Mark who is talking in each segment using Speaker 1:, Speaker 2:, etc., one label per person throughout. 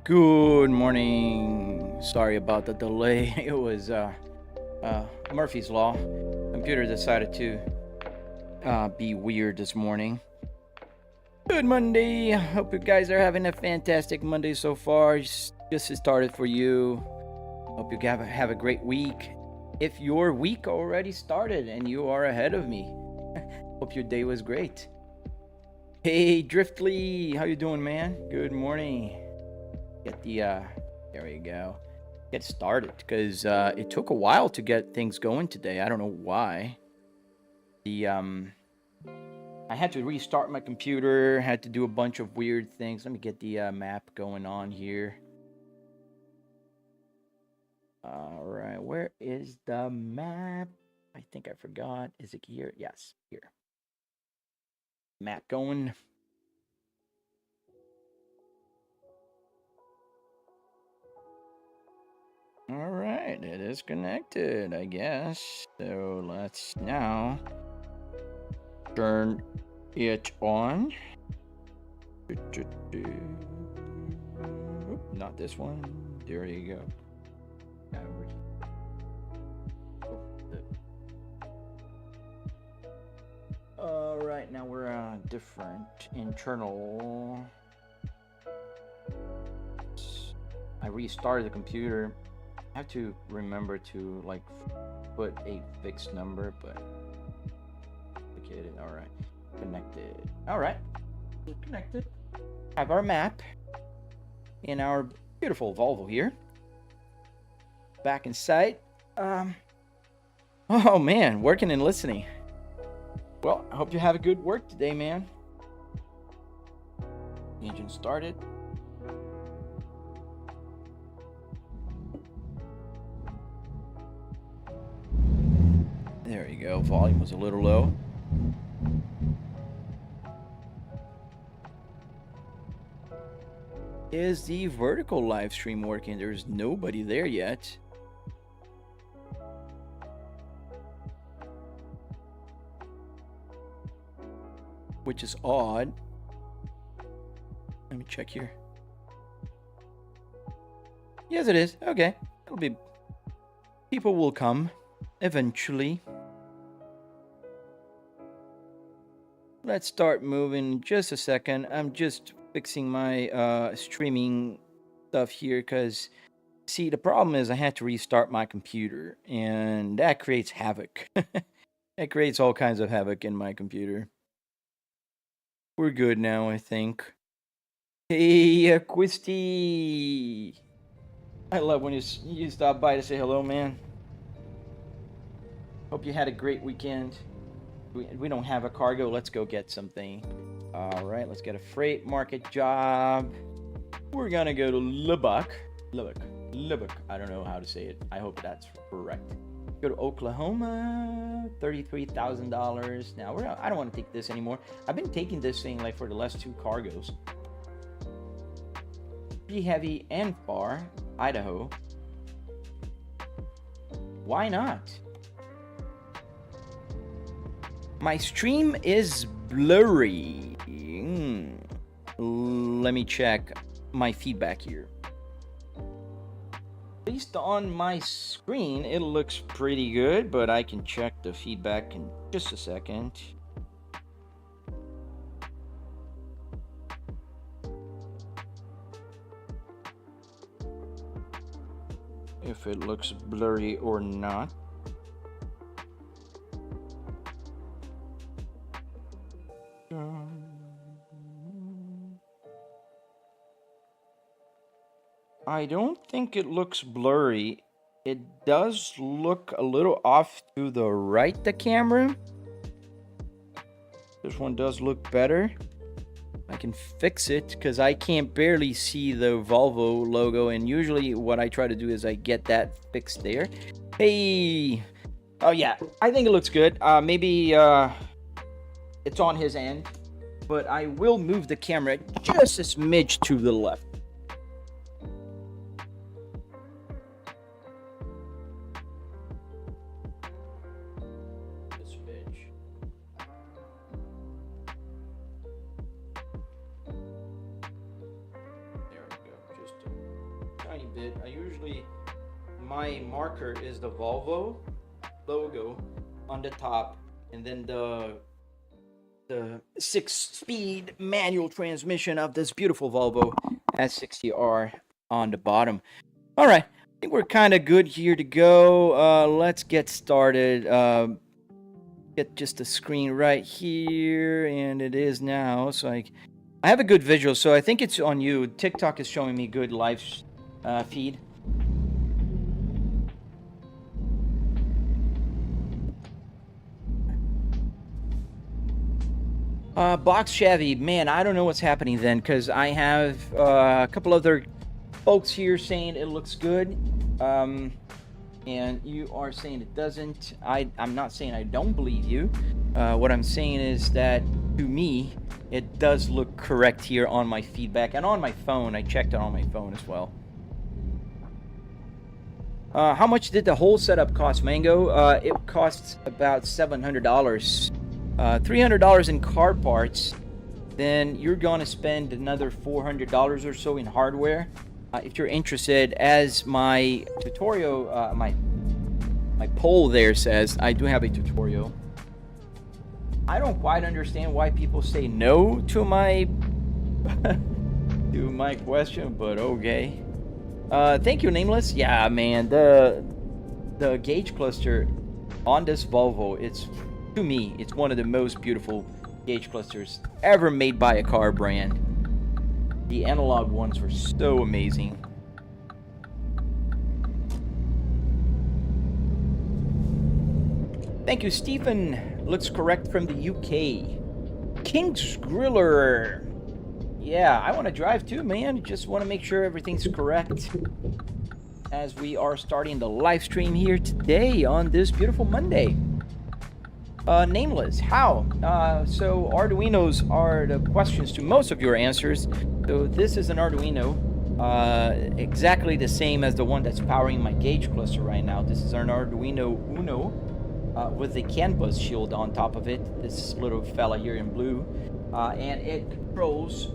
Speaker 1: Good morning. Sorry about the delay. It was Murphy's Law. Computer decided to be weird this morning. Good Monday. Hope you guys are having a fantastic Monday so far. Just started for you. Hope you have a great week. If your week already started and you are ahead of me, hope your day was great. Hey Driftly, how you doing, man? Good morning. Get the there we go, get started, because it took a while to get things going today. I don't know why. I had to restart my computer, had to do a bunch of weird things. Let me get the map going on here. All right, where is the map? I think I forgot. Is it here? Yes, here. Map going. All right, it is connected, I guess. So let's now turn it on. Oop, not this one. There you go. All right, now we're different internal. I restarted the computer. I have to remember to like put a fixed number, but complicated. All right, connected. All right, we're connected. Have our map in our beautiful Volvo here. Back in sight. Oh man, working and listening. Well, I hope you have a good work today, man. Engine started. There you go. Volume was a little low. Is the vertical live stream working? There's nobody there yet. Which is odd. Let me check here. Yes, it is. Okay. It'll be. People will come eventually. Let's start moving in just a second. I'm just fixing my streaming stuff here because, see, the problem is I had to restart my computer and that creates havoc. That creates all kinds of havoc in my computer. We're good now, I think. Hey, Quisty! I love when you stop by to say hello, man. Hope you had a great weekend. We don't have a cargo. Let's go get something. All right, let's get a freight market job. We're gonna go to Lubbock. I don't know how to say it. I hope that's correct. Go to Oklahoma, $33,000. Now I don't want to take this anymore. I've been taking this thing like for the last 2 cargoes. Pretty heavy and far, Idaho. Why not? My stream is blurry. Let me check my feedback here. Based on my screen, it looks pretty good, but I can check the feedback in just a second. If it looks blurry or not. I don't think it looks blurry. It does look a little off to the right, the camera. This one does look better. I can fix it because I can't barely see the Volvo logo, and usually what I try to do is I get that fixed there. Hey, oh yeah, I think it looks good. Maybe it's on his end, but I will move the camera just a smidge to the left. Bit. I usually, my marker is the Volvo logo on the top, and then the 6-speed manual transmission of this beautiful Volvo S60R on the bottom. All right, I think we're kind of good here to go. Let's get started. Get just the screen right here, and it is now. So I have a good visual, so I think it's on you. TikTok is showing me good live feed. Box Chevy, man, I don't know what's happening then, because I have a couple other folks here saying it looks good, and you are saying it doesn't. I'm not saying I don't believe you. What I'm saying is that, to me, it does look correct here on my feedback and on my phone. I checked it on my phone as well. How much did the whole setup cost, Mango? It costs about $700. $300 in car parts. Then you're gonna spend another $400 or so in hardware. If you're interested, as my tutorial, my poll there says, I do have a tutorial. I don't quite understand why people say no to my to my question, but okay. Thank you, Nameless. Yeah, man, the gauge cluster on this Volvo, to me, it's one of the most beautiful gauge clusters ever made by a car brand. The analog ones were so amazing. Thank you, Stephen. Looks correct from the UK. King's Griller. Yeah, I want to drive too, man. Just want to make sure everything's correct as we are starting the live stream here today on this beautiful Monday. Nameless, how? So Arduinos are the questions to most of your answers. So this is an Arduino, exactly the same as the one that's powering my gauge cluster right now. This is an Arduino Uno with the CAN bus shield on top of it. This little fella here in blue, and it controls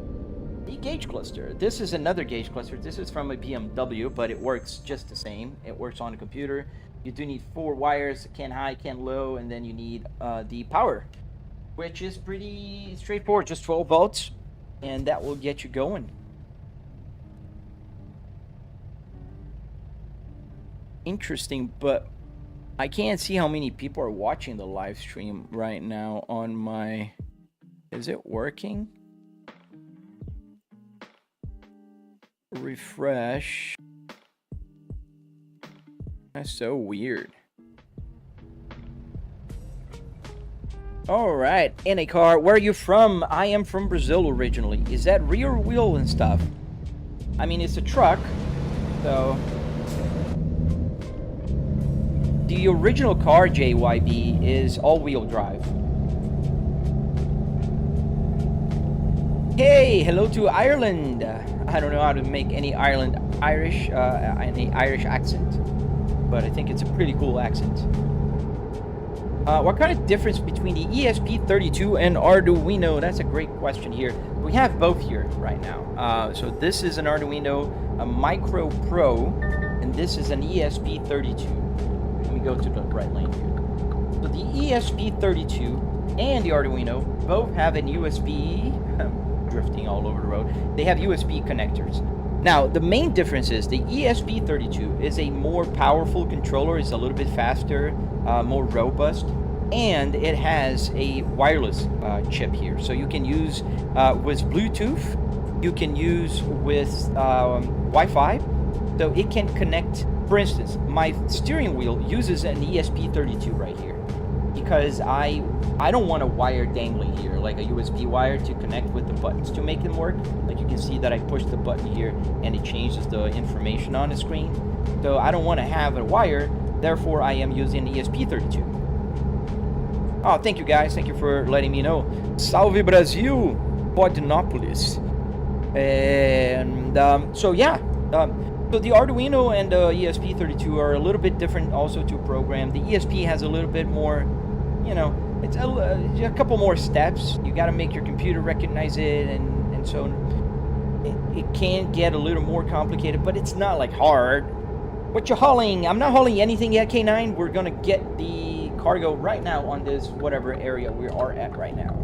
Speaker 1: the gauge cluster. This is another gauge cluster. This is from a BMW, but it works just the same. It works on a computer. You do need 4 wires, CAN high, CAN low, and then you need the power, which is pretty straightforward, just 12 volts, and that will get you going. Interesting, but I can't see how many people are watching the live stream right now on my... Is it working? Refresh. That's so weird. All right, in a car. Where are you from? I am from Brazil originally. Is that rear wheel and stuff? I mean, it's a truck, so... The original car, JYB, is all-wheel drive. Hey, hello to Ireland. I don't know how to make any Irish accent, but I think it's a pretty cool accent. What kind of difference between the ESP32 and Arduino? That's a great question here. We have both here right now. So this is an Arduino, a Micro Pro, and this is an ESP32. Let me go to the right lane here. So the ESP32 and the Arduino both have an USB, drifting all over the road. They have USB connectors. Now, the main difference is the ESP32 is a more powerful controller. It's a little bit faster, more robust, and it has a wireless chip here. So you can use with Bluetooth, you can use with Wi-Fi, so it can connect. For instance, my steering wheel uses an ESP32 right here. because I don't want a wire dangling here, like a USB wire to connect with the buttons to make them work. Like you can see that I push the button here and it changes the information on the screen. So I don't want to have a wire, therefore I am using ESP32. Oh, thank you guys, thank you for letting me know. Salve Brasil, Podnópolis. And so yeah, so the Arduino and the ESP32 are a little bit different also to program. The ESP has a little bit more, you know, it's a couple more steps. You got to make your computer recognize it, and so it can get a little more complicated, but it's not like hard. What you hauling? I'm not hauling anything yet, K9. We're gonna get the cargo right now on this whatever area we are at right now.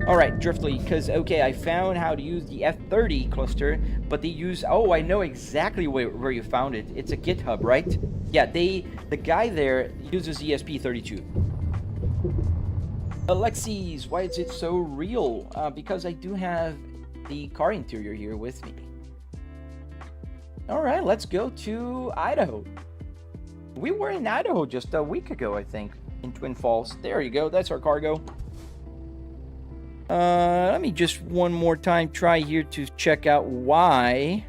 Speaker 1: All right, Driftly, because, okay, I found how to use the F30 cluster, but they use, oh, I know exactly where you found it. It's a GitHub, right? Yeah, the guy there uses ESP32. Alexis, why is it so real? Because I do have the car interior here with me. All right, let's go to Idaho. We were in Idaho just a week ago, I think, in Twin Falls. There you go, that's our cargo. Let me just one more time try here to check out why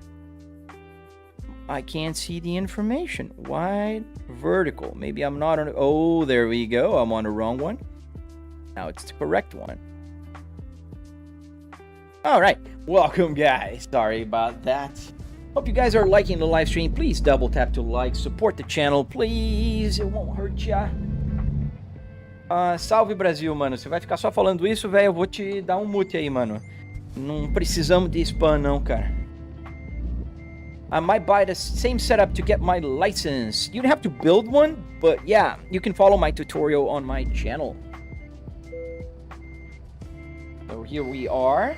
Speaker 1: I can't see the information. Wide vertical. Maybe I'm not on. Oh, there we go. I'm on the wrong one. Now it's the correct one. All right. Welcome, guys. Sorry about that. Hope you guys are liking the live stream. Please double tap to like. Support the channel, please. It won't hurt ya. Salve Brasil, mano. Você vai ficar só falando isso, velho? Eu vou te dar um mute aí, mano. Não precisamos de spam, não, cara. I might buy the same setup to get my license. You don't have to build one, but yeah, you can follow my tutorial on my channel. So here we are.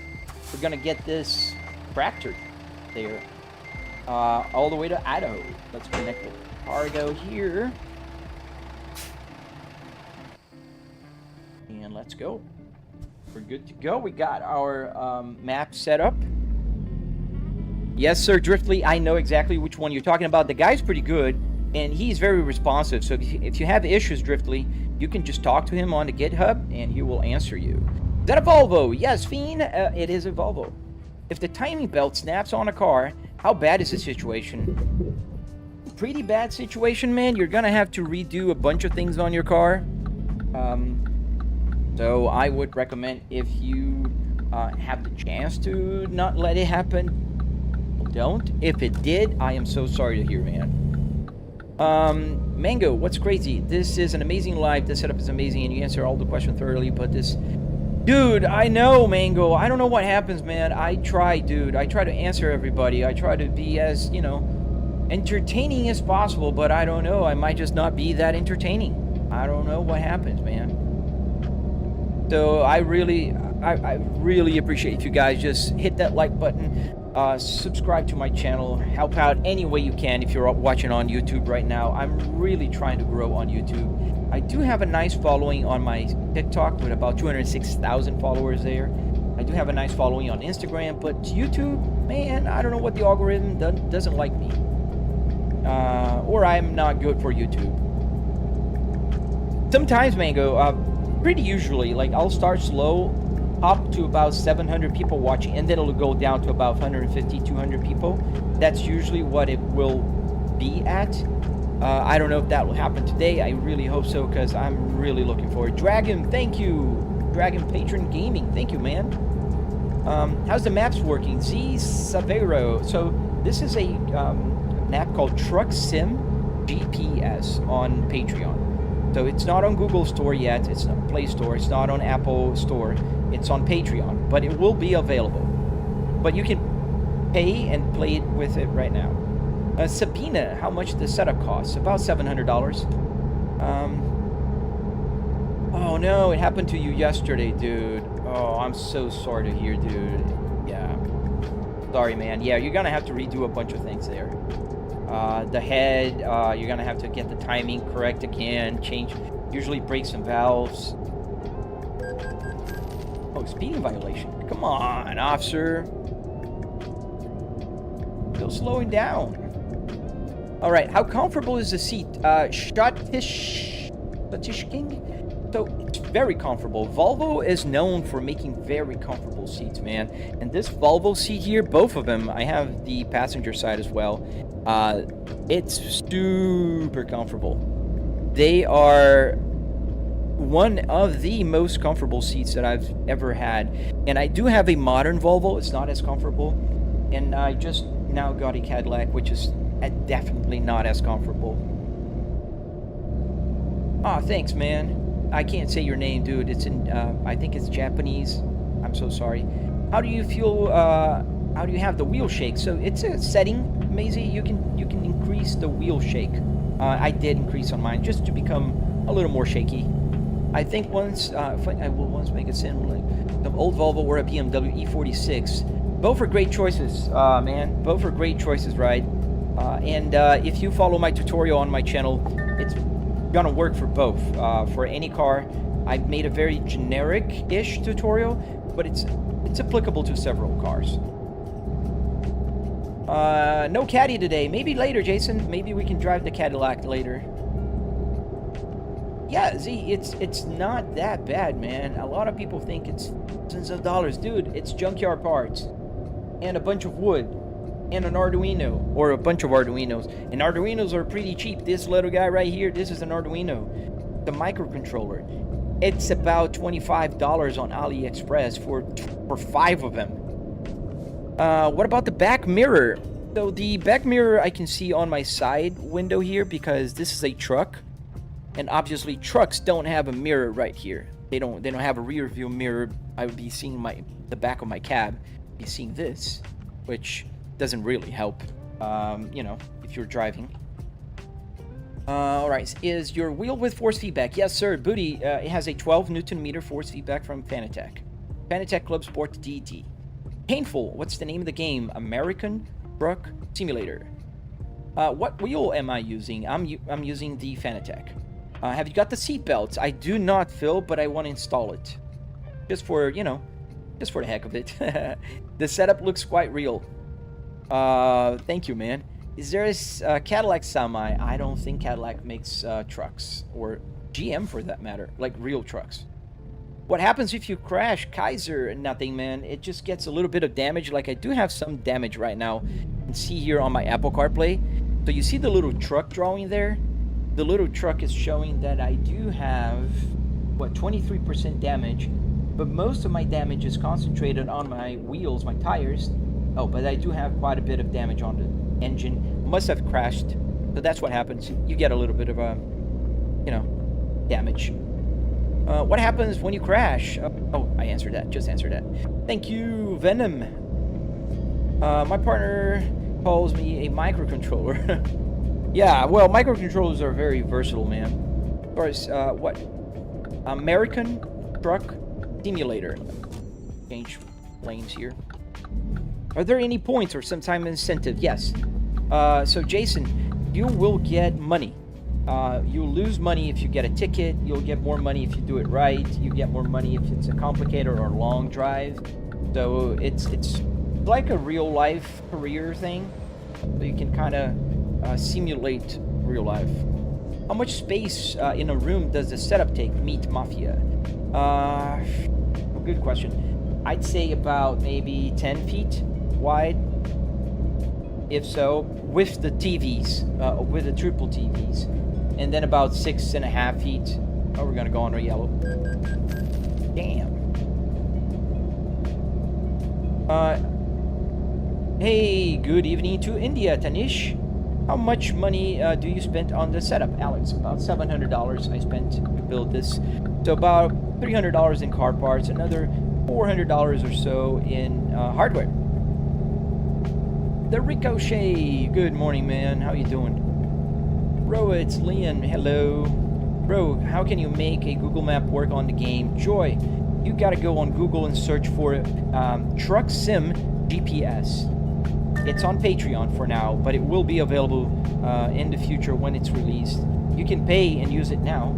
Speaker 1: We're gonna get this tractor there. All the way to Idaho. Let's connect the cargo here. And let's go. We're good to go. We got our map set up. Yes, sir, Driftly. I know exactly which one you're talking about. The guy's pretty good, and he's very responsive. So if you have issues, Driftly, you can just talk to him on the GitHub, and he will answer you. Is that a Volvo? Yes, Fiend, it is a Volvo. If the timing belt snaps on a car, how bad is the situation? Pretty bad situation, man. You're going to have to redo a bunch of things on your car. So I would recommend, if you have the chance to not let it happen, don't. If it did, I am so sorry to hear, man. Mango, what's crazy? This is an amazing live. The setup is amazing, and you answer all the questions thoroughly, but this... Dude, I know, Mango. I don't know what happens, man. I try, dude. I try to answer everybody. I try to be as, you know, entertaining as possible, but I don't know. I might just not be that entertaining. I don't know what happens, man. So I really appreciate if you guys just hit that like button, subscribe to my channel, help out any way you can if you're watching on YouTube right now. I'm really trying to grow on YouTube. I do have a nice following on my TikTok with about 206,000 followers there. I do have a nice following on Instagram, but YouTube, man, I don't know what the algorithm doesn't like me. Or I'm not good for YouTube. Sometimes, Mango, pretty usually, like I'll start slow, up to about 700 people watching, and then it'll go down to about 150, 200 people. That's usually what it will be at. I don't know if that will happen today. I really hope so, because I'm really looking forward. Dragon, thank you. Dragon Patron Gaming, thank you, man. How's the maps working? Z Savero. So this is a map called Truck Sim GPS on Patreon. So it's not on Google Store yet. It's not Play Store. It's not on Apple Store. It's on Patreon, but it will be available. But you can pay and play it with it right now. Sabina, how much the setup costs? About $700. Oh no, it happened to you yesterday, dude. Oh, I'm so sorry to hear, dude. Yeah. Sorry, man. Yeah, you're gonna have to redo a bunch of things there. The head, you're gonna have to get the timing correct again, change, usually break some valves. Oh, speeding violation. Come on, officer. Still slowing down. All right, how comfortable is the seat? Shottish So it's very comfortable. Volvo is known for making very comfortable seats, man. And this Volvo seat here, both of them, I have the passenger side as well. It's super comfortable. They are one of the most comfortable seats that I've ever had. And I do have a modern Volvo. It's not as comfortable. And I just now got a Cadillac, which is definitely not as comfortable. Aw, thanks, man. I can't say your name, dude. It's in, I think it's Japanese. I'm so sorry. How do you feel, how do you have the wheel shake? So it's a setting, Maisie. You can increase the wheel shake. I did increase on mine just to become a little more shaky. I think once, I will once make a sin, like the old Volvo or a BMW E46. Both are great choices, man. Both are great choices, right? And if you follow my tutorial on my channel, it's gonna work for both. For any car, I've made a very generic-ish tutorial, but it's applicable to several cars. No caddy today. Maybe later, Jason. Maybe we can drive the Cadillac later. Yeah, Z, it's not that bad, man. A lot of people think it's thousands of dollars. Dude, it's junkyard parts and a bunch of wood and an Arduino, or a bunch of Arduinos. And Arduinos are pretty cheap. This little guy right here, this is an Arduino. The microcontroller. It's about $25 on AliExpress for 5 of them. What about the back mirror? So the back mirror I can see on my side window here because this is a truck. And obviously trucks don't have a mirror right here. They don't have a rear view mirror. I would be seeing the back of my cab. Be seeing this, which doesn't really help, you know, if you're driving. All right, is your wheel with force feedback? Yes, sir. Booty, it has a 12 Newton meter force feedback from Fanatec. Fanatec Clubsport DT. Painful. What's the name of the game? American Truck Simulator. What wheel am I using? I'm using the Fanatec. Have you got the seat belts? I do not, Phil, but I want to install it. Just for, you know, just for the heck of it. The setup looks quite real. Thank you, man. Is there a Cadillac semi? I don't think Cadillac makes trucks, or GM for that matter, like real trucks. What happens if you crash? Kaiser, nothing, man. It just gets a little bit of damage. Like I do have some damage right now. You can see here on my Apple CarPlay. So you see the little truck drawing there? The little truck is showing that I do have, what, 23% damage. But most of my damage is concentrated on my wheels, my tires. Oh, but I do have quite a bit of damage on the engine. Must have crashed. So that's what happens. You get a little bit of a, you know, damage. What happens when you crash? Oh, I answered that. Just answered that. Thank you, Venom. My partner calls me a microcontroller. Yeah, well, microcontrollers are very versatile, man. Of course, what? American Truck Simulator. Change lanes here. Are there any points or some time incentive? Yes. So Jason, you will get money. You'll lose money if you get a ticket. You'll get more money if you do it right. You get more money if it's a complicated or long drive. So it's like a real life career thing. So you can kind of simulate real life. How much space in a room does the setup take? Meat Mafia. Good question. I'd say about maybe 10 feet wide. If so, with the TVs, with the triple TVs. And then about 6.5 feet. Oh, we're gonna go on a yellow. Damn. Hey, good evening to India, Tanish. How much money do you spend on the setup, Alex? About $700 I spent to build this. So about $300 in car parts, another $400 or so in hardware. The Ricochet. Good morning, man. How you doing? Bro, it's Liam. Hello. Bro, how can you make a Google map work on the game? Joy, you gotta go on Google and search for Truck Sim GPS. It's on Patreon for now, but it will be available in the future when it's released. You can pay and use it now,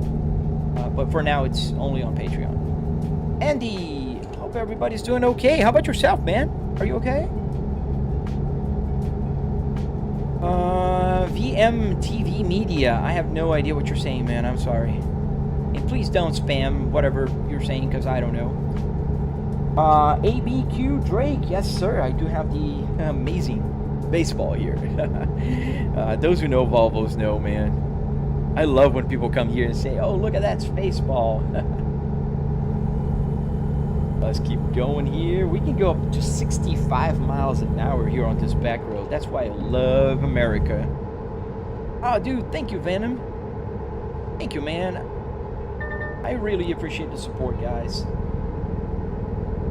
Speaker 1: but for now it's only on Patreon. Andy, hope everybody's doing okay. How about yourself, man? Are you okay? VMTV Media. I have no idea what you're saying, man. I'm sorry. please don't spam whatever you're saying, because I don't know. ABQ Drake, yes sir, I do have the amazing baseball here. Those who know Volvos know, man. I love when people come here and say, oh, look at that spaceball. Let's keep going here. We can go up to 65 miles an hour here on this back road. That's why I love America. Oh, dude, thank you, Venom. Thank you, man. I really appreciate the support, guys.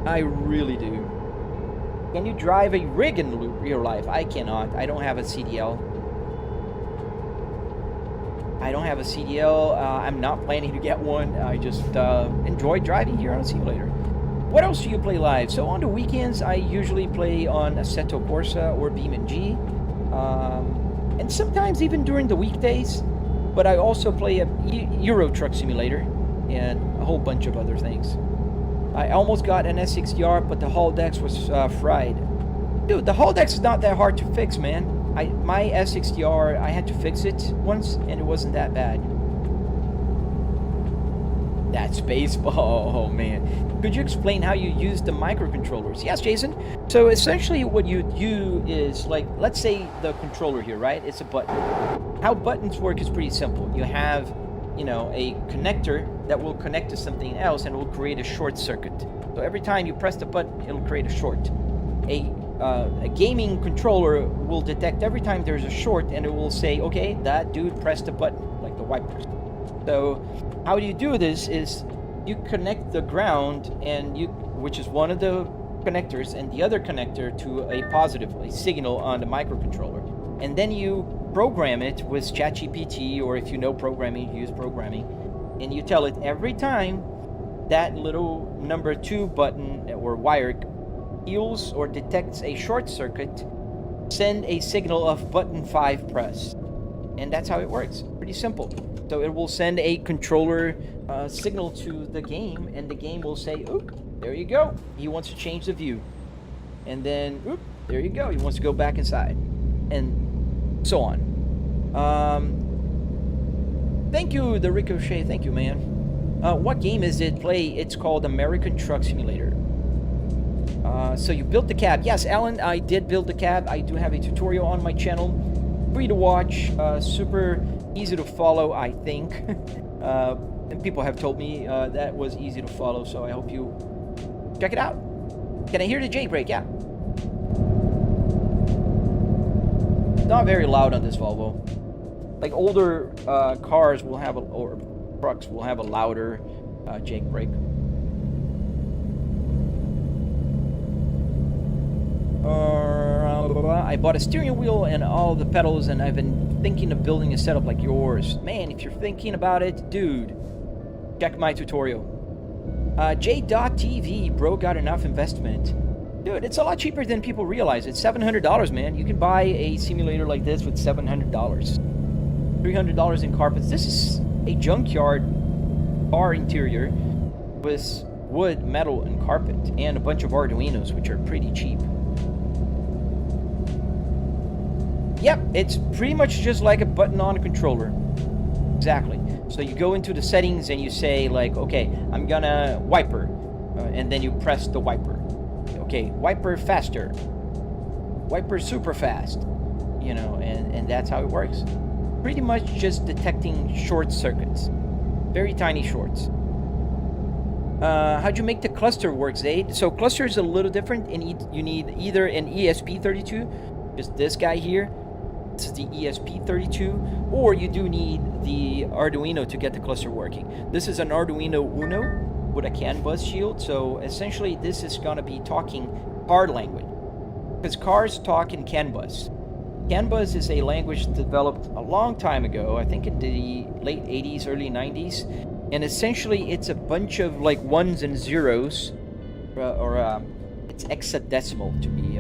Speaker 1: I really do. Can you drive a rig in real life? I cannot. I don't have a CDL. I'm not planning to get one. I just enjoy driving here on a simulator. What else do you play live? So on the weekends, I usually play on Assetto Corsa or BeamNG. And sometimes even during the weekdays. But I also play a Euro Truck Simulator and a whole bunch of other things. I almost got an S60R, but the hull decks was fried. Dude, the hull decks is not that hard to fix, man. My S60R, I had to fix it once, and it wasn't that bad. That spaceball, oh man. Could you explain how you use the microcontrollers? Yes, Jason. So essentially what you do is, like, let's say the controller here, right? It's a button. How buttons work is pretty simple. You have, you know, a connector that will connect to something else and will create a short circuit. So every time you press the button, it'll create a short. A gaming controller will detect every time there's a short, and it will say, okay, that dude pressed the button, like the wipers. So how do you do this is you connect the ground, and which is one of the connectors, and the other connector to a positive, a signal on the microcontroller. And then you program it with ChatGPT, or if you know programming, you use programming, and you tell it every time that little number 2 button or wire heals or detects a short circuit, send a signal of button 5 press. And that's how it works. Pretty simple. So it will send a controller signal to the game, and the game will say, oop, there you go. He wants to change the view. And then, oop, there you go. He wants to go back inside. And so on. Thank you, the Ricochet. Thank you, man. What game is it? It's called American Truck Simulator. So you built the cab. Yes, Alan, I did build the cab. I do have a tutorial on my channel. Free to watch. Super easy to follow, I think. And people have told me that was easy to follow, so I hope you check it out. Can I hear the jailbreak? Yeah. Not very loud on this Volvo. Like older cars will have or trucks will have a louder jailbreak. I bought a steering wheel and all the pedals, and I've been thinking of building a setup like yours. Man, if you're thinking about it, dude, check my tutorial. J.TV, bro, got enough investment. Dude, it's a lot cheaper than people realize. It's $700, man. You can buy a simulator like this with $700. $300 in carpets. This is a junkyard car interior with wood, metal, and carpet, and a bunch of arduinos, which are pretty cheap. Yep, it's pretty much just like a button on a controller. Exactly. So you go into the settings and you say, like, okay, I'm gonna wiper, and then you press the wiper. Okay, wiper faster, wiper super fast, you know, and that's how it works. Pretty much just detecting short circuits, very tiny shorts. How'd you make the cluster work, Zaid? So cluster is a little different, and you need either an ESP32, just this guy here. This is the ESP32, or you do need the Arduino to get the cluster working. This is an Arduino Uno with a CAN bus shield, so essentially this is going to be talking car language, because cars talk in CAN bus. CAN bus is a language developed a long time ago, I think in the late 80s, early 90s, and essentially it's a bunch of like ones and zeros, it's hexadecimal to be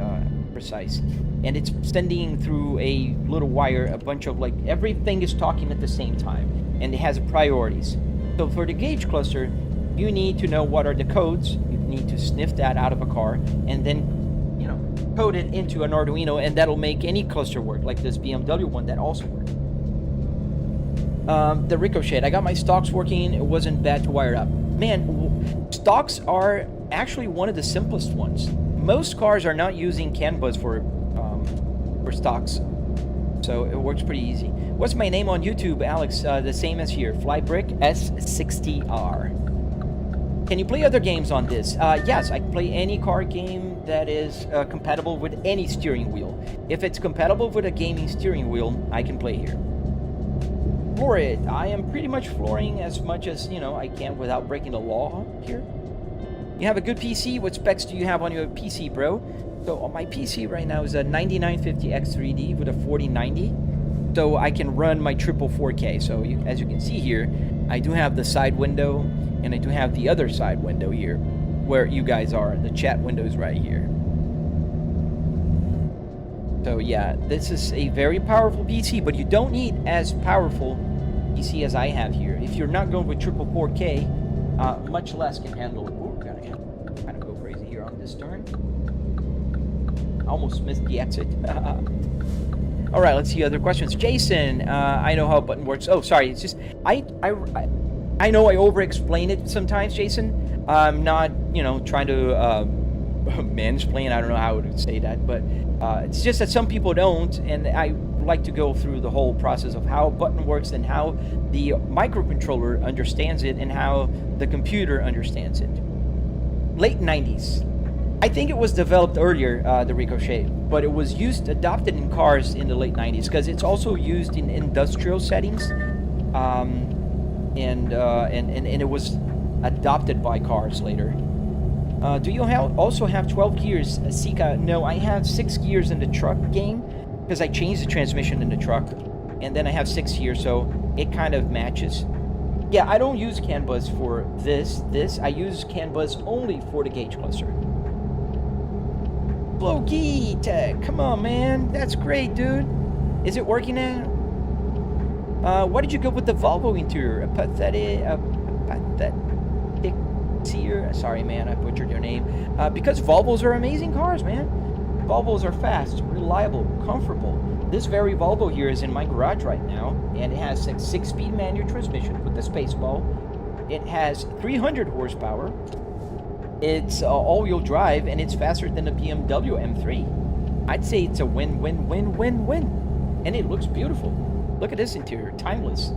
Speaker 1: precise, and it's sending through a little wire a bunch of, like, everything is talking at the same time, and it has priorities. So for the gauge cluster, you need to know what are the codes. You need to sniff that out of a car, and then, you know, code it into an Arduino, and that'll make any cluster work, like this BMW one that also works. The Ricochet. I got my stocks working. It wasn't bad to wire up. Man, stocks are actually one of the simplest ones. Most cars are not using CAN bus for stocks, so it works pretty easy. What's my name on YouTube, Alex? The same as here, Flybrick S60R. Can you play other games on this? Yes, I can play any car game that is compatible with any steering wheel. If it's compatible with a gaming steering wheel, I can play here. Floor it. I am pretty much flooring as much as, you know, I can without breaking the law here. You have a good PC? What specs do you have on your PC, bro? So on my PC right now is a 9950X3D with a 4090. So I can run my triple 4K. So as you can see here, I do have the side window and I do have the other side window here where you guys are. The chat window is right here. So yeah, this is a very powerful PC, but you don't need as powerful PC as I have here. If you're not going with triple 4K, much less can handle it. Ooh, gotta kind of go crazy here on this turn. Almost missed the exit. All right, let's see other questions. Jason, I know how a button works. Oh, sorry, it's just I know I over-explain it sometimes, Jason. I'm not, you know, trying to mansplain. I don't know how to say that, but it's just that some people don't, and I like to go through the whole process of how a button works and how the microcontroller understands it and how the computer understands it. Late 90s. I think it was developed earlier, the Ricochet, but it was adopted in cars in the late 90s because it's also used in industrial settings, and it was adopted by cars later. Do you also have 12 gears, Sika? No, I have 6 gears in the truck game because I changed the transmission in the truck, and then I have 6 gears, so it kind of matches. Yeah, I don't use CAN bus for this. I use CAN bus only for the gauge cluster. Floki Tech, come on, man. That's great, dude. Is it working now? Why did you go with the Volvo interior? A pathetic seer. Sorry, man, I butchered your name. Because Volvos are amazing cars, man. Volvos are fast, reliable, comfortable. This very Volvo here is in my garage right now, and it has a 6-speed manual transmission with the Spaceball. It has 300 horsepower. It's all-wheel drive, and it's faster than the BMW M3. I'd say it's a win, win, win, win, win. And it looks beautiful. Look at this interior, timeless.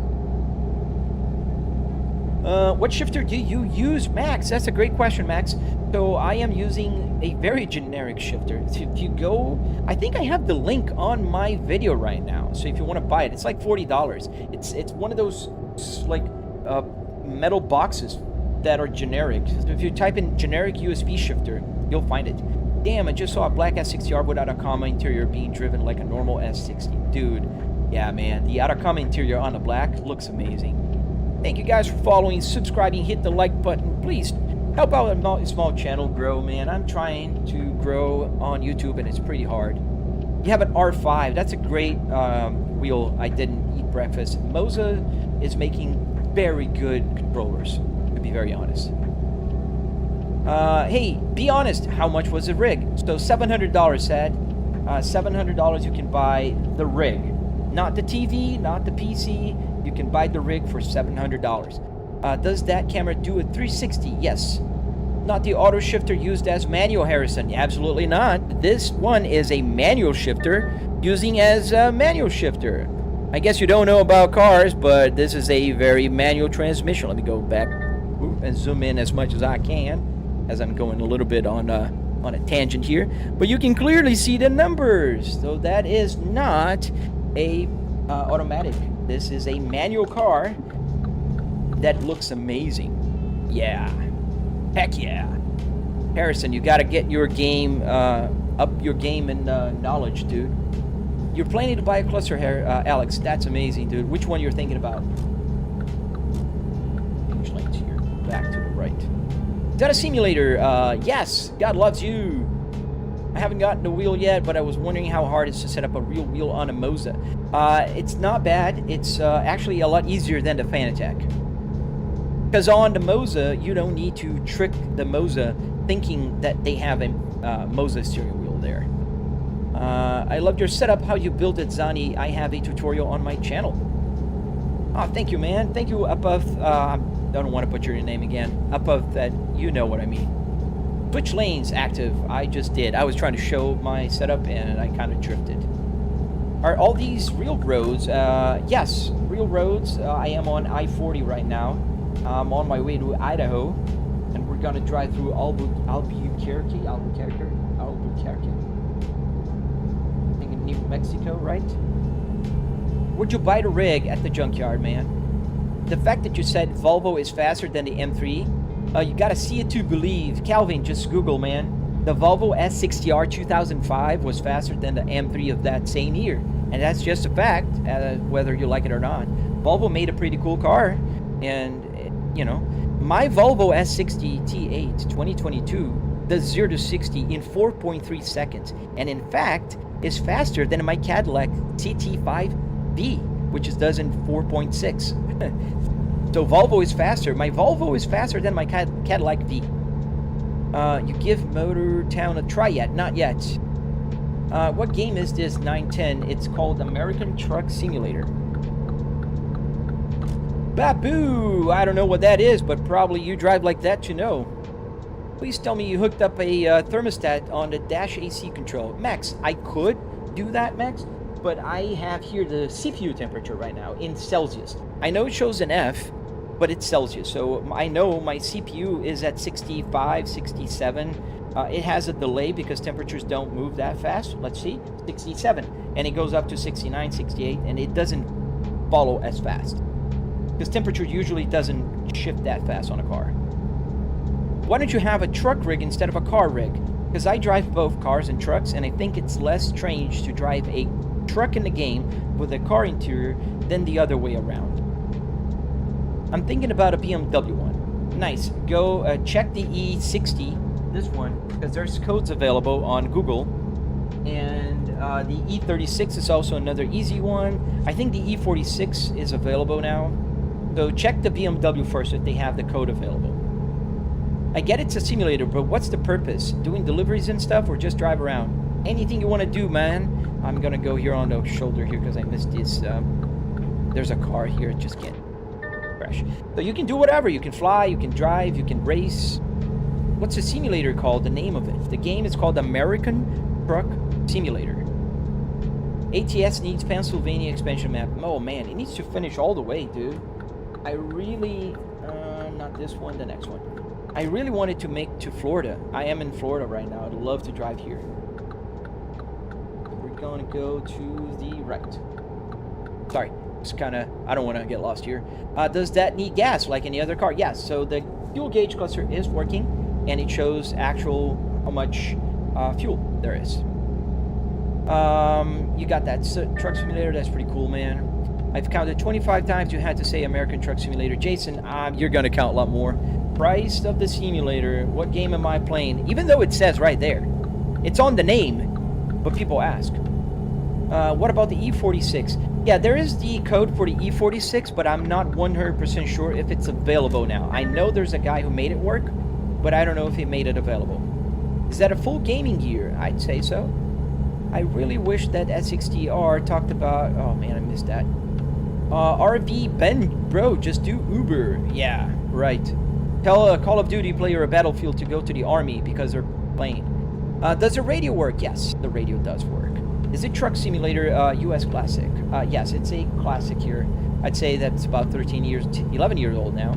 Speaker 1: What shifter do you use, Max? That's a great question, Max. So I am using a very generic shifter. If you go, I think I have the link on my video right now. So if you want to buy it, it's like $40. It's one of those like metal boxes that are generic. So if you type in generic USB shifter, you'll find it. Damn, I just saw a black S60R without a comma interior being driven like a normal S60. Dude, yeah, man, the Atacama interior on the black looks amazing. Thank you guys for following, subscribing, hit the like button. Please help out a small channel grow, man. I'm trying to grow on YouTube, and it's pretty hard. You have an R5. That's a great wheel. I didn't eat breakfast. Moza is making very good controllers, to be very honest. Hey, be honest. How much was the rig? So $700, Sad. $700 you can buy the rig. Not the TV, not the PC. You can buy the rig for $700. Does that camera do a 360? Yes. Not the auto shifter used as manual, Harrison. Absolutely not. This one is a manual shifter using as a manual shifter. I guess you don't know about cars, but this is a very manual transmission. Let me go back and zoom in as much as I can, as I'm going a little bit on a tangent here. But you can clearly see the numbers. So that is not a automatic. This is a manual car that looks amazing. Yeah. Heck yeah. Harrison, you got to get your game, up your game and knowledge, dude. You're planning to buy a cluster here, Alex. That's amazing, dude. Which one you're thinking about? Finish lanes here. Back to the right. Is that a simulator? Yes. God loves you. I haven't gotten the wheel yet, but I was wondering how hard it is to set up a real wheel on a Moza. It's not bad. It's actually a lot easier than the Fanatec. Because on the Moza, you don't need to trick the Moza thinking that they have a Moza steering wheel there. I loved your setup, how you built it, Zani. I have a tutorial on my channel. Oh, thank you, man. Thank you, above. I don't want to butcher your name again. Above that, you know what I mean. Switch lanes active. I just did. I was trying to show my setup and I kind of drifted. Are all these real roads? Yes, real roads. I am on I-40 right now. I'm on my way to Idaho, and we're gonna drive through Albuquerque. I think in New Mexico, right? Would you buy the rig at the junkyard, man? The fact that you said Volvo is faster than the M3, you gotta see it to believe. Calvin, just Google, man. The Volvo S60R 2005 was faster than the M3 of that same year. And that's just a fact, whether you like it or not. Volvo made a pretty cool car. And, you know, my Volvo S60 T8 2022 does 0 to 60 in 4.3 seconds. And in fact, is faster than my Cadillac CT5V, which does in 4.6. So Volvo is faster. My Volvo is faster than my Cadillac V. You give Motor Town a try yet? Not yet. What game is this 910? It's called American Truck Simulator. Babu! I don't know what that is, but probably you drive like that to know. Please tell me you hooked up a thermostat on the dash AC control. Max, I could do that, Max, but I have here the CPU temperature right now in Celsius. I know it shows an F, but it's Celsius, so I know my CPU is at 65, 67. It has a delay because temperatures don't move that fast. Let's see, 67, and it goes up to 69, 68, and it doesn't follow as fast because temperature usually doesn't shift that fast on a car. Why don't you have a truck rig instead of a car rig? Because I drive both cars and trucks, and I think it's less strange to drive a truck in the game with a car interior than the other way around. I'm thinking about a BMW one. Nice. Go check the E60, this one, because there's codes available on Google. And the E36 is also another easy one. I think the E46 is available now. So check the BMW first if they have the code available. I get it's a simulator, but what's the purpose? Doing deliveries and stuff, or just drive around? Anything you want to do, man. I'm gonna go here on the shoulder here because I missed this. There's a car here, it just can't crash. So you can do whatever. You can fly, you can drive, you can race. What's the simulator called? The name of it. The game is called American Truck Simulator. ATS needs Pennsylvania expansion map. Oh man, it needs to finish all the way, dude. I really, not this one, the next one. I really wanted to make to Florida. I am in Florida right now. I'd love to drive here. We're gonna go to the right. Sorry, it's kind of, I don't want to get lost here. Does that need gas like any other car? Yes, so the fuel gauge cluster is working and it shows actual how much fuel there is. You got that truck simulator, that's pretty cool, man. I've counted 25 times you had to say American Truck Simulator. Jason, you're gonna count a lot more. Price of the simulator, what game am I playing? Even though it says right there, it's on the name, but people ask. What about the E46? Yeah, there is the code for the E46, but I'm not 100% sure if it's available now. I know there's a guy who made it work, but I don't know if he made it available. Is that a full gaming gear? I'd say so. I really wish that S60R talked about... Oh man, I missed that. RV Ben, bro, just do Uber. Yeah, right. Tell a Call of Duty player a Battlefield to go to the army because they're playing. Does the radio work? Yes, the radio does work. Is it Truck Simulator US Classic? Yes, it's a classic here. I'd say that's about 11 years old now.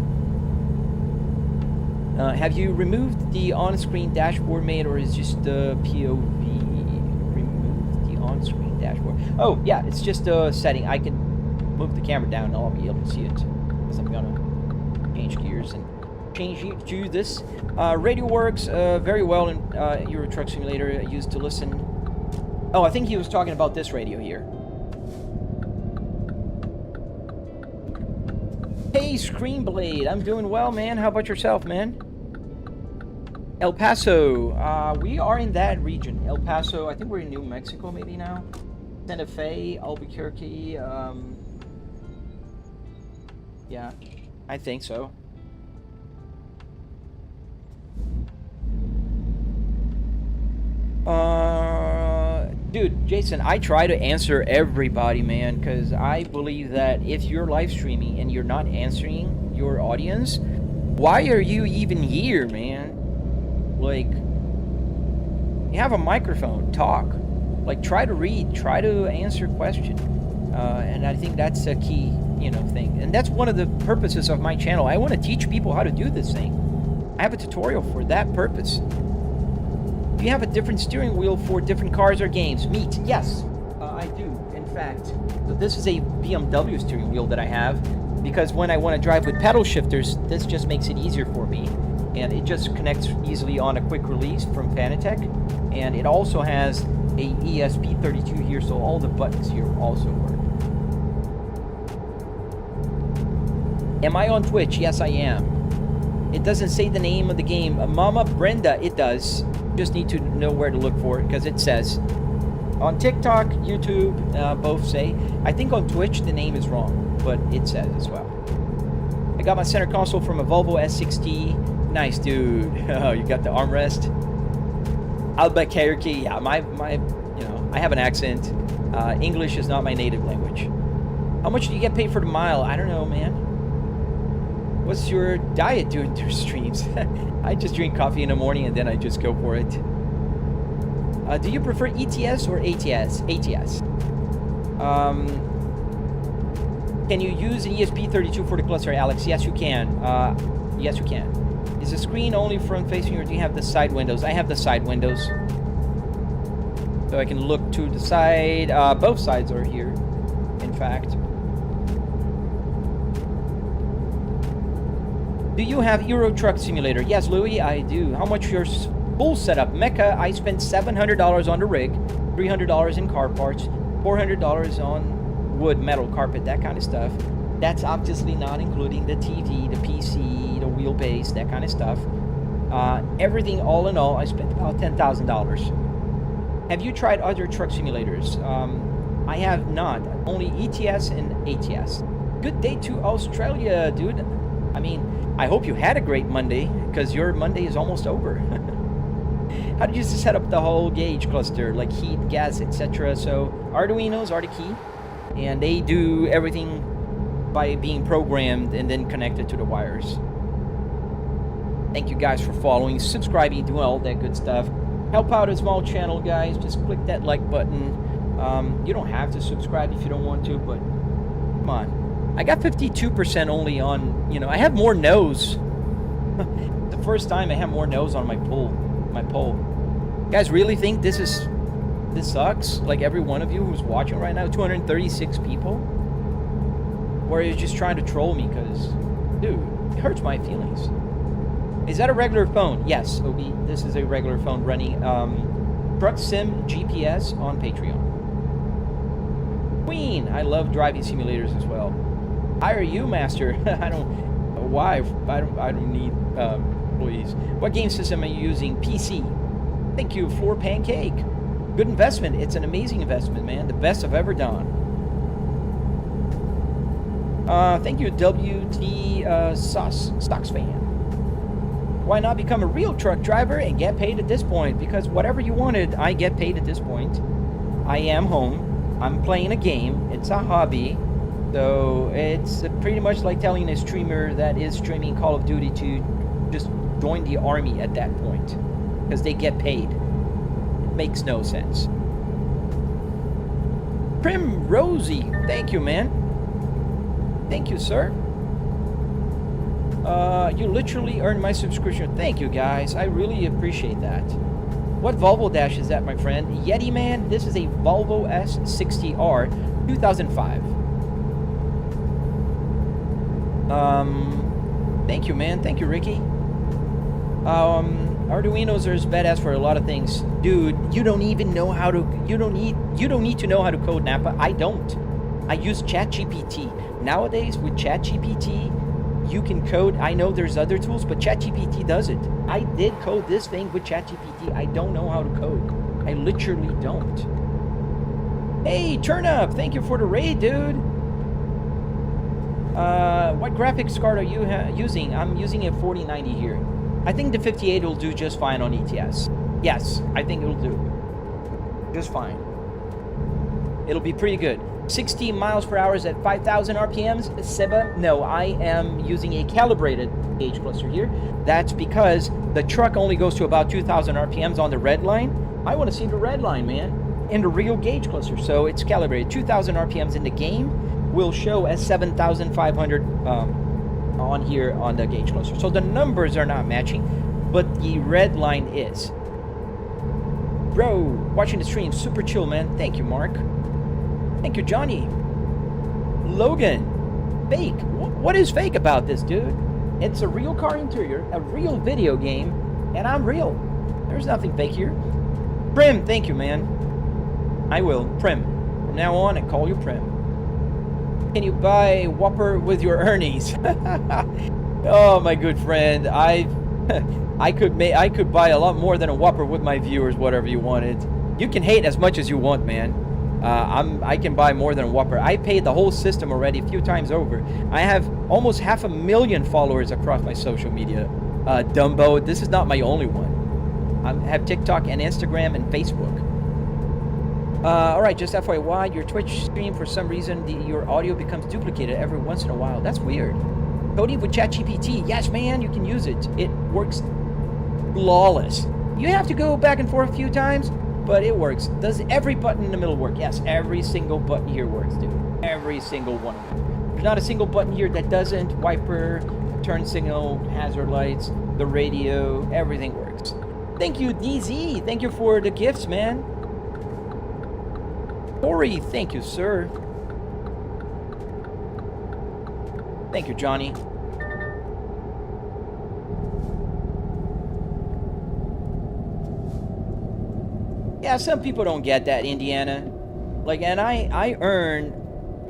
Speaker 1: Have you removed the on-screen dashboard made, or is just the POV? Remove the on-screen dashboard. Oh, yeah, it's just a setting. I can move the camera down and I'll be able to see it. Because I'm gonna change gears and change to this. Radio works very well in Euro Truck Simulator. Used to listen. Oh, I think he was talking about this radio here. Hey, Screenblade, I'm doing well, man. How about yourself, man? El Paso, we are in that region. El Paso, I think we're in New Mexico maybe now. Santa Fe, Albuquerque, yeah, I think so. Dude, Jason, I try to answer everybody, man, because I believe that if you're live streaming and you're not answering your audience, why are you even here, man? Like, you have a microphone, talk. Like, try to read, try to answer questions. And I think that's a key, thing. And that's one of the purposes of my channel. I want to teach people how to do this thing. I have a tutorial for that purpose. Do you have a different steering wheel for different cars or games? Meet. Yes, I do, in fact. So this is a BMW steering wheel that I have, because when I want to drive with pedal shifters, this just makes it easier for me. And it just connects easily on a quick release from Fanatec. And it also has a ESP32 here, so all the buttons here also work. Am I on Twitch? Yes, I am. It doesn't say the name of the game. Mama Brenda, it does. Just need to know where to look for it, because it says on TikTok, YouTube, both say. I think on Twitch the name is wrong, but it says as well. I got my center console from a Volvo S60. Nice, dude. Oh, you got the armrest. Albuquerque. Yeah, my I have an accent. English is not my native language. How much do you get paid for the mile? I don't know, man. What's your diet doing through streams? I just drink coffee in the morning and then I just go for it. Do you prefer ETS or ATS? ATS. Can you use an ESP32 for the cluster, Alex? Yes, you can. Yes, you can. Is the screen only front facing, or do you have the side windows? I have the side windows. So I can look to the side. Both sides are here, in fact. Do you have Euro Truck Simulator? Yes, Louis, I do. How much your full setup? Mecca, I spent $700 on the rig, $300 in car parts, $400 on wood, metal, carpet, that kind of stuff. That's obviously not including the TV, the PC, the wheelbase, that kind of stuff. Everything, all in all, I spent about $10,000. Have you tried other truck simulators? I have not. Only ETS and ATS. Good day to Australia, dude. I mean, I hope you had a great Monday, because your Monday is almost over. How did you set up the whole gauge cluster, like heat, gas, etc.? So arduinos are the key, and they do everything by being programmed and then connected to the wires. Thank you guys for following, subscribing, doing all that good stuff. Help out a small channel, guys. Just click that like button. You don't have to subscribe if you don't want to, but come on. I got 52% only on, I have more no's. The first time I have more no's on my poll. You guys really think this sucks? Like every one of you who's watching right now, 236 people? Or are you just trying to troll me? Because, dude, it hurts my feelings. Is that a regular phone? Yes, Obi, this is a regular phone running Truck Sim GPS on Patreon. Queen, I love driving simulators as well. Hire you, master. I don't need employees. What game system are you using? PC. Thank you for Pancake. Good investment. It's an amazing investment, man. The best I've ever done. Thank you, WT Stocks fan. Why not become a real truck driver and get paid at this point? Because whatever you wanted, I get paid at this point. I am home. I'm playing a game. It's a hobby. So it's pretty much like telling a streamer that is streaming Call of Duty to just join the army at that point, because they get paid. It makes no sense. Prim Rosie, thank you, man. Thank you, sir. You literally earned my subscription. Thank you, guys. I really appreciate that. What Volvo dash is that, my friend? Yeti man, this is a Volvo S60R 2005. Thank you, man. Thank you, Ricky. Arduinos are as badass for a lot of things. Dude, you don't even know how to, you don't need to know how to code Napa. I don't. I use ChatGPT. Nowadays, with ChatGPT, you can code. I know there's other tools, but ChatGPT does it. I did code this thing with ChatGPT. I don't know how to code. I literally don't. Hey, Turnup, thank you for the raid, dude. What graphics card are you using? I'm using a 4090 here. I think the 58 will do just fine on ETS. Yes, I think it'll do just fine. It'll be pretty good. 60 miles per hour at 5,000 RPMs. Seba, no, I am using a calibrated gauge cluster here. That's because the truck only goes to about 2,000 RPMs on the red line. I want to see the red line, man, in the real gauge cluster. So it's calibrated. 2,000 RPMs in the game will show as 7,500 on here on the gauge cluster. So the numbers are not matching, but the red line is. Bro, watching the stream, super chill, man. Thank you, Mark. Thank you, Johnny. Logan, fake. What is fake about this, dude? It's a real car interior, a real video game, and I'm real. There's nothing fake here. Prim, thank you, man. I will. Prim. From now on, I call you Prim. Can you buy Whopper with your earnings? Oh, my good friend. I could buy a lot more than a Whopper with my viewers, whatever you wanted. You can hate as much as you want, man. I can buy more than a Whopper. I paid the whole system already a few times over. I have almost 500,000 followers across my social media. Dumbo, this is not my only one. I have TikTok and Instagram and Facebook. Alright, just FYI, your Twitch stream, for some reason, your audio becomes duplicated every once in a while. That's weird. Cody with ChatGPT. Yes, man, you can use it. It works flawless. You have to go back and forth a few times, but it works. Does every button in the middle work? Yes, every single button here works, dude. Every single one of them. There's not a single button here that doesn't. Wiper, turn signal, hazard lights, the radio, everything works. Thank you, DZ. Thank you for the gifts, man. Corey, thank you, sir. Thank you, Johnny. Yeah, some people don't get that, Indiana. Like, and I earn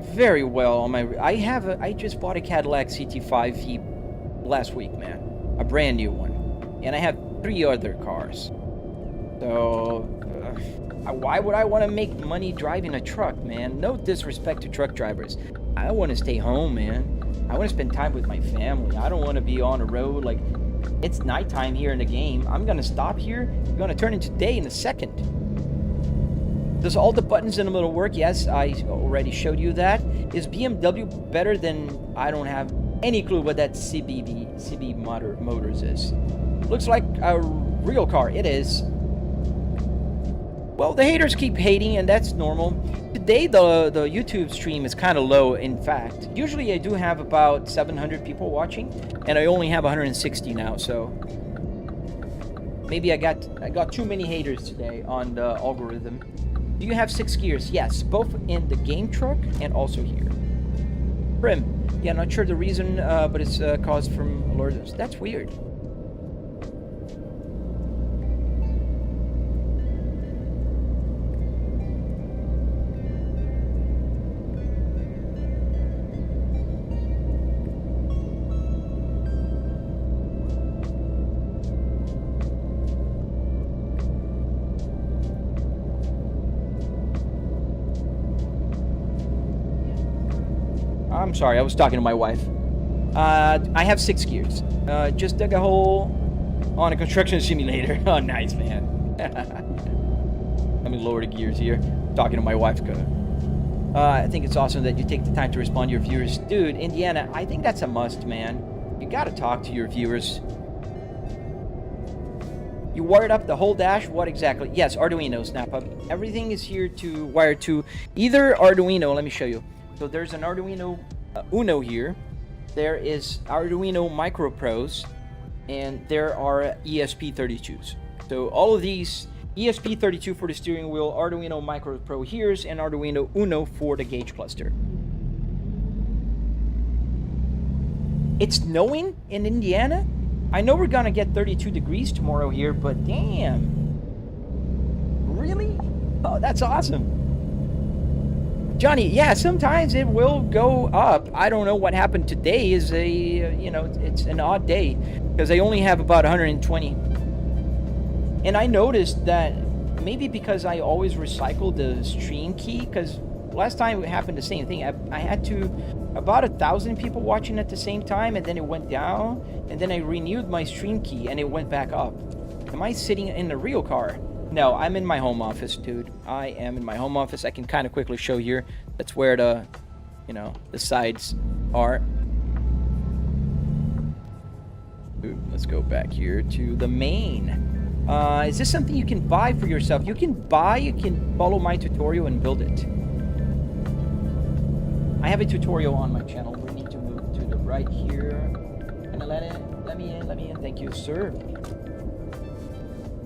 Speaker 1: very well on my. I just bought a Cadillac CT5 last week, man, a brand new one, and I have 3 other cars. So, why would I want to make money driving a truck, man? No disrespect to truck drivers. I want to stay home, man. I want to spend time with my family. I don't want to be on the road. Like, it's nighttime here in the game. I'm going to stop here. I'm going to turn into day in a second. Does all the buttons in the middle work? Yes, I already showed you that. Is BMW better than... I don't have any clue what that CB Motors is. Looks like a real car. It is. Well, the haters keep hating, and that's normal. Today, the YouTube stream is kind of low, in fact. Usually, I do have about 700 people watching, and I only have 160 now, so... Maybe I got too many haters today on the algorithm. Do you have 6 gears? Yes, both in the game truck and also here. Prim. Yeah, not sure the reason, but it's caused from alerts. That's weird. I'm sorry, I was talking to my wife. I have 6 gears. Just dug a hole on a construction simulator. Oh, nice, man. Let me lower the gears here. Talking to my wife. I think it's awesome that you take the time to respond to your viewers. Dude, Indiana, I think that's a must, man. You gotta talk to your viewers. You wired up the whole dash? What exactly? Yes, Arduino, Snap Up. Everything is here to wire to either Arduino. Let me show you. So there's an Arduino Uno here. There is Arduino Micro Pros, and there are ESP32s. So all of these, ESP32 for the steering wheel, Arduino Micro Pro here's, and Arduino Uno for the gauge cluster. It's snowing in Indiana? I know we're gonna get 32 degrees tomorrow here, but damn. Really? Oh, that's awesome. Johnny, yeah, sometimes it will go up. I don't know what happened today. Is it's an odd day because I only have about 120. And I noticed that maybe because I always recycle the stream key, because last time it happened the same thing. I had to about 1,000 people watching at the same time, and then it went down, and then I renewed my stream key and it went back up. Am I sitting in the real car? No, I'm in my home office, dude. I am in my home office. I can kind of quickly show here. That's where the, you know, the sides are. Ooh, let's go back here to the main. Is this something you can buy for yourself? You can follow my tutorial and build it. I have a tutorial on my channel. We need to move to the right here. Can I let me in, thank you, sir.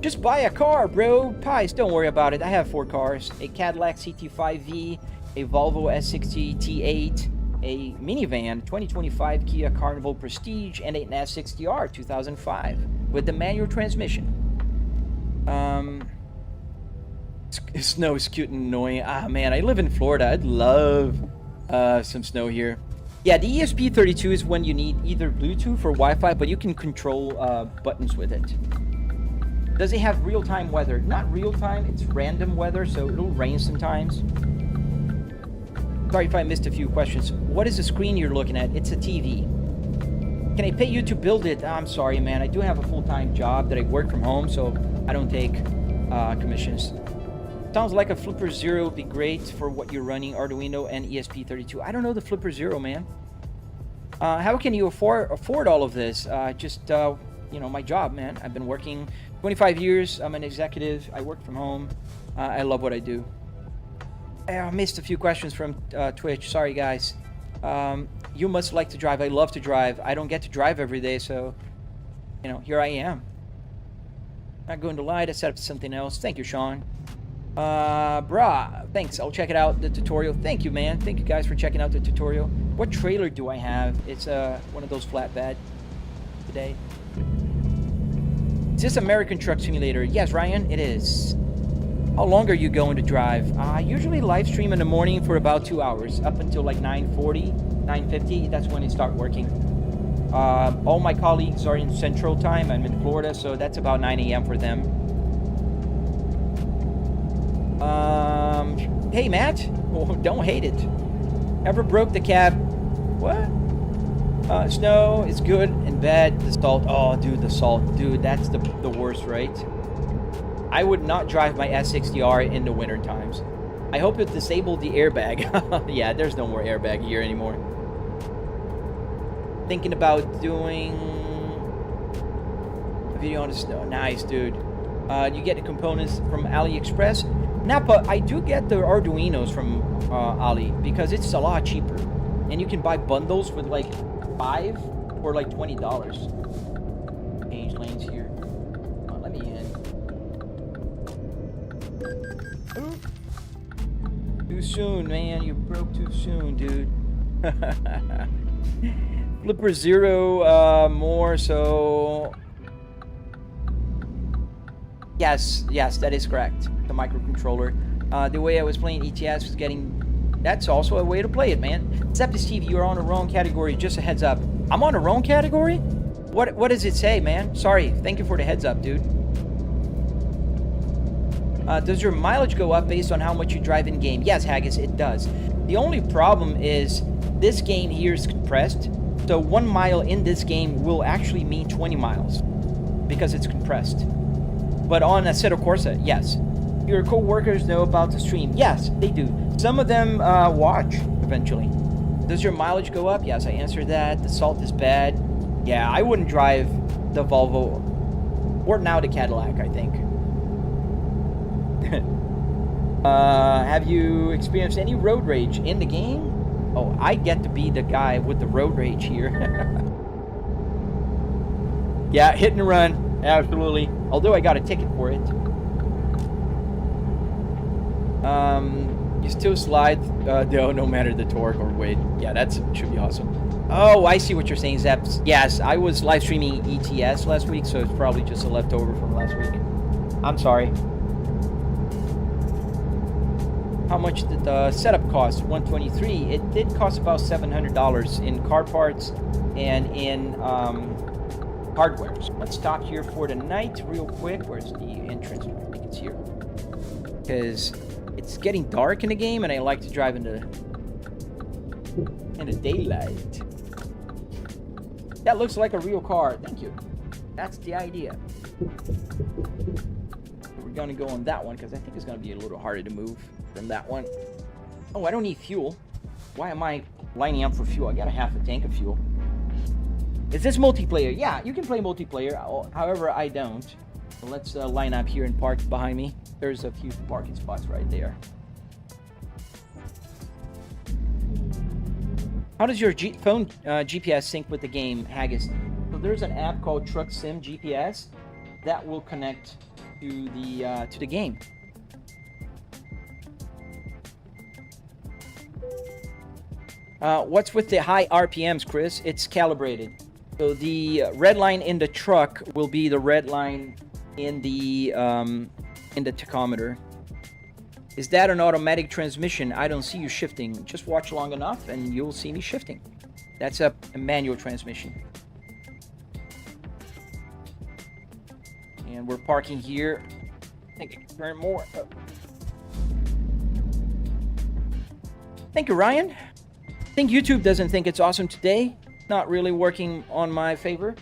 Speaker 1: Just buy a car, bro. Pies, don't worry about it. I have 4 cars. A Cadillac CT5V, a Volvo S60 T8, a minivan 2025 Kia Carnival Prestige, and an S60R 2005 with the manual transmission. Snow is cute and annoying. Ah, man, I live in Florida. I'd love some snow here. Yeah, the ESP32 is when you need either Bluetooth or Wi-Fi, but you can control buttons with it. Does it have real-time weather? Not real-time, it's random weather, so it'll rain sometimes. Sorry if I missed a few questions. What is the screen you're looking at? It's a TV. Can I pay you to build it? I'm sorry, man. I do have a full-time job that I work from home, so I don't take commissions. Sounds like a Flipper Zero would be great for what you're running, Arduino and ESP32. I don't know the Flipper Zero, man. How can you afford all of this? You know, my job, man. I've been working 25 years. I'm an executive. I work from home. I love what I do. I missed a few questions from Twitch. Sorry, guys. You must like to drive. I love to drive. I don't get to drive every day, so, you know, here I am. Not going to lie. I set up something else. Thank you, Sean. Brah, thanks. I'll check it out, the tutorial. Thank you, man. Thank you guys for checking out the tutorial. What trailer do I have? It's one of those flatbed today. Is this American Truck Simulator? Yes, Ryan, it is. How long are you going to drive? I usually live stream in the morning for about 2 hours, up until like 9:40, 9:50. That's when I start working. All my colleagues are in Central Time. I'm in Florida, so that's about 9 a.m. for them. Hey, Matt. Oh, don't hate it. Ever broke the cab? What? Snow is good and bad. The salt. Oh, dude, the salt. Dude, that's the worst, right? I would not drive my S60R in the winter times. I hope it disabled the airbag. Yeah, there's no more airbag here anymore. Thinking about doing a video on the snow. Nice, dude. You get the components from AliExpress. Napa, I do get the Arduinos from Ali because it's a lot cheaper. And you can buy bundles with like 5 for like $20. Change lanes here. Let me in. Too soon, man. You broke too soon, dude. Flipper Zero more, so... Yes, that is correct. The microcontroller. The way I was playing ETS was getting... That's also a way to play it, man. Except Steve, you're on the wrong category. Just a heads up. I'm on the wrong category? What does it say, man? Sorry. Thank you for the heads up, dude. Does your mileage go up based on how much you drive in game? Yes, Haggis, it does. The only problem is this game here is compressed. So 1 mile in this game will actually mean 20 miles because it's compressed. But on Assetto Corsa, yes. Your co-workers know about the stream. Yes, they do. Some of them watch eventually. Does your mileage go up? Yes, I answered that. The salt is bad. Yeah, I wouldn't drive the Volvo or now the Cadillac, I think. Have you experienced any road rage in the game? Oh, I get to be the guy with the road rage here. Yeah, hit and run. Absolutely. Although I got a ticket for it. You still slide no matter the torque or weight. Yeah, that should be awesome. Oh, I see what you're saying, Zeps. Yes, I was live streaming ETS last week, so it's probably just a leftover from last week. I'm sorry. How much did the setup cost? $123. It did cost about $700 in car parts and in hardware. So let's stop here for the night real quick. Where's the entrance? I think it's here. Because it's getting dark in the game and I like to drive in the daylight. That looks like a real car. Thank you. That's the idea. Here we we're gonna go on that one because I think it's gonna be a little harder to move than that one. Oh, I don't need fuel. Why am I lining up for fuel? I got a half a tank of fuel. Is this multiplayer? Yeah, you can play multiplayer. However, I don't. So let's line up here and park behind me. There's a few parking spots right there. How does your phone GPS sync with the game, Haggis? So there's an app called Truck Sim GPS that will connect to the game. What's with the high RPMs, Chris? It's calibrated. So the red line in the truck will be the red line in the tachometer. Is that an automatic transmission? I don't see you shifting. Just watch long enough and you'll see me shifting. That's a manual transmission. And we're parking here. I think I can turn more. Thank you, Ryan. I think YouTube doesn't think it's awesome today. Not really working on my favor.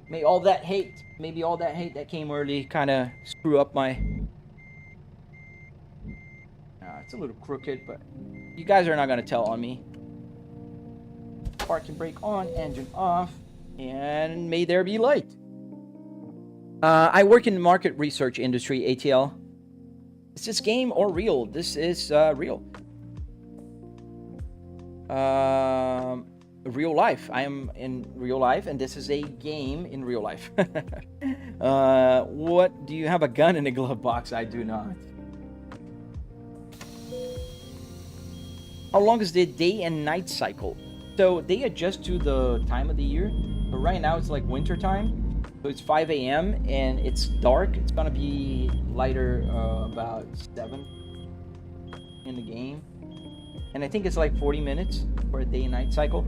Speaker 1: Maybe all that hate that came early kind of screw up my... it's a little crooked, but you guys are not going to tell on me. Parking brake on, engine off, and may there be light. I work in the market research industry, ATL. Is this game or real? This is real. Real life. I am in real life, and this is a game in real life. What? Do you have a gun in a glove box? I do not. How long is the day and night cycle? So they adjust to the time of the year. But right now it's like winter time. So it's 5 a.m. and it's dark. It's gonna be lighter about 7 in the game. And I think it's like 40 minutes for a day and night cycle.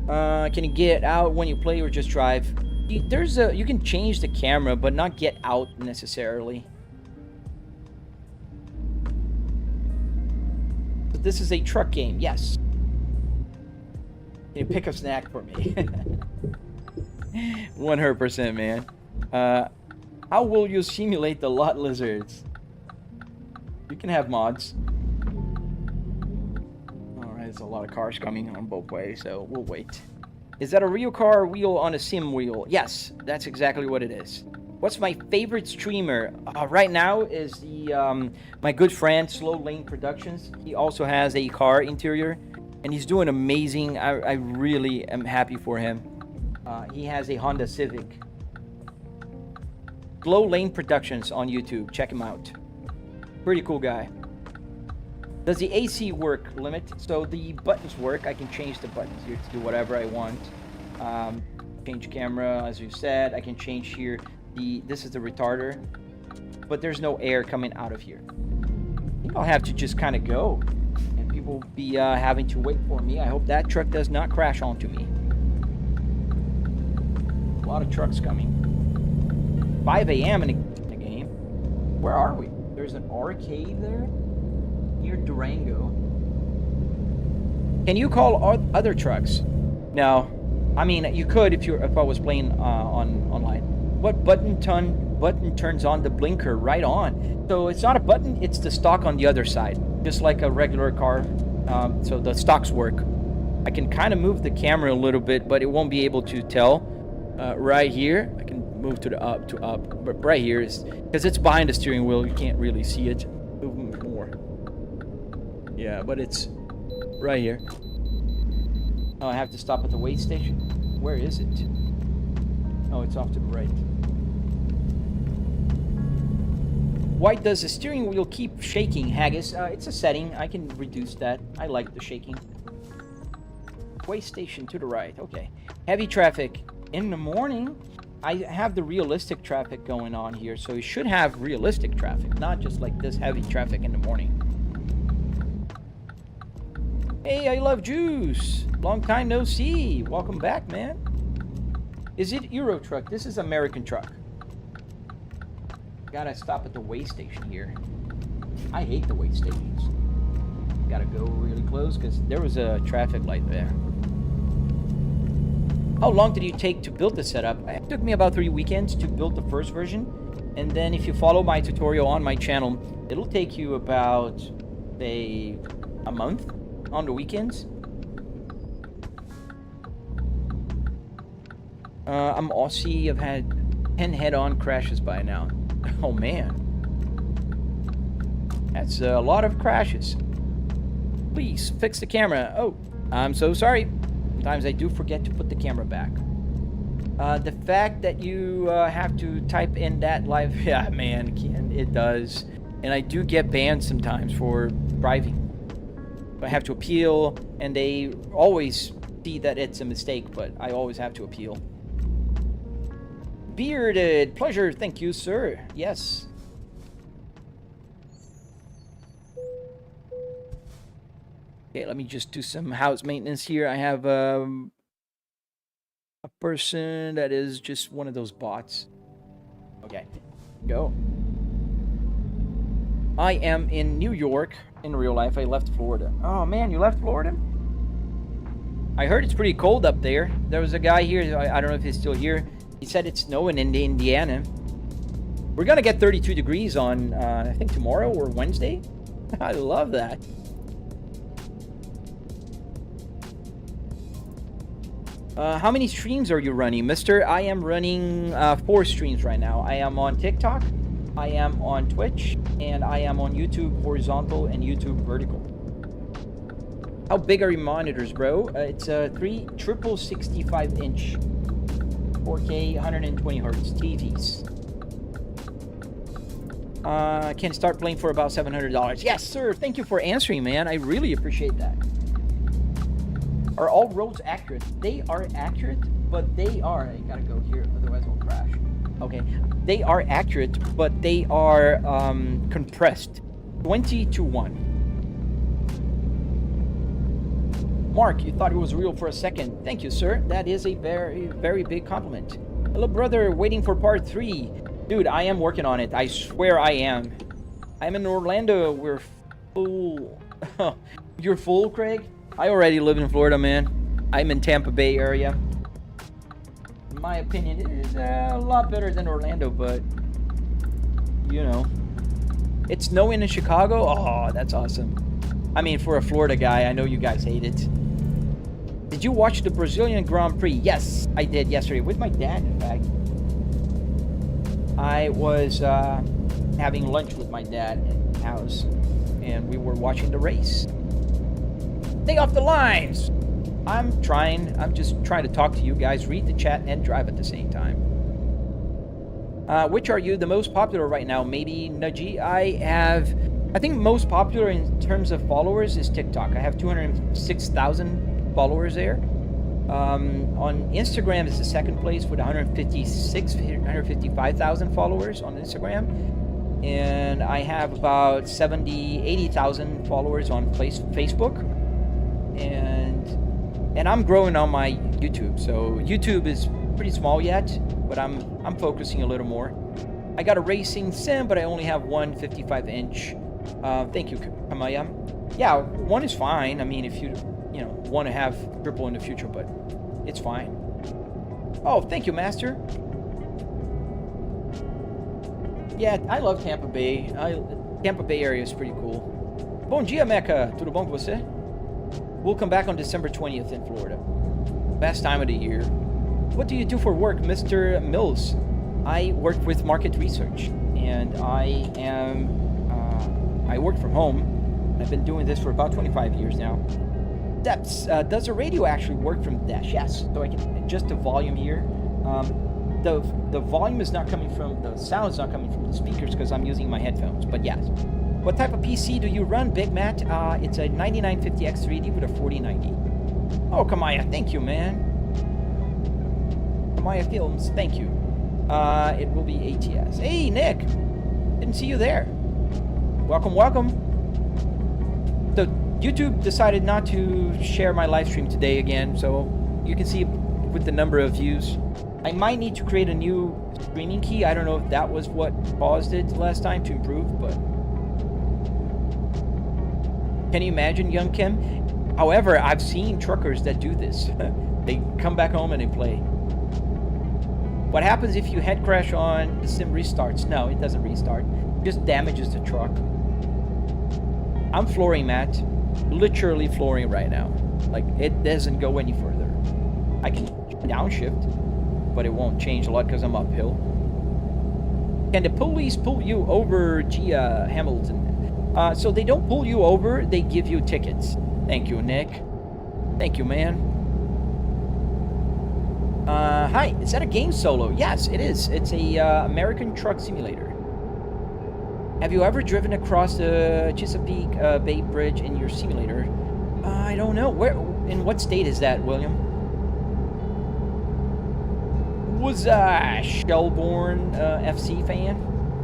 Speaker 1: Can you get out when you play or just drive? You can change the camera, but not get out necessarily. But this is a truck game, yes. Can you pick up snack for me? 100%, man. How will you simulate the lot lizards? You can have mods. Alright, there's a lot of cars coming on both ways, so we'll wait. Is that a real car wheel on a sim wheel? Yes, that's exactly what it is. What's my favorite streamer? Right now is the my good friend Slow Lane Productions. He also has a car interior, and he's doing amazing. I really am happy for him. He has a Honda Civic. Slow Lane Productions on YouTube. Check him out. Pretty cool guy. Does the AC work limit? So the buttons work. I can change the buttons here to do whatever I want. Change camera, as you said. I can change here. This is the retarder, but there's no air coming out of here. I think I'll have to just kind of go, and people will be having to wait for me. I hope that truck does not crash onto me. A lot of trucks coming. 5 a.m. in the game. Where are we? There's an arcade there near Durango. Can you call other trucks? No. I mean, you could if I was playing online. What button turns on the blinker? Right on. So it's not a button, it's the stock on the other side, just like a regular car. So the stocks work. I can kind of move the camera a little bit, but it won't be able to tell. Right here, I can move to the up, but right here is because it's behind the steering wheel. You can't really see it. Move more. Yeah, but it's right here. Oh, I have to stop at the weigh station. Where is it? Oh, it's off to the right. Why does the steering wheel keep shaking, Haggis? It's a setting. I can reduce that. I like the shaking. Weigh station to the right. Okay. Heavy traffic in the morning. I have the realistic traffic going on here, so you should have realistic traffic, not just like this heavy traffic in the morning. Hey, I love Juice. Long time no see. Welcome back, man. Is it Euro truck? This is American truck. Gotta stop at the weigh station here. I hate the weigh stations. Gotta go really close because there was a traffic light there. How long did you take to build the setup? It took me about 3 weekends to build the first version. And then if you follow my tutorial on my channel, it'll take you about, say, a month on the weekends. I'm Aussie. I've had 10 head-on crashes by now. Oh, man. That's a lot of crashes. Please, fix the camera. Oh, I'm so sorry. Sometimes I do forget to put the camera back. The fact that you have to type in that live... Yeah, man, it does. And I do get banned sometimes for driving. I have to appeal, and they always see that it's a mistake, but I always have to appeal. Bearded, pleasure, thank you, sir. Yes. Okay, let me just do some house maintenance here. I have a person that is just one of those bots. Okay, go. I am in New York in real life. I left Florida. Oh man, you left Florida? I heard it's pretty cold up there. There was a guy here, I don't know if he's still here. He said it's snowing in Indiana. We're gonna get 32 degrees on, I think tomorrow or Wednesday. I love that. How many streams are you running, mister? I am running 4 streams right now. I am on TikTok, I am on Twitch, and I am on YouTube horizontal and YouTube vertical. How big are your monitors, bro? It's 3 triple 65-inch 4K 120 hertz TVs. Can start playing for about $700. Yes, sir. Thank you for answering, man. I really appreciate that. Are all roads accurate? They are accurate, but they are... I gotta go here, otherwise I'll crash. Okay. They are accurate, but they are compressed. 20:1. Mark, you thought it was real for a second. Thank you, sir. That is a very, very big compliment. Hello, brother. Waiting for part 3. Dude, I am working on it. I swear I am. I'm in Orlando. We're full. You're full, Craig? I already live in Florida, man. I'm in Tampa Bay area. In my opinion, it is a lot better than Orlando, but, you know. It's snowing in Chicago? Oh, that's awesome. I mean, for a Florida guy, I know you guys hate it. Did you watch the Brazilian Grand Prix? Yes, I did yesterday with my dad, in fact. I was having lunch with my dad in the house, and we were watching the race. Stay off the lines! I'm just trying to talk to you guys, read the chat, and drive at the same time. Which are you the most popular right now? Maybe Naji? I think most popular in terms of followers is TikTok. I have 206,000 followers there. On Instagram is the second place with 155,000 followers on Instagram. And I have about 80,000 followers on Facebook. And I'm growing on my YouTube. So YouTube is pretty small yet, but I'm focusing a little more. I got a racing sim, but I only have one 55-inch. Thank you, Kamaya. Yeah, one is fine. I mean, if you want to have triple in the future, but it's fine. Oh, thank you, Master. Yeah, I love Tampa Bay. Tampa Bay area is pretty cool. Bom dia, Mecha. Tudo bom com você? We'll come back on December 20th in Florida. Best time of the year. What do you do for work, Mr. Mills? I work with market research, and I work from home. I've been doing this for about 25 years now. Depths, does the radio actually work from dash? Yes, so I can adjust the volume here. The volume is not coming from, the sound is not coming from the speakers because I'm using my headphones, but yes. What type of PC do you run, Big Matt? It's a 9950X3D with a 4090. Oh, Kamaya, thank you, man. Kamaya Films, thank you. It will be ATS. Hey, Nick! Didn't see you there. Welcome, welcome. So, YouTube decided not to share my live stream today again, so you can see with the number of views. I might need to create a new streaming key. I don't know if that was what caused it last time to improve, but... Can you imagine, Young Kim? However, I've seen truckers that do this. They come back home and they play. What happens if you head crash on the sim restarts? No, it doesn't restart. It just damages the truck. I'm flooring, Matt. Literally flooring right now. Like, it doesn't go any further. I can downshift, but it won't change a lot because I'm uphill. Can the police pull you over, Gia Hamilton? So they don't pull you over, they give you tickets. Thank you, Nick. Thank you, man. Hi, is that a game solo? Yes, it is. It's a American truck simulator. Have you ever driven across the Chesapeake Bay Bridge in your simulator? I don't know. Where? In what state is that, William? Was Shelbourne FC fan?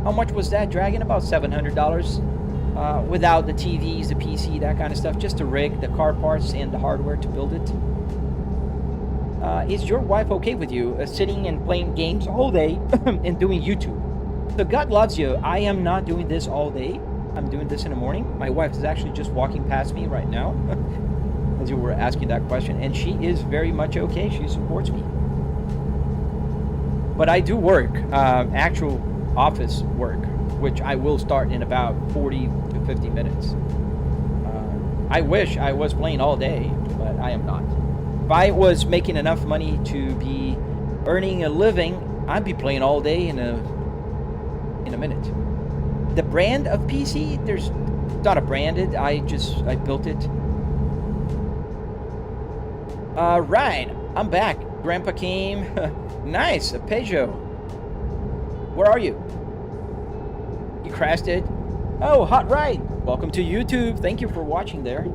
Speaker 1: How much was that dragging? About $700. Without the TVs, the PC, that kind of stuff. Just the rig, the car parts, and the hardware to build it. Is your wife okay with you sitting and playing games all day and doing YouTube? So God loves you. I am not doing this all day. I'm doing this in the morning. My wife is actually just walking past me right now as you were asking that question, and she is very much okay. She supports me. But I do work, actual office work, which I will start in about 40 to 50 minutes. I wish I was playing all day, but I am not. If I was making enough money to be earning a living, I'd be playing all day in a minute. The brand of PC, there's not a branded. I built it. Right, I'm back. Grandpa came. Nice, a Peugeot. Where are you? You crashed it? Oh, hot ride. Welcome to YouTube. Thank you for watching there.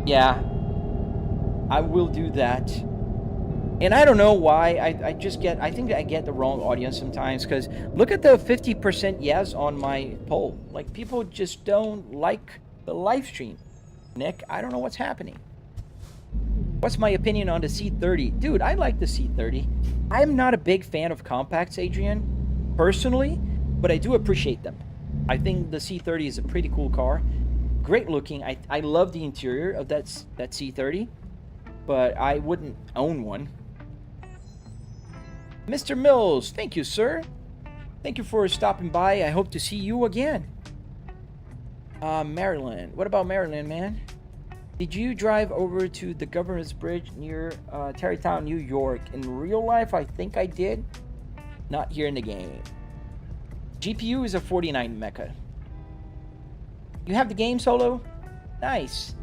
Speaker 1: Yeah, I will do that. And I don't know why. I think I get the wrong audience sometimes, because look at the 50% yes on my poll. Like, people just don't like the live stream. Nick, I don't know what's happening. What's my opinion on the C30? Dude, I like the C30. I'm not a big fan of compacts, Adrian, personally, but I do appreciate them. I think the C30 is a pretty cool car. Great looking. I love the interior of that C30, but I wouldn't own one. Mr. Mills, thank you, sir. Thank you for stopping by. I hope to see you again. Maryland. What about Maryland, man? Did you drive over to the Governor's Bridge near Tarrytown, New York? In real life, I think I did. Not here in the game. GPU is a 49 mecha. You have the game solo? Nice.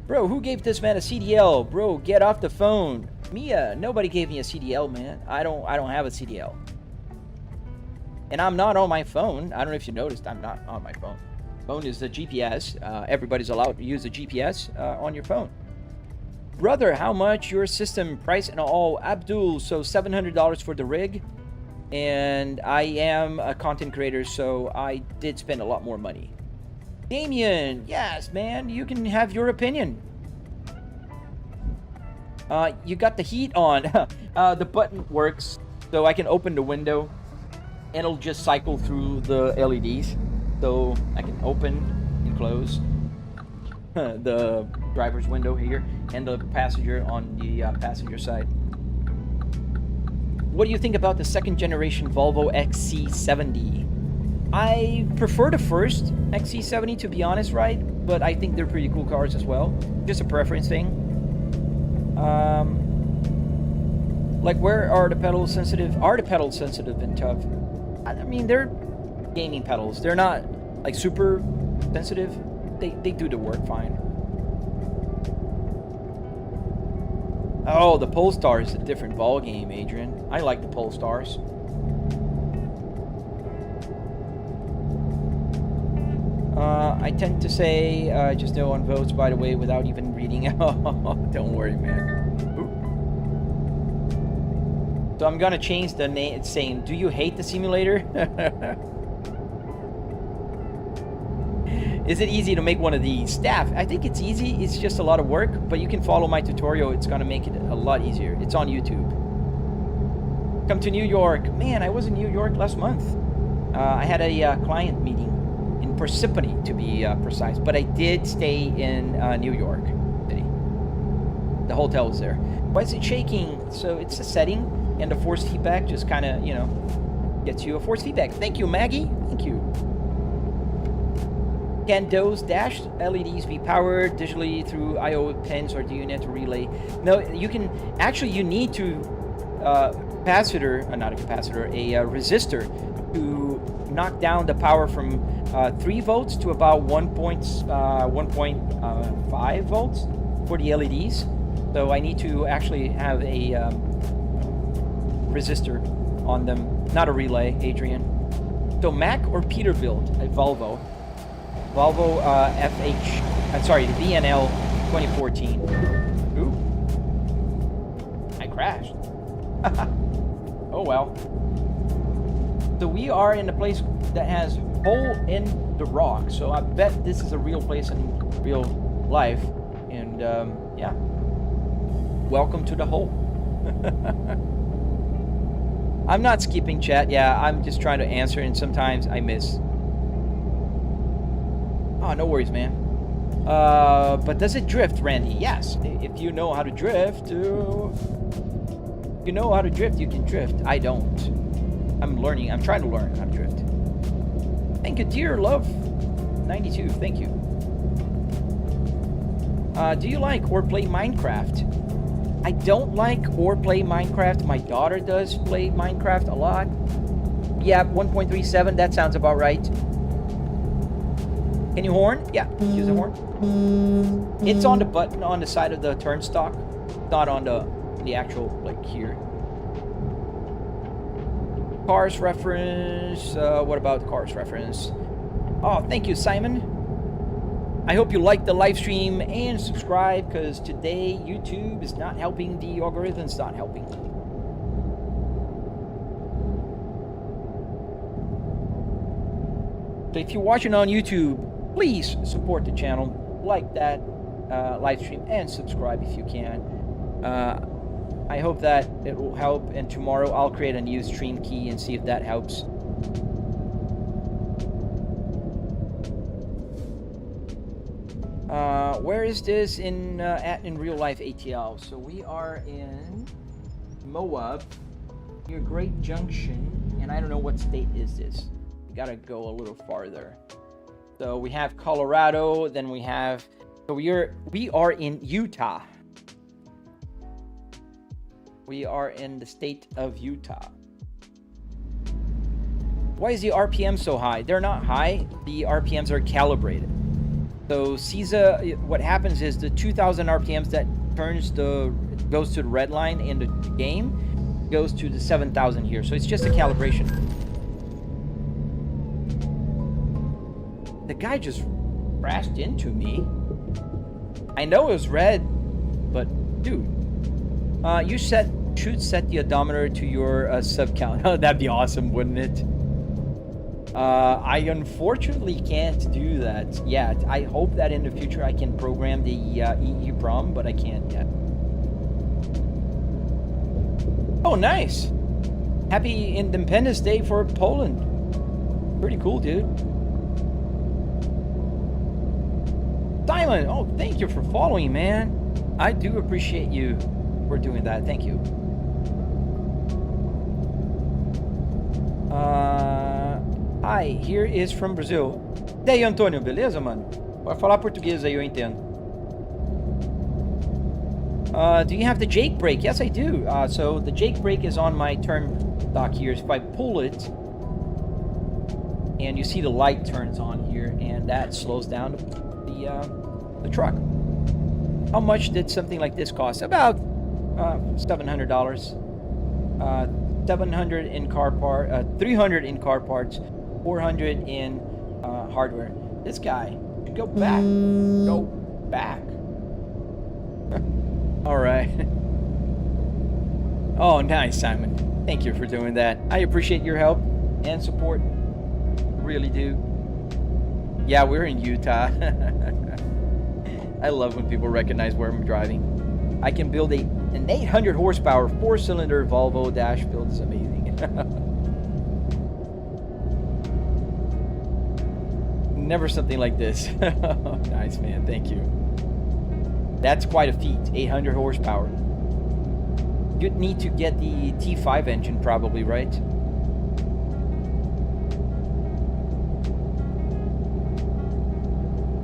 Speaker 1: Bro, who gave this man a CDL? Bro, get off the phone. Mia, nobody gave me a CDL, man. I don't have a CDL. And I'm not on my phone. I don't know if you noticed, I'm not on my phone. Phone is the GPS. Everybody's allowed to use the GPS on your phone. Brother, how much your system price and all? Abdul, so $700 for the rig. And I am a content creator, so I did spend a lot more money. Damien, yes, man, you can have your opinion. You got the heat on. The button works, so I can open the window, and it'll just cycle through the LEDs. So I can open and close the driver's window here, and the passenger on the passenger side. What do you think about the second generation Volvo XC70? I prefer the first XC70, to be honest, right? But I think they're pretty cool cars as well. Just a preference thing. Like, where are the pedals sensitive? Are the pedals sensitive and tough? I mean, they're gaming pedals. They're not like super sensitive. They do the work fine. Oh, the Polestar is a different ball game, Adrian. I like the Polestars. I tend to say just no on votes, by the way, without even reading. Don't worry, man. So I'm gonna change the name. It's saying, do you hate the simulator? Is it easy to make one of these? Staff, I think it's easy. It's just a lot of work, but you can follow my tutorial. It's gonna make it a lot easier. It's on YouTube. Come to New York. Man, I was in New York last month. I had a client meeting. in Parsippany, to be precise. But I did stay in New York City. The hotel was there. Why is it shaking? So it's a setting, and the force feedback just kind of, you know, gets you a force feedback. Thank you, Maggie. Thank you. Can those dash LEDs be powered digitally through I/O pins, or do you need to relay? No, you can. Actually, you need to capacitor, not a capacitor, a resistor to knock down the power from 3 volts to about 1.5 volts for the LEDs. So I need to actually have a resistor on them, not a relay, Adrian. So Mac or Peterbilt, a Volvo FH, I'm sorry, the VNL 2014. Ooh, I crashed. Oh well. So we are in a place that has hole in the rock. So I bet this is a real place in real life. And yeah, welcome to the hole. I'm not skipping chat. Yeah, I'm just trying to answer, and sometimes I miss. Oh, no worries, man. But does it drift, Randy? Yes. If you know how to drift, you know how to drift, you can drift. I don't. I'm learning. I'm trying to learn how to drift. Thank you, dear love. 92. Thank you. Do you like or play Minecraft? I don't like or play Minecraft. My daughter does play Minecraft a lot. Yeah, 1.37. That sounds about right. Can you horn? Yeah, use a horn. It's on the button on the side of the turnstock, not on the actual, like, here. Cars reference. What about cars reference? Oh, thank you, Simon. I hope you like the live stream and subscribe, because today YouTube is not helping. The algorithm's not helping. So if you're watching on YouTube, please support the channel, like that live stream, and subscribe if you can. I hope that it will help, and tomorrow I'll create a new stream key and see if that helps. Where is this in real life ATL? So we are in Moab, near Great Junction, and I don't know what state is this. We gotta go a little farther. So we have Colorado, then we have, so we are in Utah. We are in the state of Utah. Why is the RPM so high? They're not high. The RPMs are calibrated. So CISA, what happens is the 2000 RPMs that goes to the red line in the game goes to the 7000 here. So it's just a calibration. The guy just crashed into me. I know it was red, but dude, you should set the odometer to your sub count. Oh, that'd be awesome, wouldn't it? I unfortunately can't do that yet. I hope that in the future I can program the EEPROM, but I can't yet. Oh, nice! Happy Independence Day for Poland. Pretty cool, dude. Simon, oh, thank you for following, man. I do appreciate you for doing that. Thank you. Hi, here is from Brazil. E aí, Antônio, beleza, mano? Pode falar português aí, eu entendo. Do you have the Jake brake? Yes, I do. So the Jake brake is on my turn dock here. So if I pull it, and you see the light turns on here, and that slows down the truck. How much did something like this cost? About $700. 700 in car part, 300 in car parts, 400 in hardware. This guy should go back. Go back. All right. Oh, nice, Simon. Thank you for doing that. I appreciate your help and support. Really do. Yeah, we're in Utah. I love when people recognize where I'm driving. I can build an 800 horsepower 4-cylinder Volvo dash build. Is amazing. Never something like this. Nice, man. Thank you. That's quite a feat. 800 horsepower. You'd need to get the T5 engine probably, right?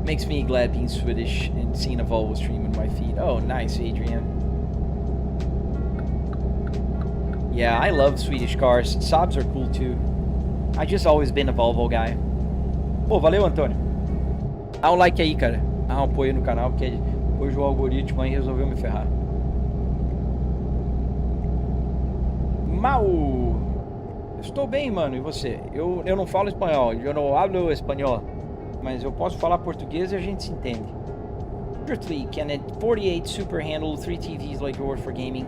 Speaker 1: Makes me glad being Swedish and seeing a Volvo stream in my feed. Oh, nice, Adrian. Yeah, I love Swedish cars. Saabs are cool too. I just always been a Volvo guy. Pô, valeu, Antônio. Dá um like aí, cara. Dá um apoio no canal, porque hoje o algoritmo aí resolveu me ferrar. Mal! Estou bem, mano. E você? Eu não falo espanhol. Eu não hablo espanhol. Mas eu posso falar português e a gente se entende. Truthfully, can a 48 Super handle 3 TVs like yours for gaming?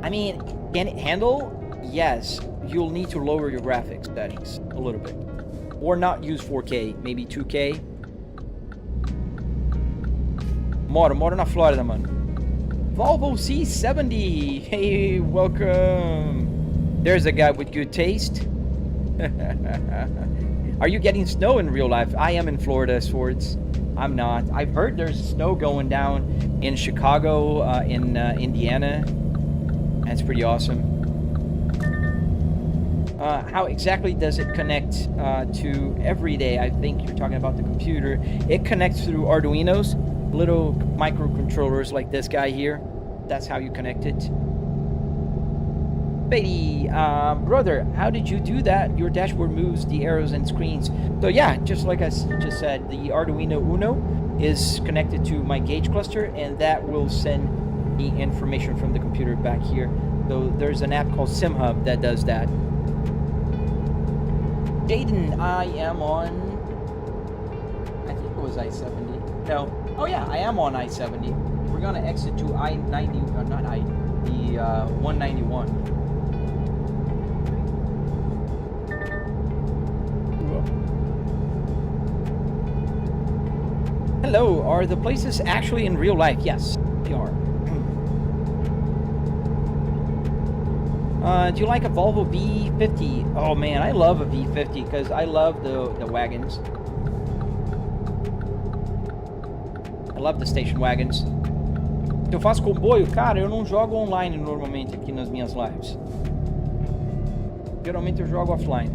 Speaker 1: I mean, can it handle? Yes. You'll need to lower your graphics settings a little bit. Or not use 4K, maybe 2K. Moro na Flórida, mano. Volvo C70. Hey, welcome. There's a guy with good taste. Are you getting snow in real life? I am in Florida, Swords. I'm not. I've heard there's snow going down in Chicago, in Indiana. That's pretty awesome. How exactly does it connect to everyday? I think you're talking about the computer. It connects through arduinos, little microcontrollers like this guy here. That's how you connect it. Beatty, brother, how did you do that? Your dashboard moves the arrows and screens. So yeah, just like I just said, the Arduino Uno is connected to my gauge cluster, and that will send the information from the computer back here. So there's an app called SimHub that does that. Jaden, I am on, I think it was I-70. No, oh yeah, I am on I-70. We're gonna exit to I-90, not I, the 191. Hello, are the places actually in real life? Yes, they are. Do you like a Volvo V50? Oh man, I love a V50 because I love the wagons. I love the station wagons. Se eu faço comboio, cara, eu não jogo online normalmente aqui nas minhas lives. Geralmente eu jogo offline.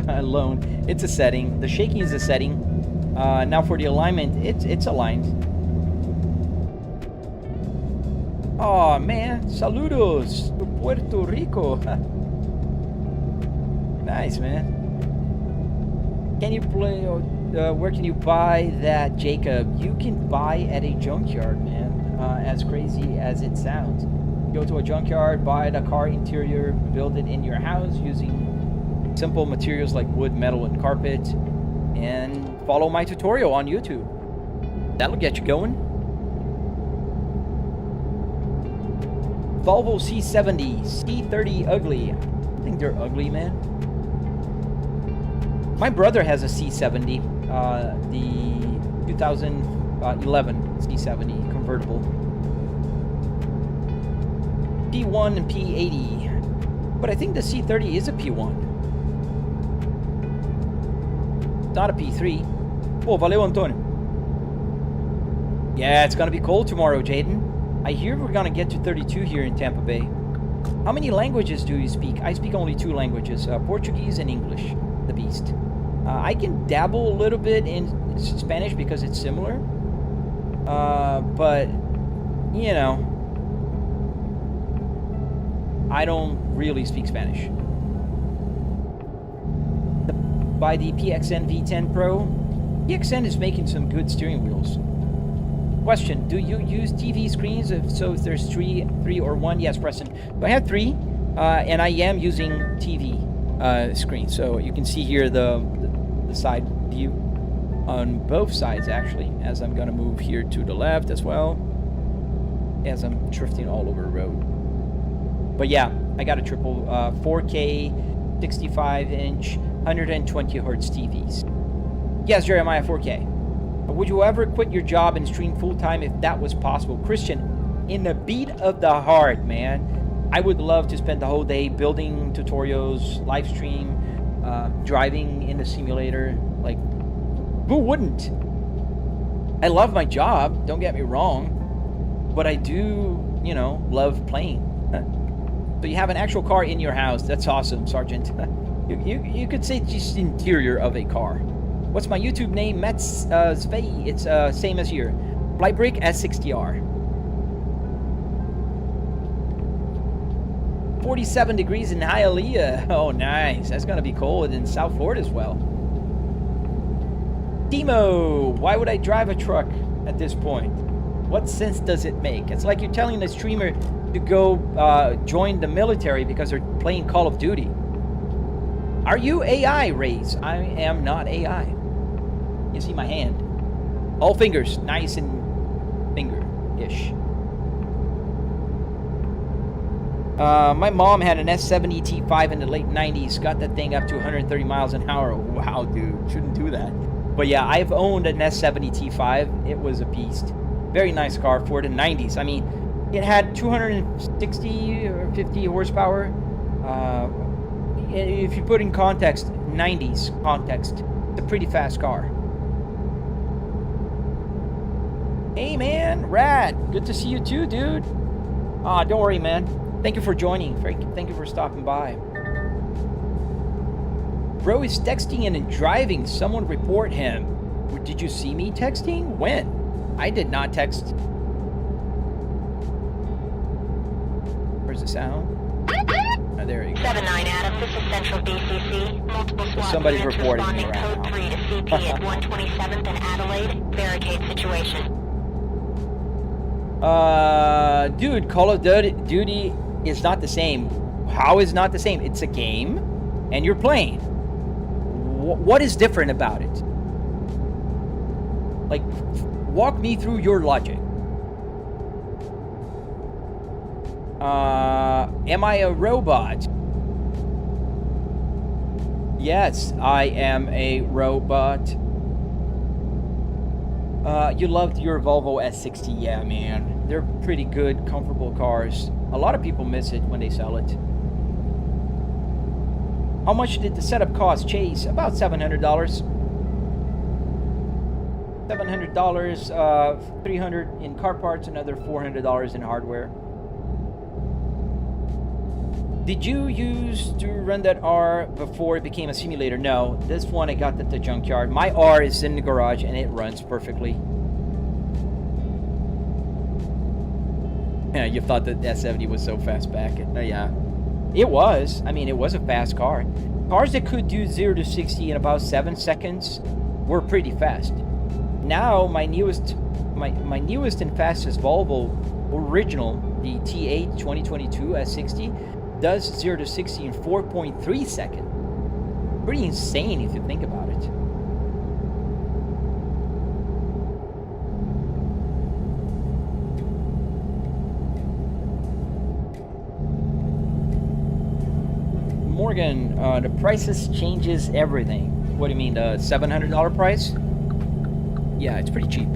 Speaker 1: Alone. It's a setting. The shaking is a setting. Now for the alignment, it's aligned. Oh man, saludos to Puerto Rico. Nice, man. Can you play? Where can you buy that, Jacob? You can buy at a junkyard, man. As crazy as it sounds, go to a junkyard, buy the car interior, build it in your house using simple materials like wood, metal, and carpet, and follow my tutorial on YouTube. That'll get you going. Volvo C70, C30 ugly. I think they're ugly, man. My brother has a C70, the 2011 C70 convertible. P1 and P80, but I think the C30 is a P1. Not a P3. Oh, valeu, Antônio. Yeah, it's gonna be cold tomorrow, Jaden. I hear we're gonna get to 32 here in Tampa Bay. How many languages do you speak? I speak only 2 languages, Portuguese and English, the beast. I can dabble a little bit in Spanish because it's similar. But, you know, I don't really speak Spanish. By the PXN V10 Pro. PXN is making some good steering wheels. Question, do you use TV screens? If so, if there's three or one? Yes, Preston. So I have 3, and I am using TV screens. So you can see here the side view on both sides, actually, as I'm going to move here to the left as well, as I'm drifting all over the road. But yeah, I got a triple 4K, 65-inch, 120 hertz TVs. Yes, Jeremiah, 4K. Would you ever quit your job and stream full-time if that was possible? Christian, in the beat of the heart, man. I would love to spend the whole day building tutorials, live stream, driving in a simulator. Like, who wouldn't? I love my job, don't get me wrong, but I do, you know, love playing. So you have an actual car in your house. That's awesome, Sergeant. You could say just interior of a car. What's my YouTube name? Mets Svei. It's same as here. Flightbrick S60R. 47 degrees in Hialeah. Oh, nice. That's gonna be cold in South Florida as well. Timo, why would I drive a truck at this point? What sense does it make? It's like you're telling a streamer to go join the military because they're playing Call of Duty. Are you AI, Raze? I am not AI. You see my hand. All fingers, nice and finger-ish. My mom had an S70 T5 in the late 90s. Got that thing up to 130 miles an hour. Wow, dude. Shouldn't do that. But yeah, I've owned an S70 T5. It was a beast. Very nice car for the 90s. I mean, it had 260 or 50 horsepower. If you put in context, 90s context, it's a pretty fast car. Hey, man. Rad. Good to see you too, dude. Don't worry, man. Thank you for joining. Thank you for stopping by. Bro is texting and driving. Someone report him. Did you see me texting? When? I did not text. Where's the sound? Oh, there you go.
Speaker 2: 79 Adams, this is Central BCC. Multiple SWAT
Speaker 1: Somebody's
Speaker 2: units
Speaker 1: reporting me
Speaker 2: responding
Speaker 1: right
Speaker 2: code
Speaker 1: now.
Speaker 2: 3 to CP at 127th and Adelaide. Barricade situation.
Speaker 1: Dude, Call of Duty is not the same. How is not the same? It's a game, and you're playing. What is different about it? Like, walk me through your logic. Am I a robot? Yes, I am a robot. You loved your Volvo S60. Yeah, man. They're pretty good, comfortable cars. A lot of people miss it when they sell it. How much did the setup cost, Chase? About $700. $700, $300 in car parts, another $400 in hardware. Did you use to run that R before it became a simulator? No, this one I got at the junkyard. My R is in the garage and it runs perfectly. Yeah, you thought that S70 was so fast back. Yeah, it was. I mean, it was a fast car. Cars that could do 0 to 60 in about 7 seconds were pretty fast. Now, my newest and fastest Volvo original, the T8 2022 S60, does 0 to 60 in 4.3 seconds. Pretty insane if you think about it. Morgan, the prices changes everything. What do you mean, the $700 price? Yeah, it's pretty cheap.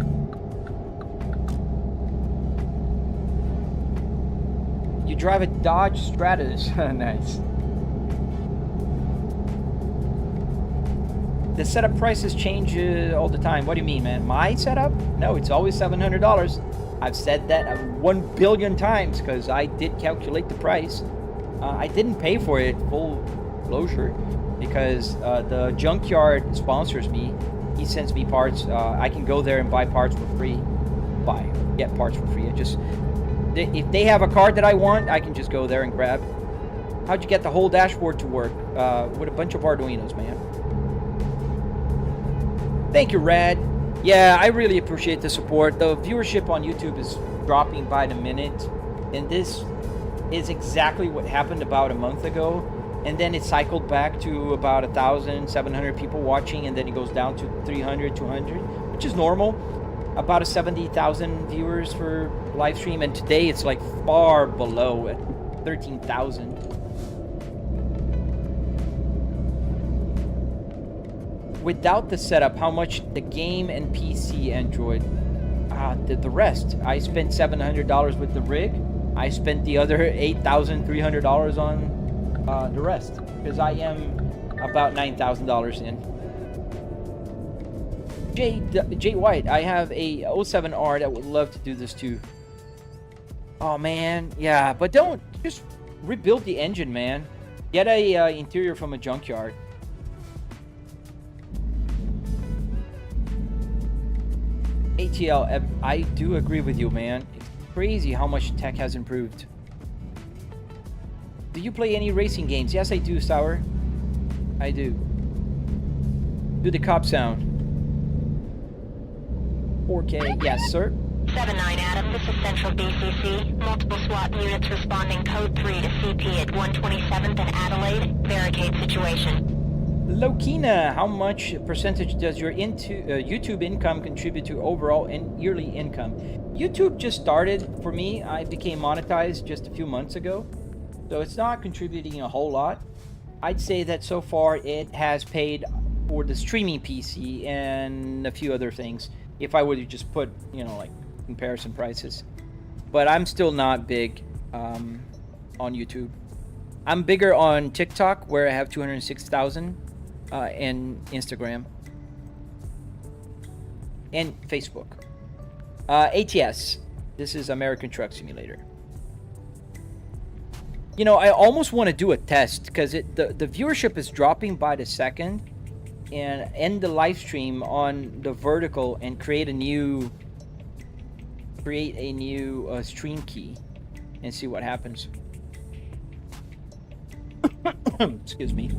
Speaker 1: You drive a Dodge Stratus. Nice. The setup prices change all the time. What do you mean, man? My setup? No, it's always $700. I've said that 1 billion times because I did calculate the price. I didn't pay for it full closure because the junkyard sponsors me. He sends me parts. I can go there and buy parts for free. Get parts for free. If they have a card that I want, I can just go there and grab. How'd you get the whole dashboard to work? With a bunch of Arduinos, man. Thank you, Rad. Yeah, I really appreciate the support. The viewership on YouTube is dropping by the minute, and this is exactly what happened about a month ago, and then it cycled back to about 1,700 people watching, and then it goes down to 300, 200, which is normal. About 70,000 viewers for live stream, and today it's like far below at 13,000. Without the setup, how much the game and PC Android? The rest. I spent $700 with the rig. I spent the other $8,300 on the rest because I am about $9,000 in. Jay White, I have a 07R that would love to do this too. Oh man, yeah, but don't just rebuild the engine, man. Get a interior from a junkyard. ATL, I do agree with you, man. It's crazy how much tech has improved. Do you play any racing games? Yes, I do, Sour. I do. Do the cop sound. 4K, yes, sir.
Speaker 2: 7-9 Adam, this is Central BCC. Multiple SWAT units responding code 3 to CP at 127th and Adelaide. Barricade situation.
Speaker 1: Lokina, how much percentage does your YouTube income contribute to overall yearly income? YouTube just started for me. I became monetized just a few months ago, so it's not contributing a whole lot. I'd say that so far it has paid for the streaming PC and a few other things. If I were to just put, you know, like comparison prices, but I'm still not big on YouTube. I'm bigger on TikTok, where I have 206,000, and Instagram and Facebook. ATS, this is American Truck Simulator. You know, I almost want to do a test because the viewership is dropping by the second, and end the live stream on the vertical and create a new stream key and see what happens. Excuse me.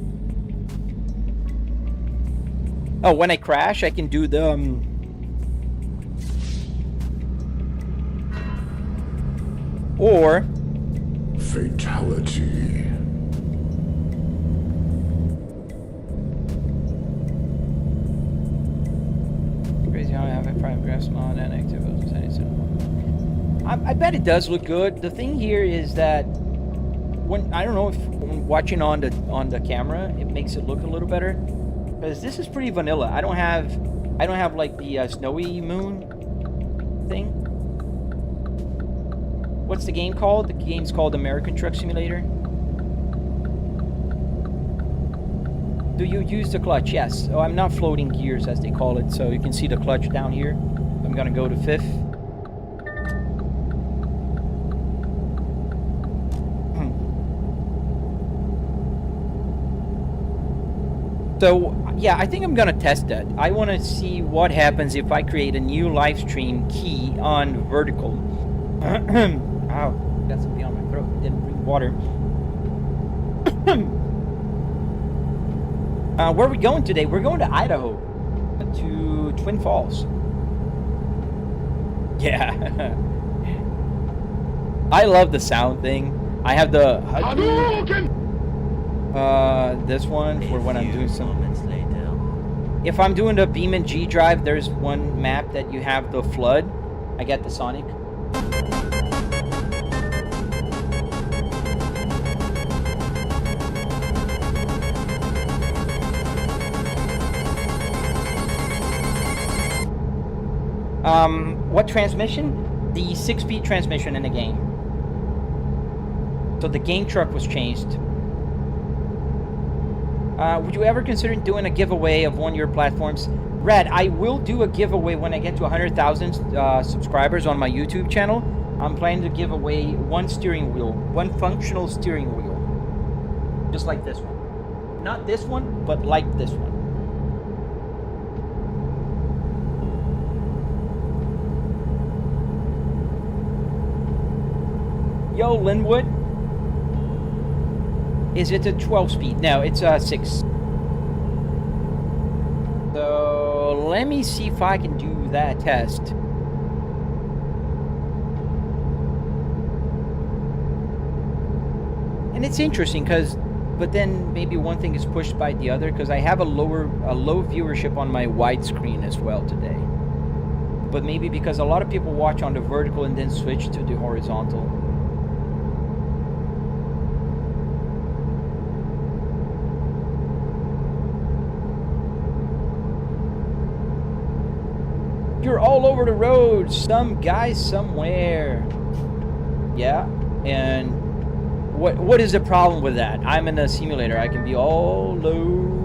Speaker 1: Oh, when I crash, I can do the or
Speaker 3: fatality.
Speaker 1: Crazy how I have a prime grasp on and active. I bet it does look good. The thing here is that when I don't know if when watching on the camera, it makes it look a little better, because this is pretty vanilla. I don't have like the snowy moon thing. What's the game called? The game's called American Truck Simulator. Do you use the clutch? Yes. Oh, I'm not floating gears as they call it, so you can see the clutch down here. I'm gonna go to 5th. So, yeah, I think I'm gonna test that. I want to see what happens if I create a new live stream key on vertical. Ow, got something on my throat. Didn't bring water. Where are we going today? We're going to Idaho, to Twin Falls. Yeah. I love the sound thing. I have the this one for when I'm doing some. If I'm doing the BeamNG.drive, there's one map that you have the flood. I get the Sonic. What transmission? The 6-speed transmission in the game. So the game truck was changed. Would you ever consider doing a giveaway of one of your platforms? Red, I will do a giveaway when I get to 100,000 subscribers on my YouTube channel. I'm planning to give away one steering wheel, one functional steering wheel. Just like this one. Not this one, but like this one. Yo, Linwood. Is it a 12-speed? No, it's a 6. So let me see if I can do that test. And it's interesting but then maybe one thing is pushed by the other, because I have a low viewership on my widescreen as well today. But maybe because a lot of people watch on the vertical and then switch to the horizontal. You're all over the road, some guy somewhere. Yeah, and what is the problem with that? I'm in a simulator. I can be all over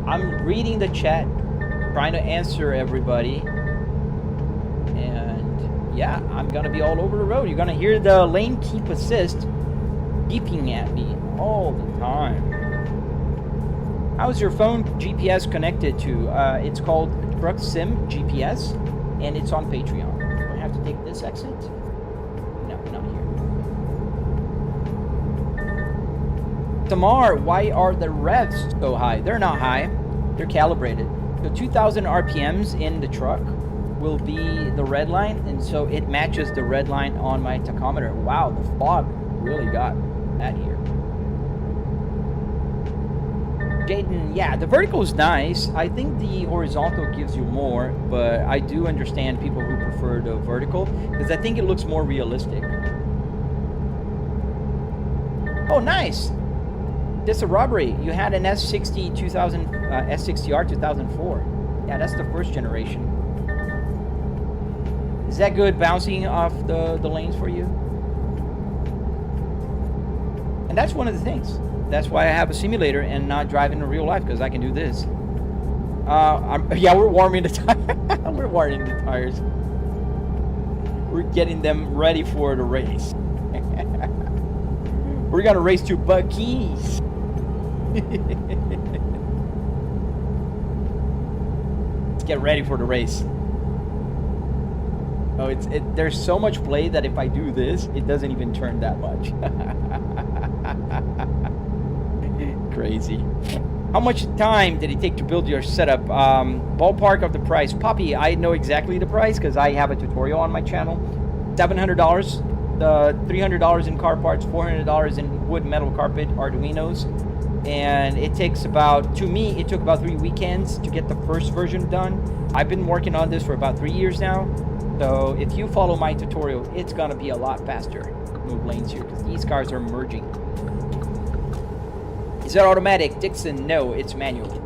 Speaker 1: I'm reading the chat, trying to answer everybody. And yeah, I'm gonna be all over the road. You're gonna hear the lane keep assist beeping at me all the time. How's your phone GPS connected to? It's called Truck Sim GPS, and it's on Patreon. Do I have to take this exit? No, not here. Tamar, why are the revs so high? They're not high. They're calibrated. So 2,000 RPMs in the truck will be the red line, and so it matches the red line on my tachometer. Wow, the fog really got that here. Jaden, yeah, the vertical is nice. I think the horizontal gives you more, but I do understand people who prefer the vertical because I think it looks more realistic. Oh, nice. That's a robbery. You had an S60 2000 S60R 2004. Yeah, that's the first generation. Is that good bouncing off the lanes for you? And that's one of the things. That's why I have a simulator and not driving in real life, because I can do this. Yeah, we're warming the tires. We're warming the tires. We're getting them ready for the race. We're gonna race to Buc-ee's. Let's get ready for the race. Oh, there's so much play that if I do this, it doesn't even turn that much. Crazy. How much time did it take to build your setup? Ballpark of the price. Poppy, I know exactly the price because I have a tutorial on my channel. $700, $300 in car parts, $400 in wood, metal, carpet, arduinos. And it takes about, to me, it took about 3 weekends to get the first version done. I've been working on this for about 3 years now. So if you follow my tutorial, it's gonna be a lot faster. Move lanes here because these cars are merging. Is that automatic? Dixon, no, it's manual.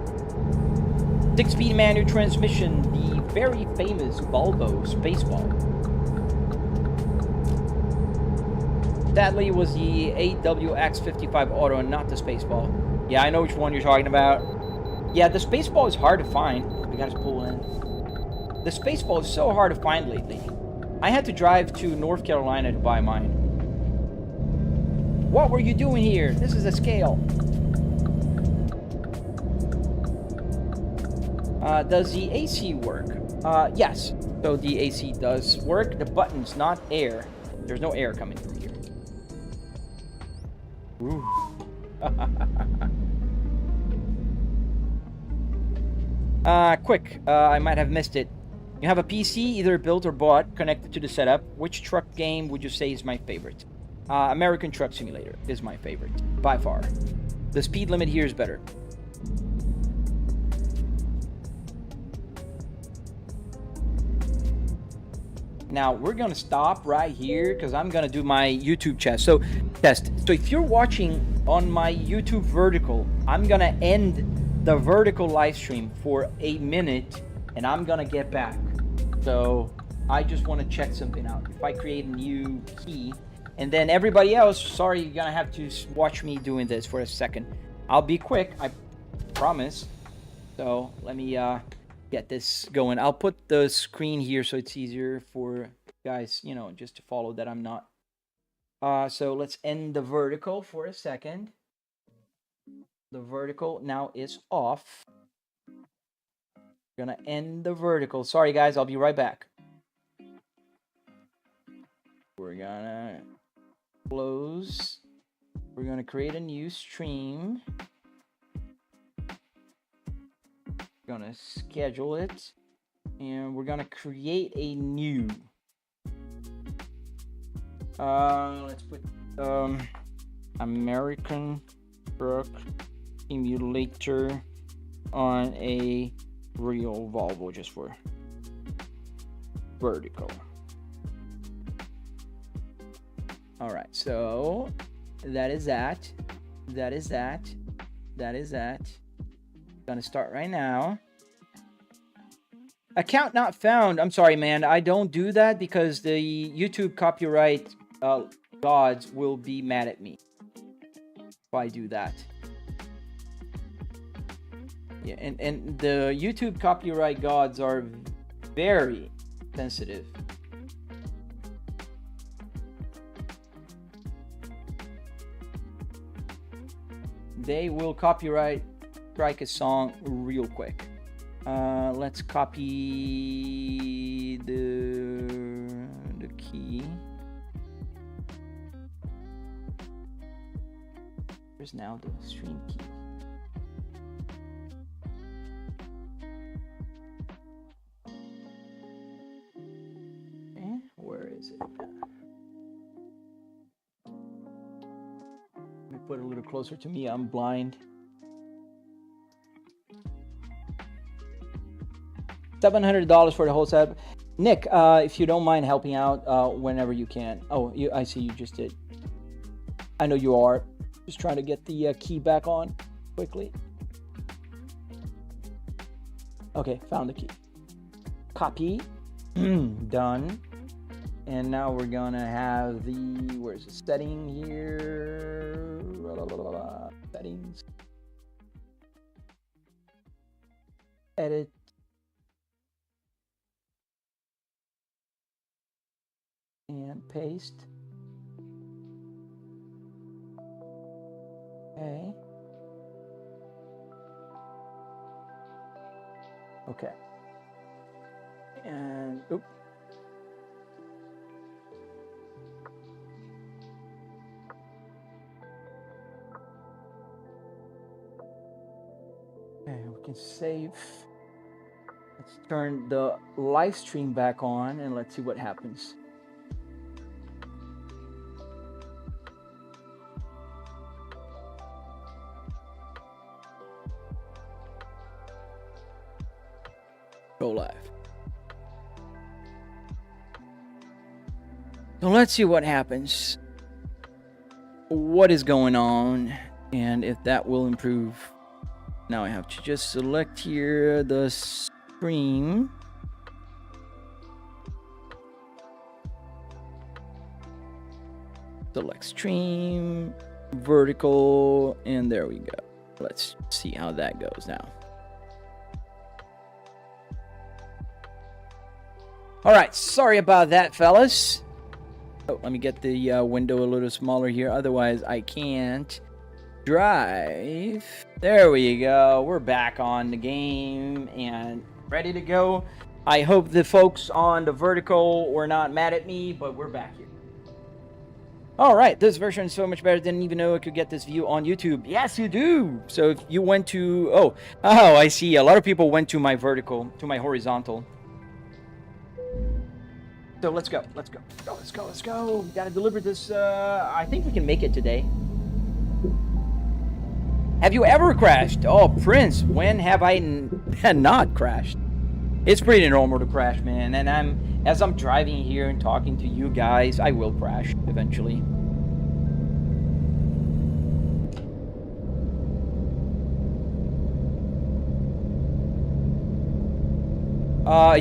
Speaker 1: 6-speed manual transmission, the very famous Volvo Spaceball. Sadly, was the AWX55 Auto and not the Spaceball. Yeah, I know which one you're talking about. Yeah, the Spaceball is hard to find. We gotta pull in. The Spaceball is so hard to find lately. I had to drive to North Carolina to buy mine. What were you doing here? This is a scale. Does the AC work? Yes. So the AC does work. The button's not air. There's no air coming from here. Ooh. Quick. I might have missed it. You have a PC, either built or bought, connected to the setup. Which truck game would you say is my favorite? American Truck Simulator is my favorite, by far. The speed limit here is better. Now, we're going to stop right here because I'm going to do my YouTube test. So if you're watching on my YouTube vertical, I'm going to end the vertical live stream for a minute and I'm going to get back. So I just want to check something out. If I create a new key, and then everybody else, sorry, you're going to have to watch me doing this for a second. I'll be quick, I promise. So let me get this going. I'll put the screen here so it's easier for guys, you know, just to follow that I'm not. So let's end the vertical for a second. The vertical now is off. Gonna end the vertical. Sorry guys, I'll be right back. We're gonna close. We're gonna create a new stream. Gonna schedule it, and we're gonna create a new. Let's put American Truck Simulator on a real Volvo just for vertical. All right, so that is that. That is that. That is that. Gonna start right now. Account not found. I'm sorry, man. I don't do that because the YouTube copyright gods will be mad at me if I do that. Yeah, and the YouTube copyright gods are very sensitive. They will copyright strike a song real quick. Let's copy the key. There's now the stream key. Okay, where is it? Let me put it a little closer to me. I'm blind. $700 for the whole set. Nick, if you don't mind helping out whenever you can. Oh, I see you just did. I know you are. Just trying to get the key back on quickly. Okay, found the key. Copy. Done. And now we're gonna have the, where's the setting here? Settings. Edit. And paste. Okay. Okay. And oop. Okay, we can save. Let's turn the live stream back on and let's see what happens. Go live. So let's see what happens. What is going on and if that will improve. Now I have to just select here the stream. Select stream, vertical, and there we go. Let's see how that goes now. All right, sorry about that, fellas. Oh, let me get the window a little smaller here. Otherwise, I can't drive. There we go. We're back on the game and ready to go. I hope the folks on the vertical were not mad at me, but we're back here. All right, this version is so much better. Didn't even know I could get this view on YouTube. Yes, you do. So if you went to, oh, I see. A lot of people went to my vertical, to my horizontal. So let's go. Let's go. Let's go. We gotta deliver this. I think we can make it today. Have you ever crashed? Oh, Prince, when have I not crashed? It's pretty normal to crash, man. And as I'm driving here and talking to you guys, I will crash eventually.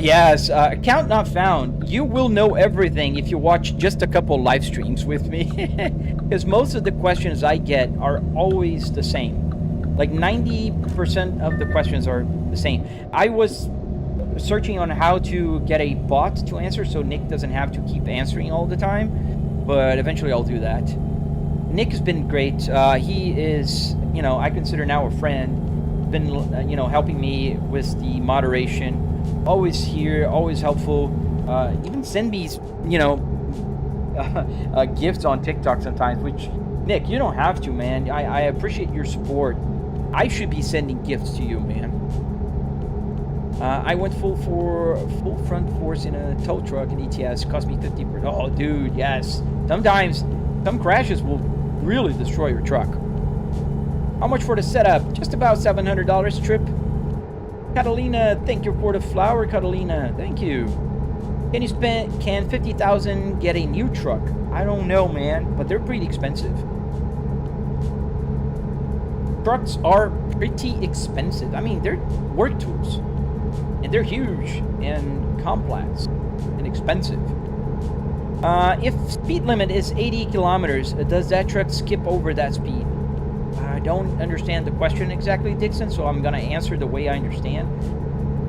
Speaker 1: Yes, account not found. You will know everything if you watch just a couple live streams with me. Because most of the questions I get are always the same. Like 90% of the questions are the same. I was searching on how to get a bot to answer so Nick doesn't have to keep answering all the time. But eventually I'll do that. Nick has been great. He is, you know, I consider now a friend. Been, you know, helping me with the moderation. Always here, always helpful. Even send me, you know, gifts on TikTok sometimes, which, Nick, you don't have to, man. I appreciate your support. I should be sending gifts to you, man. I went full front force in a tow truck in ETS. Cost me 50%. Oh, dude, yes. Sometimes, some crashes will really destroy your truck. How much for the setup? Just about $700 trip. Catalina, thank you for the flower, Catalina. Thank you. Can 50,000 get a new truck? I don't know, man, but they're pretty expensive. Trucks are pretty expensive. I mean, they're work tools, and they're huge and complex and expensive. If speed limit is 80 kilometers, does that truck skip over that speed? I don't understand the question exactly, Dixon, so I'm going to answer the way I understand.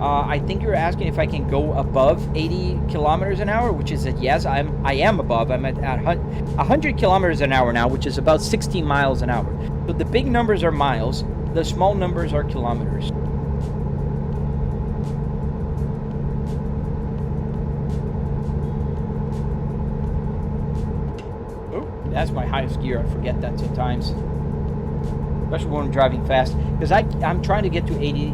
Speaker 1: I think you're asking if I can go above 80 kilometers an hour, which is a yes. I am above. I'm at 100 kilometers an hour now, which is about 16 miles an hour. So the big numbers are miles. The small numbers are kilometers. Oh, that's my highest gear. I forget that sometimes, especially when I'm driving fast, because I'm trying to get to 80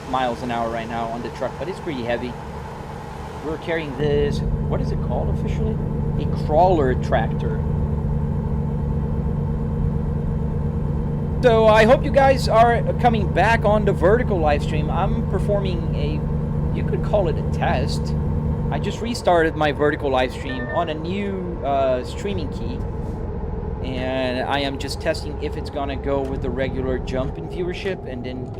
Speaker 1: miles an hour right now on the truck, but it's pretty heavy. We're carrying this, what is it called officially? A crawler tractor. So I hope you guys are coming back on the vertical live stream. I'm performing you could call it a test. I just restarted my vertical live stream on a new streaming key, and I am just testing if it's gonna go with the regular jump in viewership and then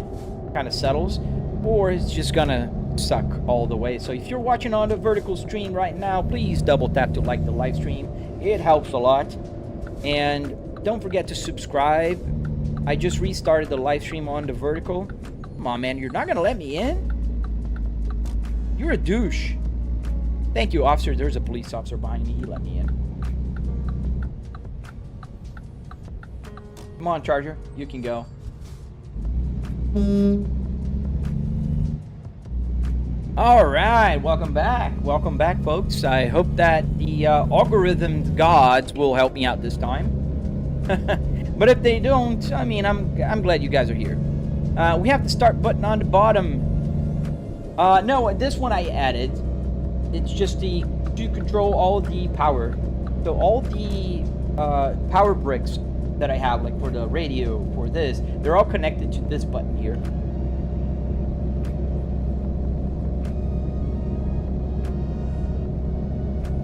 Speaker 1: kind of settles, or it's just gonna suck all the way. So if you're watching on the vertical stream right now, please double tap to like the live stream. It helps a lot. And don't forget to subscribe. I just restarted the live stream on the vertical. Come on, man, you're not gonna let me in? You're a douche. Thank you, officer. There's a police officer behind me. He let me in. Come on, Charger. You can go. All right, welcome back, folks. I hope that the algorithm gods will help me out this time. But if they don't, I mean, I'm glad you guys are here. We have the start button on the bottom. No, this one I added. It's just to control all the power. So all the power bricks that I have, like for the radio, for this, they're all connected to this button here.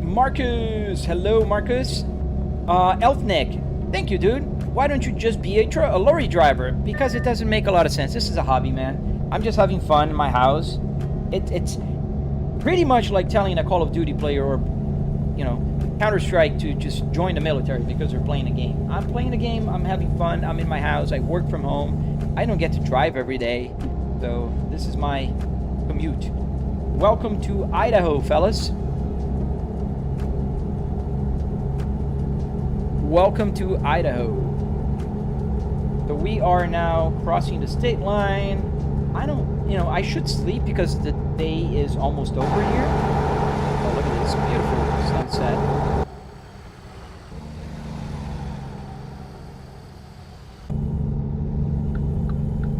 Speaker 1: Marcus, hello Marcus. Elfnick, thank you, dude. Why don't you just be a lorry driver? Because it doesn't make a lot of sense. This is a hobby, man. I'm just having fun in my house. It's pretty much like telling a Call of Duty player or, you know, Counter-Strike to just join the military because they're playing a game. I'm playing a game, I'm having fun, I'm in my house, I work from home. I don't get to drive every day, so this is my commute. Welcome to Idaho, fellas. Welcome to Idaho. So we are now crossing the state line. I should sleep because the day is almost over here. Oh, look at this beautiful sunset.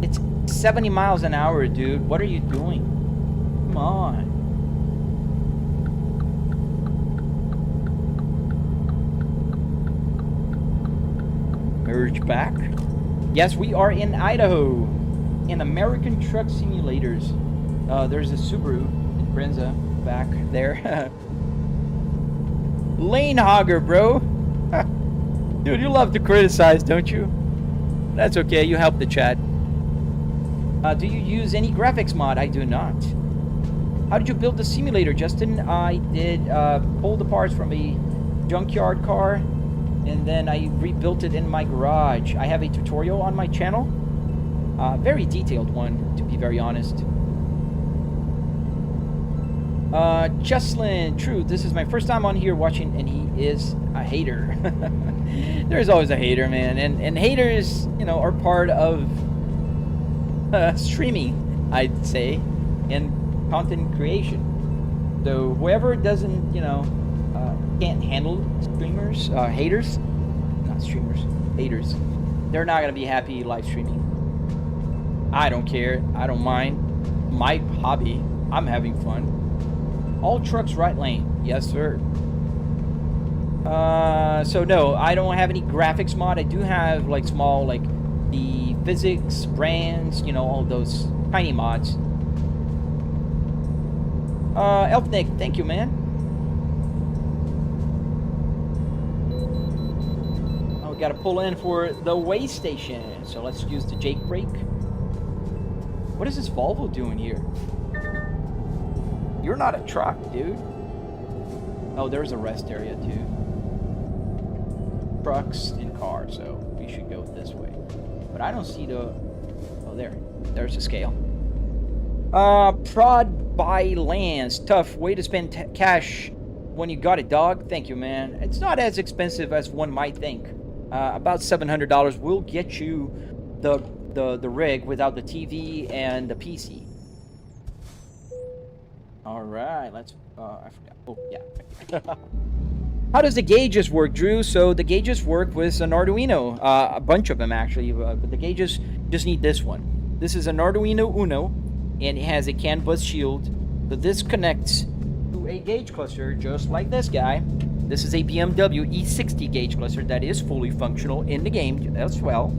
Speaker 1: It's 70 miles an hour, dude. What are you doing? Come on. Merge back. Yes, we are in Idaho, in American Truck Simulators. There's a Subaru Brenza back there. Lane hogger, bro. Dude, you love to criticize, don't you? That's okay, you help the chat. Do you use any graphics mod? I do not. How did you build the simulator, Justin? I did pull the parts from a junkyard car, and then I rebuilt it in my garage. I have a tutorial on my channel. Very detailed one, to be very honest. Cheslin, true, this is my first time on here watching, and he is a hater. There's always a hater, man. And haters, you know, are part of streaming, I'd say, and content creation. So whoever doesn't, you know, can't handle streamers, haters, not streamers, haters, they're not going to be happy live streaming. I don't care. I don't mind. My hobby. I'm having fun. All trucks right lane. Yes, sir. So no, I don't have any graphics mod. I do have like small, like the physics, brands, you know, all those tiny mods. Elfnick, thank you, man. Oh, we gotta pull in for the way station. So let's use the Jake brake. What is this Volvo doing here? You're not a truck, dude. Oh, there's a rest area too. Trucks and cars, so we should go with this way. But I don't see the... Oh, there's the scale. Prod by Lance. Tough way to spend cash when you got it, dog. Thank you, man. It's not as expensive as one might think. About $700 will get you the rig without the TV and the PC. All right, let's... I forgot. Oh, yeah. How does the gauges work, Drew? So the gauges work with an Arduino. A bunch of them, actually. But the gauges just need this one. This is an Arduino Uno, and it has a CAN bus shield. So this connects to a gauge cluster just like this guy. This is a BMW E60 gauge cluster that is fully functional in the game as well.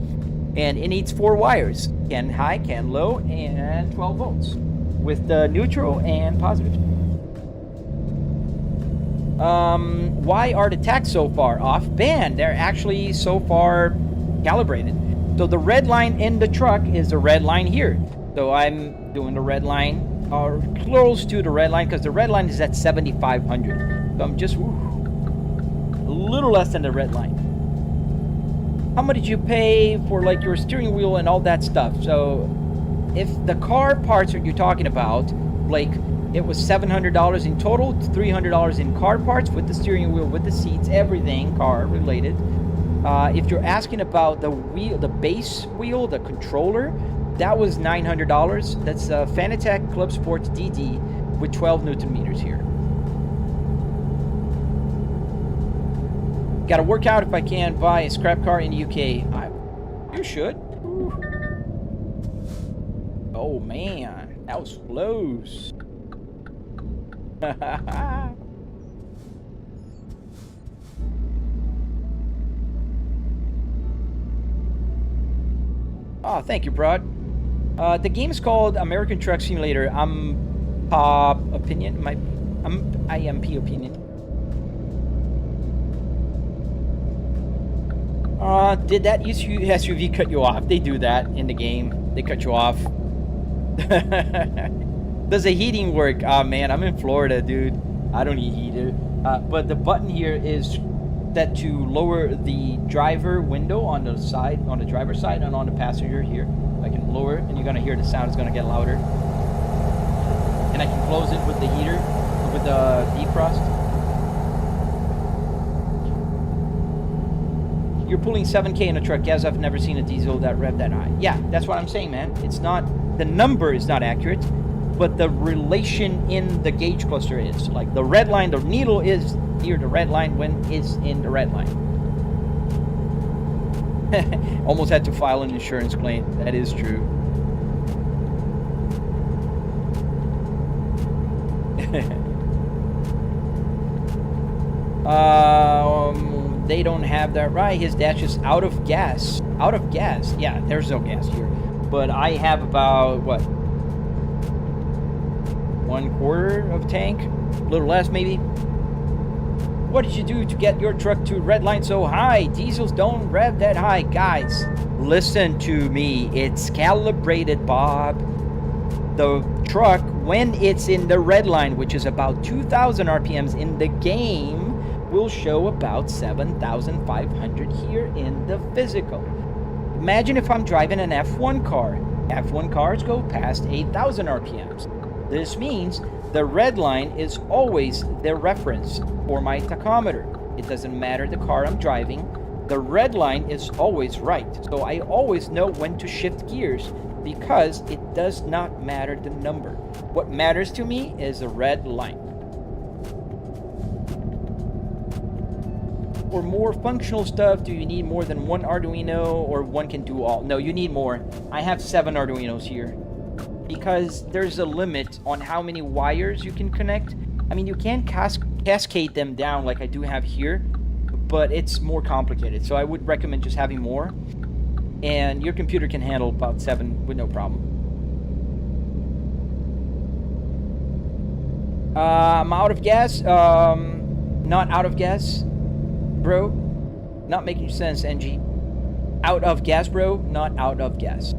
Speaker 1: And it needs 4 wires. CAN high, CAN low, and 12 volts. With the neutral and positive. Why are the tacks so far off band? They're actually so far calibrated. So the red line in the truck is the red line here. So I'm doing the red line, or close to the red line, because the red line is at 7,500. So I'm just a little less than the red line. How much did you pay for like your steering wheel and all that stuff? So if the car parts that you're talking about, Blake, it was $700 in total, $300 in car parts with the steering wheel, with the seats, everything car related. If you're asking about the wheel, the base wheel, the controller, that was $900. That's a Fanatec Clubsport DD with 12 Newton meters here. Got to work out if I can buy a scrap car in the UK. You should. Ooh. Oh man, that was close. Oh, thank you, Brad. The game is called American Truck Simulator. Opinion. IMP opinion. Did that SUV cut you off? They do that in the game. They cut you off. Does the heating work? Oh man, I'm in Florida, dude. I don't need heater. But the button here is set to lower the driver window on the side, on the driver's side, and on the passenger here. I can lower it, and you're gonna hear the sound is gonna get louder. And I can close it with the heater, with the defrost. You're pulling 7K in a truck. Yes, I've never seen a diesel that rev that high. Yeah, that's what I'm saying, man. It's not, the number is not accurate, but the relation in the gauge cluster is. Like the red line, the needle is near the red line when it's in the red line. Almost had to file an insurance claim. That is true. They don't have that right. His dash is out of gas. Out of gas. Yeah, there's no gas here. But I have about, what? 1/4 of tank? A little less, maybe. What did you do to get your truck to red line so high? Diesels don't rev that high. Guys, listen to me. It's calibrated, Bob. The truck, when it's in the red line, which is about 2,000 RPMs in the game, will show about 7,500 here in the physical. Imagine if I'm driving an F1 car. F1 cars go past 8,000 RPMs. This means the red line is always the reference for my tachometer. It doesn't matter the car I'm driving. The red line is always right. So I always know when to shift gears because it does not matter the number. What matters to me is the red line. For more functional stuff, do you need more than one Arduino or one can do all? No, you need more. I have 7 Arduinos here because there's a limit on how many wires you can connect. I mean, you can cascade them down like I do have here, but it's more complicated. So I would recommend just having more. And your computer can handle about 7 with no problem. I'm out of gas. Not out of gas. Bro, not making sense, NG. Out of gas, bro, not out of gas.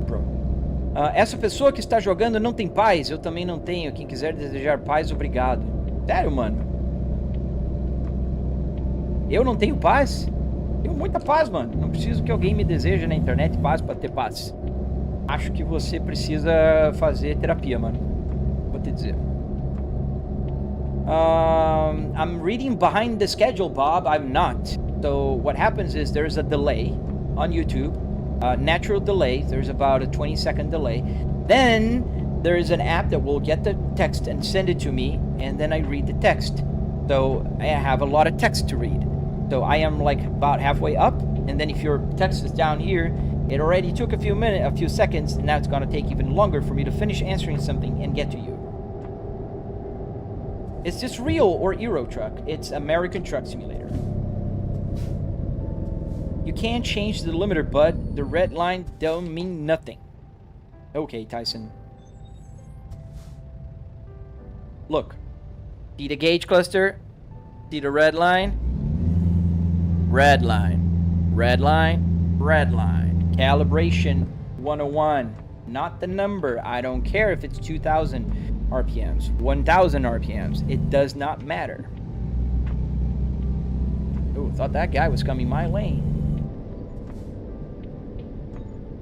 Speaker 1: Bro. Essa pessoa que está jogando não tem paz. Eu também não tenho. Quem quiser desejar paz, obrigado. Sério, mano? Eu não tenho paz? Tenho muita paz, mano. Não preciso que alguém me deseje na internet paz pra ter paz. Acho que você precisa fazer terapia, mano. Vou te dizer. I'm reading behind the schedule, Bob. I'm not. So what happens is there's a delay on YouTube. Natural delay. There's about a 20-second delay. Then there is an app that will get the text and send it to me, and then I read the text. So I have a lot of text to read. So I am like about halfway up, and then if your text is down here, it already took a few seconds, and now it's gonna take even longer for me to finish answering something and get to you. Is this real or Euro Truck? It's American Truck Simulator. You can't change the limiter, bud. The red line don't mean nothing. Okay, Tyson. Look. See the gauge cluster? See the red line? Red line. Red line. Red line. Calibration 101. Not the number. I don't care if it's 2,000 RPMs, 1,000 RPMs. It does not matter. Oh, thought that guy was coming my lane.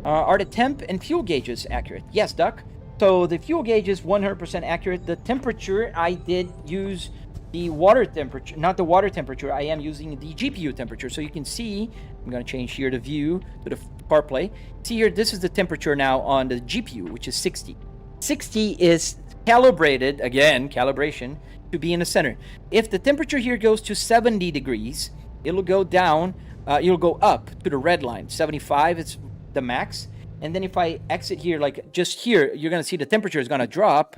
Speaker 1: Are the temp and fuel gauges accurate? Yes, Duck. So the fuel gauge is 100% accurate. The temperature, I did use the water temperature, not the water temperature. I am using the GPU temperature. So you can see, I'm going to change here the view to the CarPlay. See here, this is the temperature now on the GPU, which is 60. 60 is calibrated, again, calibration, to be in the center. If the temperature here goes to 70 degrees, it'll go down, it'll go up to the red line. 75 is the max. And then if I exit here, like just here, you're going to see the temperature is going to drop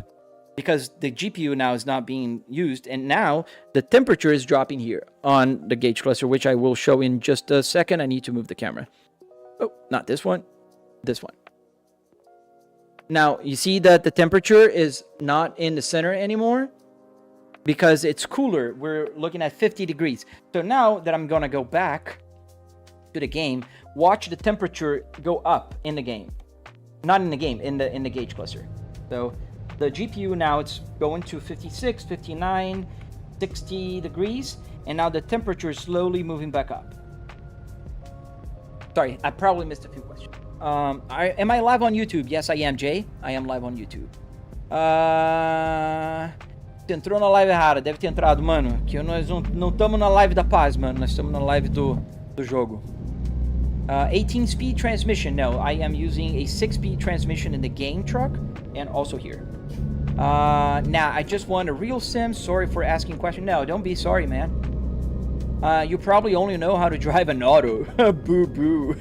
Speaker 1: because the GPU now is not being used. And now the temperature is dropping here on the gauge cluster, which I will show in just a second. I need to move the camera. Oh, not this one. This one. Now, you see that the temperature is not in the center anymore because it's cooler. We're looking at 50 degrees. So now that I'm going to go back to the game, watch the temperature go up in the game. Not in the game, in the gauge cluster. So the GPU now, it's going to 56, 59, 60 degrees, and now the temperature is slowly moving back up. Sorry, I probably missed a few questions. Am I live on YouTube? Yes, I am, Jay. I am live on YouTube. Você entrou na live errada, deve ter entrado, mano. Que nós não estamos na live da paz, mano. Nós estamos na live do jogo. 18-speed transmission. No, I am using a 6-speed transmission in the game truck and also here. Now, I just want a real sim. Sorry for asking question. No, don't be sorry, man. You probably only know how to drive an auto. Boo-boo.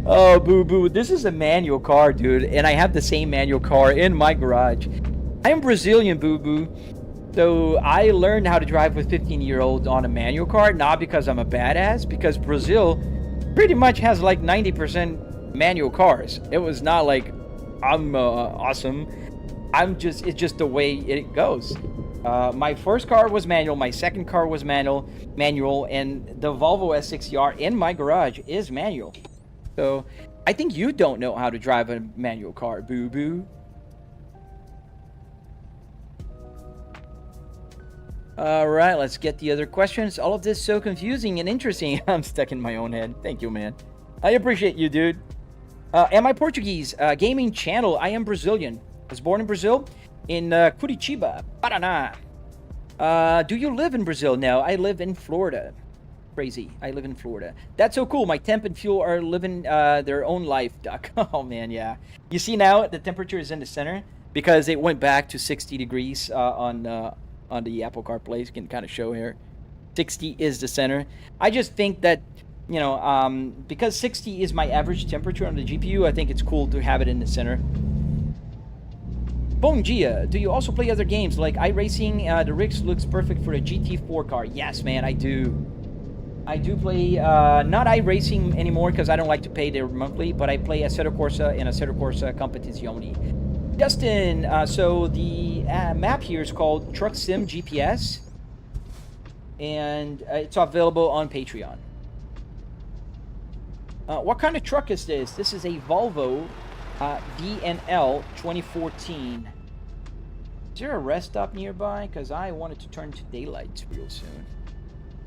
Speaker 1: Oh, boo-boo. This is a manual car, dude. And I have the same manual car in my garage. I am Brazilian, boo-boo. So I learned how to drive with 15-year-olds on a manual car. Not because I'm a badass. Because Brazil pretty much has like 90% manual cars. It was not like I'm awesome. It's just the way it goes. My first car was manual. My second car was manual. And the Volvo S60R in my garage is manual. So I think you don't know how to drive a manual car, boo-boo. All right, let's get the other questions. All of this so confusing and interesting. I'm stuck in my own head. Thank you, man. I appreciate you, dude. Am I Portuguese? Gaming channel. I am Brazilian. Was born in Brazil, in Curitiba, Paraná. Do you live in Brazil? No, I live in Florida. Crazy. I live in Florida. That's so cool. My temp and fuel are living their own life, Duck. Oh, man, yeah. You see now the temperature is in the center because it went back to 60 degrees on the Apple CarPlay. You can kind of show here. 60 is the center. I just think that, you know, because 60 is my average temperature on the GPU, I think it's cool to have it in the center. Bom dia. Do you also play other games like iRacing? The rigs looks perfect for a GT4 car. Yes, man, I do. I do play, not iRacing anymore because I don't like to pay their monthly, but I play Assetto Corsa and Assetto Corsa Competizione. Justin, so the map here is called Truck Sim GPS, and it's available on Patreon. What kind of truck is this? This is a Volvo VNL 2014. Is there a rest stop nearby? Because I wanted to turn to daylight real soon.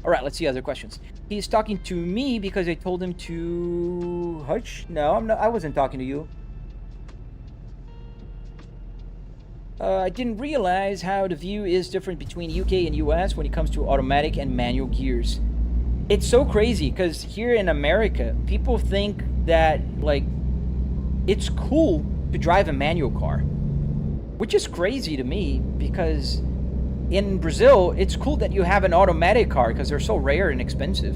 Speaker 1: All right, let's see other questions. He's talking to me because I told him to hush. No, I wasn't talking to you. I didn't realize how the view is different between UK and US when it comes to automatic and manual gears. It's so crazy because here in America, people think that like it's cool to drive a manual car, which is crazy to me because in Brazil, it's cool that you have an automatic car because they're so rare and expensive.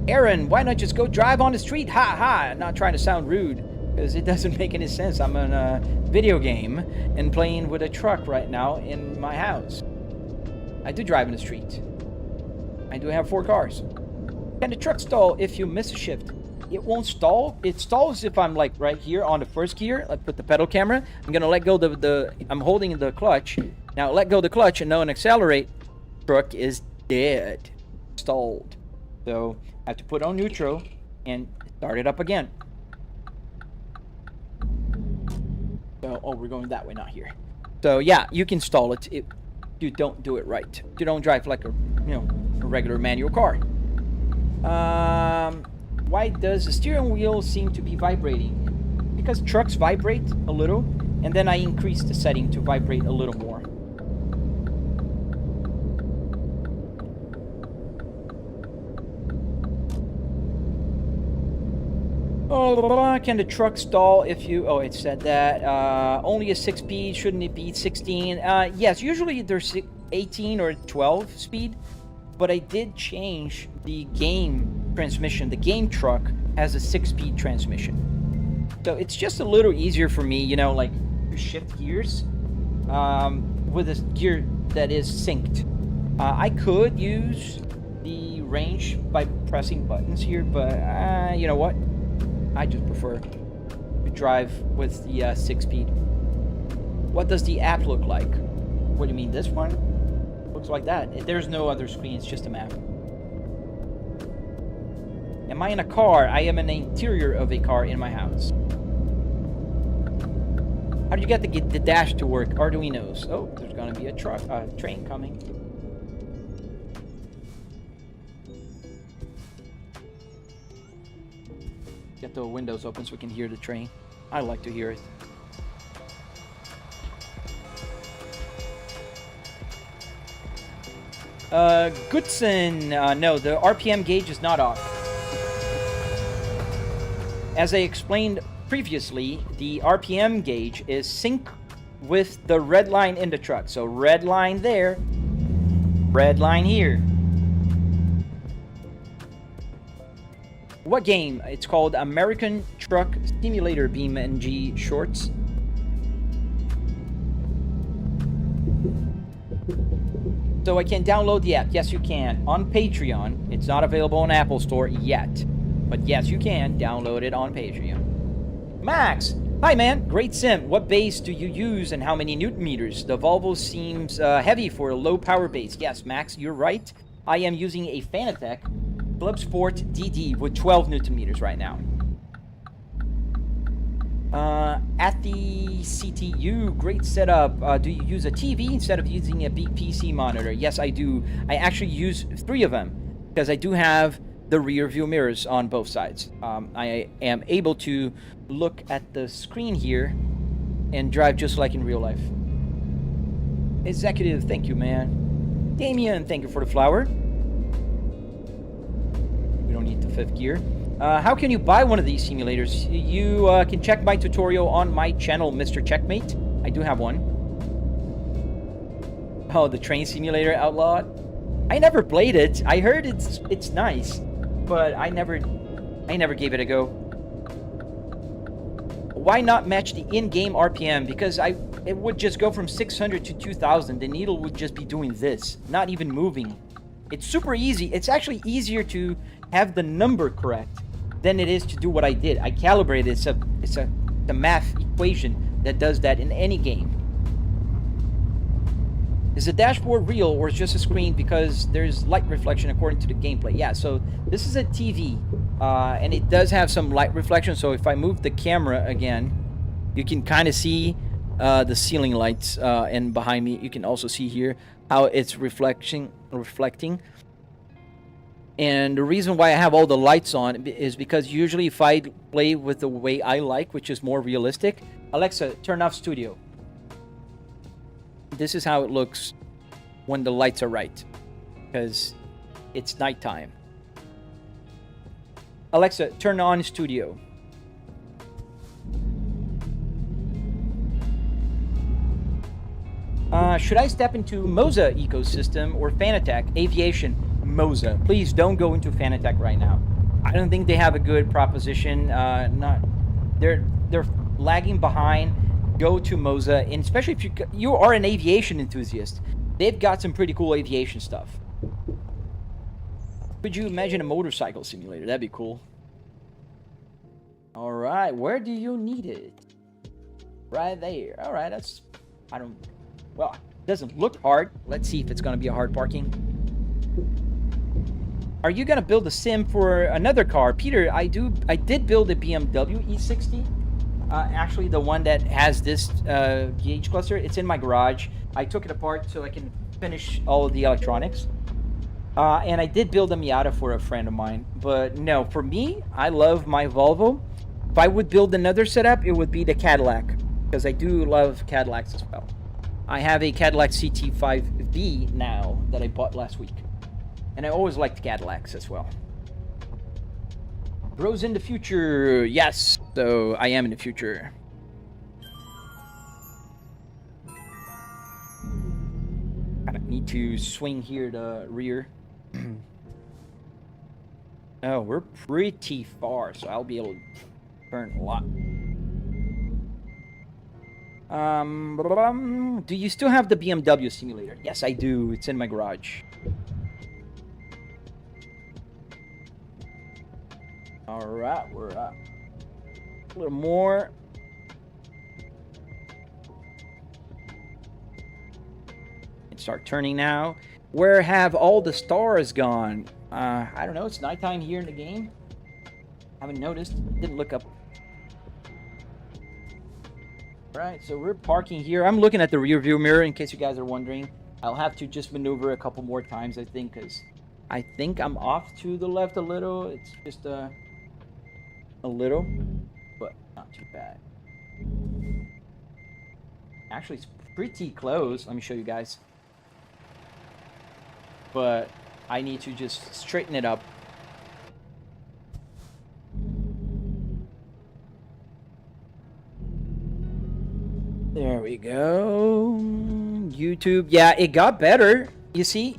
Speaker 1: Aaron, why not just go drive on the street? Ha ha! Not trying to sound rude because it doesn't make any sense. I'm in a video game and playing with a truck right now in my house. I do drive in the street. I do have 4 cars. Can the truck stall if you miss a shift? It won't stall. It stalls if I'm like right here on the first gear. Let's put the pedal camera. I'm gonna let go I'm holding the clutch. Now let go the clutch and now accelerate. Truck is dead. Stalled. So I have to put on neutral and start it up again. So, oh, we're going that way, not here. So yeah, you can stall it if you don't do it right. You don't drive like a regular manual car. Why does the steering wheel seem to be vibrating? Because trucks vibrate a little, and then I increase the setting to vibrate a little more. Oh, can the truck stall if you... Oh, it said that. Only a 6-speed, shouldn't it be 16? Yes, usually there's 18 or 12 speed, but I did change the game transmission. The game truck has a 6-speed transmission. So it's just a little easier for me, like to shift gears with a gear that is synced. I could use the range by pressing buttons here, but you know what? I just prefer to drive with the 6-speed. What does the app look like? What do you mean, this one? Looks like that. There's no other screen, it's just a map. Am I in a car? I am in the interior of a car in my house. How do you get the dash to work? Arduinos. Oh, there's gonna be a train coming. Get the windows open so we can hear the train. I like to hear it. Goodson, no, the RPM gauge is not off. As I explained previously, the RPM gauge is sync with the red line in the truck. So red line there, red line here. What game? It's called American Truck Simulator BeamNG Shorts. So I can download the app. Yes, you can. On Patreon. It's not available on Apple Store yet. But yes, you can download it on Patreon. Max! Hi, man. Great sim. What base do you use and how many newton meters? The Volvo seems heavy for a low power base. Yes, Max, you're right. I am using a Fanatec Clubsport DD with 12 newton meters right now. At the CTU, great setup. Do you use a TV instead of using a big PC monitor? Yes, I do. I actually use 3 of them because I do have the rear view mirrors on both sides. I am able to look at the screen here and drive just like in real life. Executive, thank you, man. Damien, thank you for the flower. We don't need the 5th gear. How can you buy one of these simulators? You can check my tutorial on my channel, Mr. Checkmate. I do have one. Oh, the train simulator outlawed. I never played it. I heard it's nice, but I never gave it a go. Why not match the in-game RPM? Because it would just go from 600 to 2000. The needle would just be doing this, not even moving. It's super easy. It's actually easier to have the number correct than it is to do what I did. I calibrated. It's a math equation that does that in any game. Is the dashboard real or is just a screen because there's light reflection according to the gameplay? Yeah, so this is a TV and it does have some light reflection. So if I move the camera again, you can kind of see the ceiling lights and behind me you can also see here how it's reflecting. And the reason why I have all the lights on is because usually if I play with the way I like, which is more realistic, Alexa, turn off studio. This is how it looks when the lights are right, because it's nighttime. Alexa, turn on studio. Should I step into Moza ecosystem or Fanatec aviation? Moza. Please don't go into Fanatec right now. I don't think they have a good proposition. They're lagging behind. Go to Moza, and especially if you are an aviation enthusiast, they've got some pretty cool aviation stuff. Could you imagine a motorcycle simulator? That'd be cool. All right, where do you need it? Right there. All right, well, it doesn't look hard. Let's see if it's going to be a hard parking. Are you going to build a sim for another car? Peter, I did build a BMW E60. Actually, the one that has this gauge cluster. It's in my garage. I took it apart so I can finish all of the electronics. And I did build a Miata for a friend of mine. But no, for me, I love my Volvo. If I would build another setup, it would be the Cadillac. Because I do love Cadillacs as well. I have a Cadillac CT5V now that I bought last week. And I always liked Cadillacs as well. Bros in the future. Yes, so I am in the future. I need to swing here to rear. Oh, we're pretty far, so I'll be able to turn a lot. Do you still have the BMW simulator? Yes, I do. It's in my garage. All right, we're up. A little more. And start turning now. Where have all the stars gone? I don't know. It's nighttime here in the game. Haven't noticed. Didn't look up. Right, so we're parking here. I'm looking at the rear view mirror in case you guys are wondering. I'll have to just maneuver a couple more times, I think, because I think I'm off to the left a little. It's just a little, but not too bad. Actually, it's pretty close. Let me show you guys. But I need to just straighten it up. There we go. YouTube. Yeah, it got better. You see,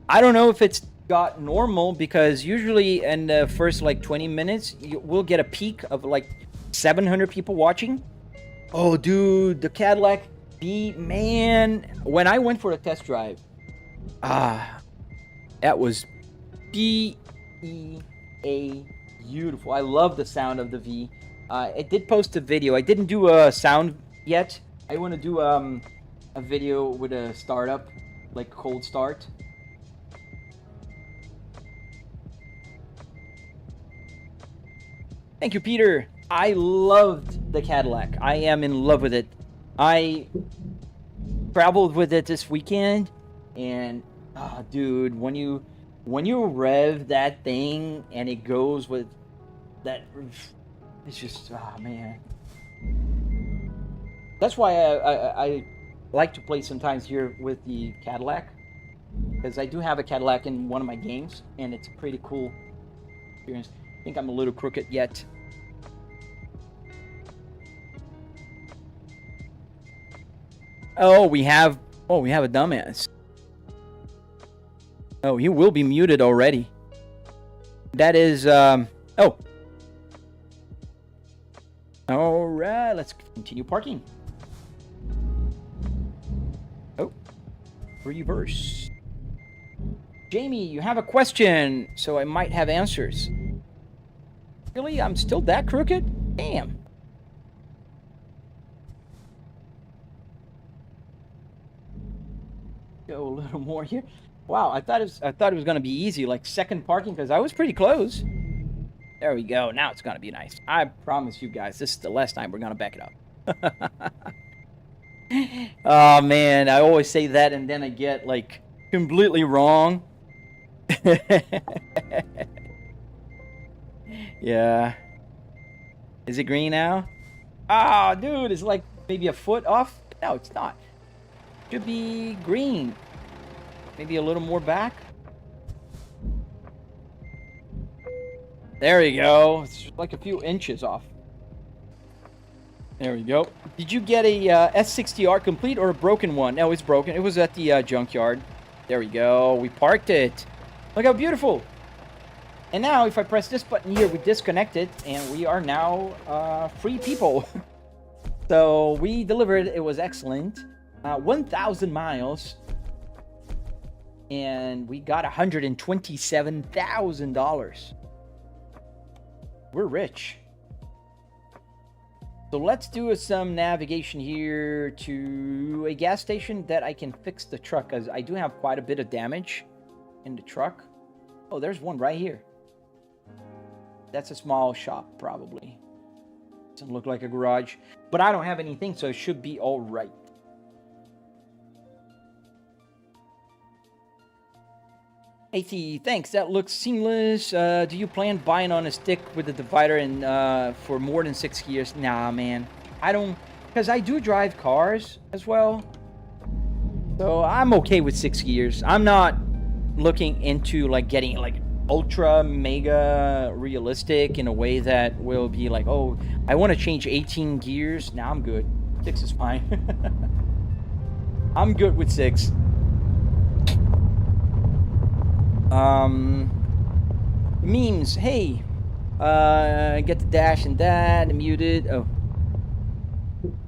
Speaker 1: I don't know if it's got normal, because usually in the first like 20 minutes, we'll get a peak of like 700 people watching. Oh, dude, the Cadillac B, man. When I went for a test drive, that was B-E-A beautiful. I love the sound of the V. I did post a video. I didn't do a sound yet. I want to do a video with a startup, like cold start. Thank you, Peter. I loved the Cadillac. I am in love with it. I traveled with it this weekend, and dude, when you rev that thing and it goes with that, it's just, man. That's why I like to play sometimes here with the Cadillac, because I do have a Cadillac in one of my games, and it's a pretty cool experience. I think I'm a little crooked yet. Oh, we have a dumbass. Oh, he will be muted already. That is oh. All right, let's continue parking. Oh, reverse. Jamie, you have a question, so I might have answers. Really? I'm still that crooked? Damn. Go a little more here. Wow, I thought it was gonna be easy, like second parking, because I was pretty close. There we go. Now it's gonna be nice. I promise you guys, this is the last time we're gonna back it up. Oh man, I always say that and then I get like completely wrong. Yeah. Is it green now? Ah, dude, it's like maybe a foot off. No, it's not. Should be green. Maybe a little more back. There you go. It's like a few inches off. There we go. Did you get a S60R complete or a broken one? No, it's broken. It was at the junkyard. There we go. We parked it. Look how beautiful. And now if I press this button here, we disconnect it, and we are now free people. So we delivered. It was excellent. 1,000 miles. And we got $127,000. We're rich. So let's do some navigation here to a gas station that I can fix the truck, because I do have quite a bit of damage in the truck. Oh, there's one right here. That's a small shop, probably. Doesn't look like a garage. But I don't have anything, so it should be all right. Hey, thanks. That looks seamless. Do you plan buying on a stick with the divider and for more than 6 years? Nah, man. I don't, because I do drive cars as well. So I'm okay with 6 years. I'm not looking into like getting like ultra mega realistic in a way that will be like, oh, I want to change 18 gears. Nah, I'm good. 6 is fine. I'm good with 6. Memes. Hey, get the dash and that muted. Oh,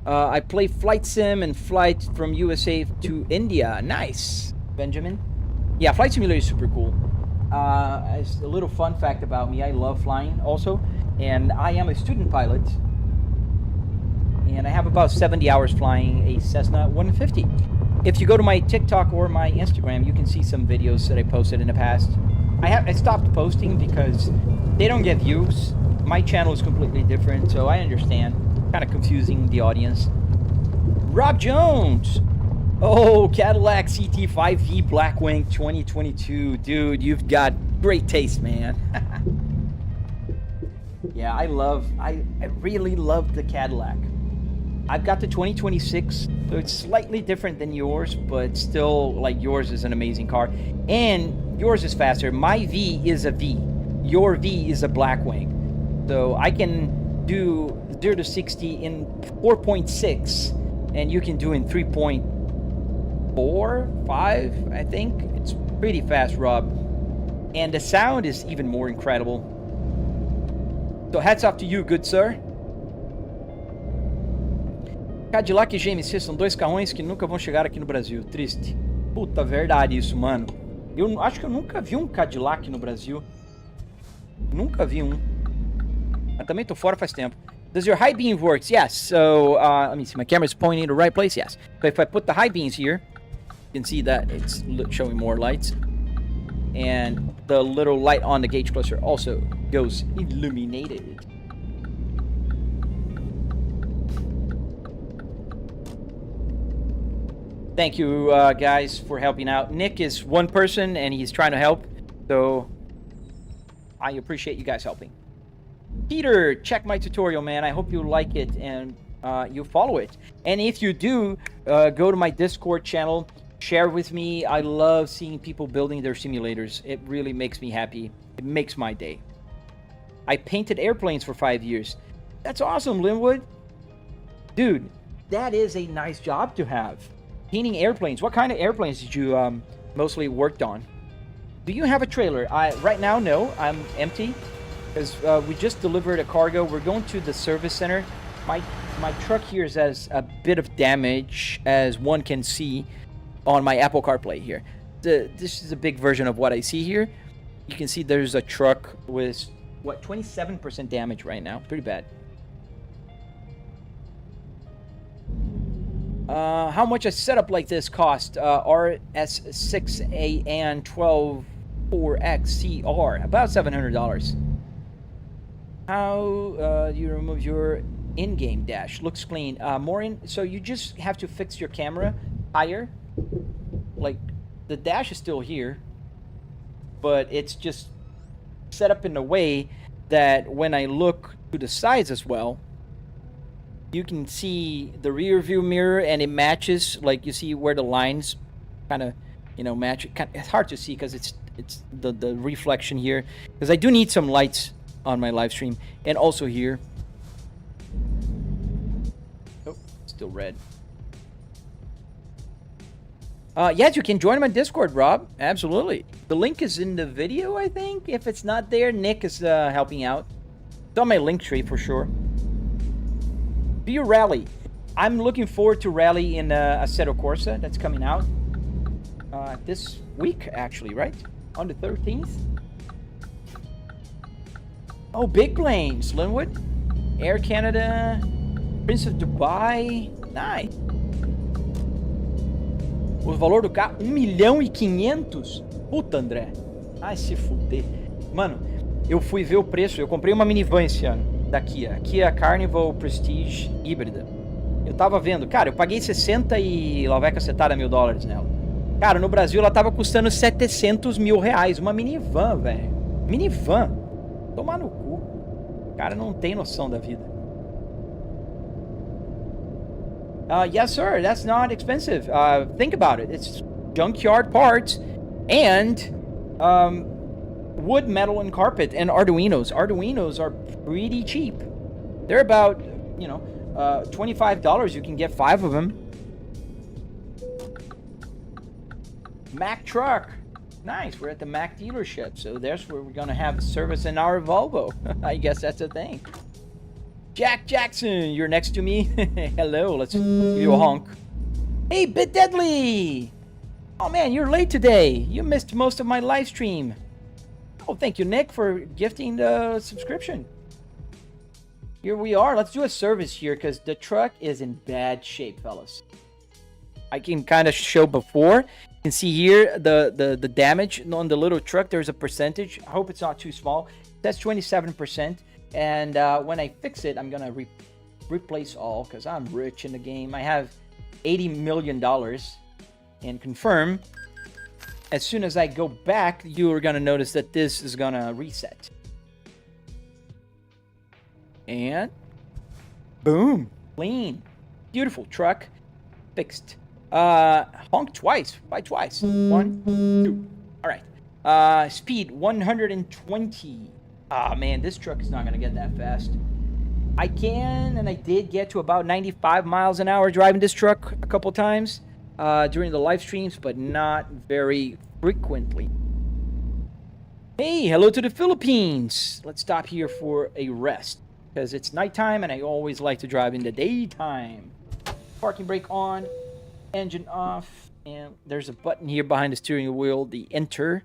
Speaker 1: I play flight sim and flight from USA to India. Nice, Benjamin. Yeah, flight simulator is super cool. As a little fun fact about me, I love flying also, and I am a student pilot, and I have about 70 hours flying a Cessna 150. If you go to my TikTok or my Instagram, you can see some videos that I posted in the past. I stopped posting because they don't get views. My channel is completely different, so I understand. Kind of confusing the audience. Rob Jones! Oh, Cadillac CT5V Blackwing 2022. Dude, you've got great taste, man. Yeah, I really love the Cadillac. I've got the 2026, so it's slightly different than yours, but still, like, yours is an amazing car. And yours is faster. My V is a V. Your V is a Blackwing. So I can do 0 to 60 in 4.6, and you can do in 3.4, 5, I think. It's pretty fast, Rob. And the sound is even more incredible. So hats off to you, good sir. Cadillac e GMC são dois carrões que nunca vão chegar aqui no Brasil. Triste. Puta, verdade isso, mano. Eu acho que eu nunca vi um Cadillac no Brasil. Nunca vi um. Mas também tô fora faz tempo. Does your high beam works? Yes. So, let me see. My camera is pointing in the right place. Yes. So if I put the high beams here, you can see that it's showing more lights. And the little light on the gauge cluster also goes illuminated. Thank you, guys, for helping out. Nick is one person, and he's trying to help. So, I appreciate you guys helping. Peter, check my tutorial, man. I hope you like it and you follow it. And if you do, go to my Discord channel. Share with me. I love seeing people building their simulators. It really makes me happy. It makes my day. I painted airplanes for 5 years. That's awesome, Linwood. Dude, that is a nice job to have. Painting airplanes. What kind of airplanes did you mostly worked on? Do you have a trailer? Right now, no. I'm empty because we just delivered a cargo. We're going to the service center. My truck here has a bit of damage, as one can see on my Apple CarPlay here. This is a big version of what I see here. You can see there's a truck with, what, 27% damage right now. Pretty bad. How much a setup like this cost? RS6A and 124XCR, about $700. How do you remove your in-game dash? Looks clean. So you just have to fix your camera higher. Like, the dash is still here. but it's just set up in a way that when I look to the sides as well, you can see the rear view mirror, and it matches, like you see where the lines kind of, you know, match. It's hard to see because it's the reflection here, because I do need some lights on my live stream, and also here. Oh, still red. Yes, you can join my Discord, Rob. Absolutely. The link is in the video, I think. If it's not there, Nick is helping out. It's on my link tree for sure. Do you rally? I'm looking forward to rally in Assetto Corsa that's coming out this week, actually, right? On the 13th. Oh, big planes. Linwood, Air Canada, Prince of Dubai. Nice. O valor do carro, 1.500.000. Puta, André. Ai, se fuder. Mano, eu fui ver o preço. Eu comprei uma minivan esse ano, da Kia. Kia Carnival Prestige híbrida. Eu tava vendo. Cara, eu paguei 60 e lá vai cacetada $1.000 nela. Cara, no Brasil ela tava custando 700 mil reais. Uma minivan, velho. Minivan. Tomar no cu. O cara não tem noção da vida. Yes, sir. That's not expensive. Think about it. It's junkyard parts and wood, metal, and carpet, and arduinos. Arduinos are pretty cheap. They're about, you know, $25. You can get 5 of them. Mack truck. Nice. We're at the Mack dealership, so there's where we're gonna have service in our Volvo. I guess that's a thing. Jack Jackson, you're next to me. Hello, let's give you a honk. Hey, Bit Deadly! Oh man, you're late today. You missed most of my live stream. Oh, thank you, Nick, for gifting the subscription. Here we are. Let's do a service here because the truck is in bad shape, fellas. I can kind of show before. You can see here the damage on the little truck. There's a percentage. I hope it's not too small. That's 27%. And when I fix it, I'm gonna replace all because I'm rich in the game. I have $80 million, and confirm. As soon as I go back, you are gonna notice that this is gonna reset. And boom, clean, beautiful truck, fixed. Honk twice. Why twice? 1, 2. All right. Speed 120. Ah, man, this truck is not going to get that fast. I can, and I did get to about 95 miles an hour driving this truck a couple times during the live streams, but not very frequently. Hey, hello to the Philippines. Let's stop here for a rest because it's nighttime, and I always like to drive in the daytime. Parking brake on, engine off, and there's a button here behind the steering wheel, the enter.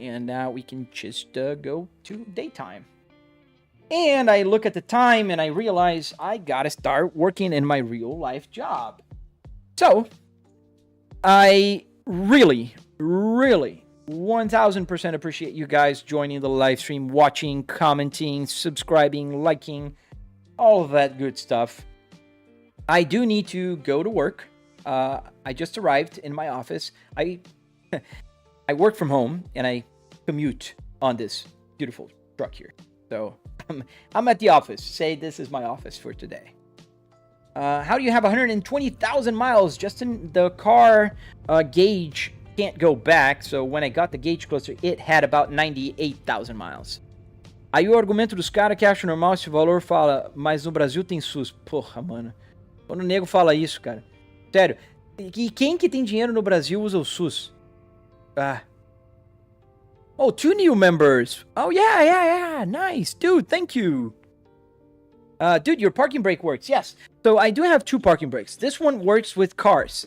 Speaker 1: And now we can just go to daytime. And I look at the time and I realize I gotta start working in my real life job. So, I really, really 1000% appreciate you guys joining the live stream, watching, commenting, subscribing, liking, all of that good stuff. I do need to go to work. I just arrived in my office. I work from home and I commute on this beautiful truck here. So I'm at the office. Say this is my office for today. How do you have 120,000 miles? Justin, the car gauge can't go back. So when I got the gauge closer, it had about 98,000 miles. Aí o argumento dos caras que acham normal esse valor fala, mas no Brasil tem SUS. Porra, mano. Quando o nego fala isso, cara. Sério. E quem que tem dinheiro no Brasil usa o SUS? Ah. Oh, 2 new members. Oh, yeah. Nice. Dude, thank you. Dude, your parking brake works. Yes. So I do have 2 parking brakes. This one works with cars.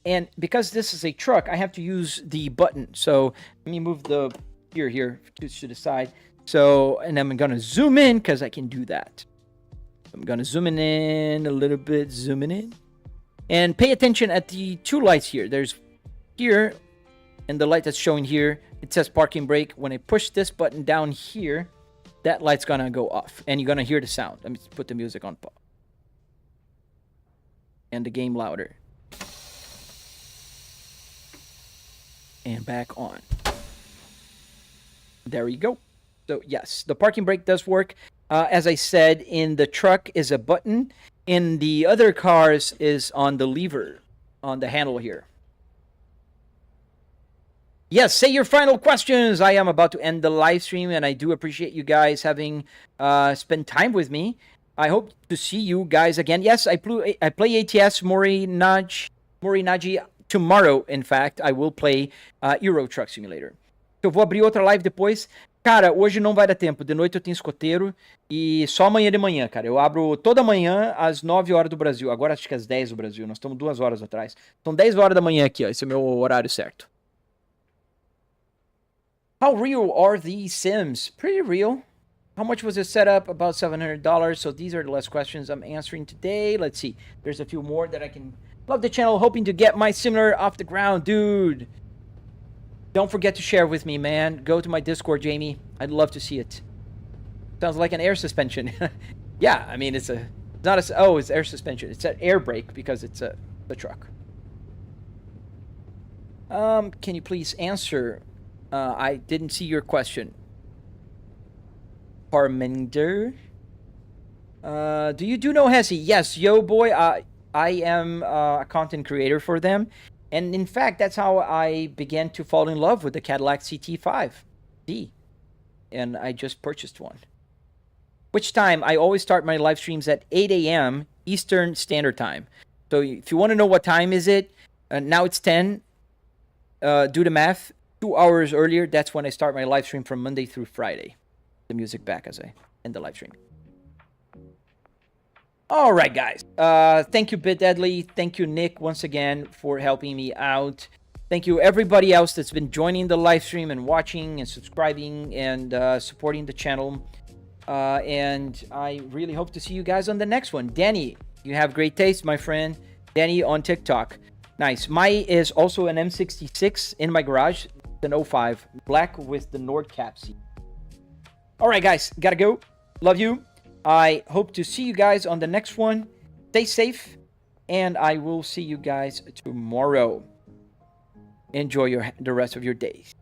Speaker 1: And because this is a truck, I have to use the button. So let me move the here to the side. So, and I'm going to zoom in because I can do that. I'm going to zoom in a little bit. Zooming in. And pay attention at the 2 lights here. There's here, and the light that's showing here, it says parking brake. When I push this button down here, that light's gonna go off, and you're gonna hear the sound. Let me put the music on pause. And the game louder. And back on. There you go. So yes, the parking brake does work. As I said, in the truck is a button. In the other cars is on the lever, on the handle here. Yes, say your final questions. I am about to end the live stream, and I do appreciate you guys having spent time with me. I hope to see you guys again. Yes, I play ATS Morinaji tomorrow. In fact, I will play Euro Truck Simulator. Eu vou abrir outra live depois. Cara, hoje não vai dar tempo. De noite eu tenho escoteiro e só amanhã de manhã, cara. Eu abro toda manhã às 9 horas do Brasil. Agora acho que às 10 do Brasil. Nós estamos 2 horas atrás. São 10 horas da manhã aqui, ó. Esse é o meu horário certo. How real are these Sims? Pretty real. How much was the setup? About $700. So these are the last questions I'm answering today. Let's see. There's a few more that I can... Love the channel. Hoping to get my simulator off the ground. Dude. Don't forget to share with me, man. Go to my Discord, Jamie. I'd love to see it. Sounds like an air suspension. Yeah, I mean, it's not a... Oh, it's air suspension. It's an air brake because it's the truck. Can you please answer... I didn't see your question. Parminder. Do you do know Hesi? Yes, yo boy. I am a content creator for them. And in fact, that's how I began to fall in love with the Cadillac CT5D. And I just purchased one. Which time? I always start my live streams at 8 a.m. Eastern Standard Time. So if you want to know what time is it, now it's 10. Do the math. 2 hours earlier, that's when I start my live stream from Monday through Friday. The music back as I end the live stream. All right, guys. Thank you, Bit Deadly. Thank you, Nick, once again, for helping me out. Thank you, everybody else that's been joining the live stream and watching and subscribing and supporting the channel. And I really hope to see you guys on the next one. Danny, you have great taste, my friend. Danny on TikTok. Nice. Mine is also an M66 in my garage. An 05 black with the Nord cap seat. All right, guys, gotta go. Love you. I hope to see you guys on the next one. Stay safe, and I will see you guys tomorrow. Enjoy the rest of your days.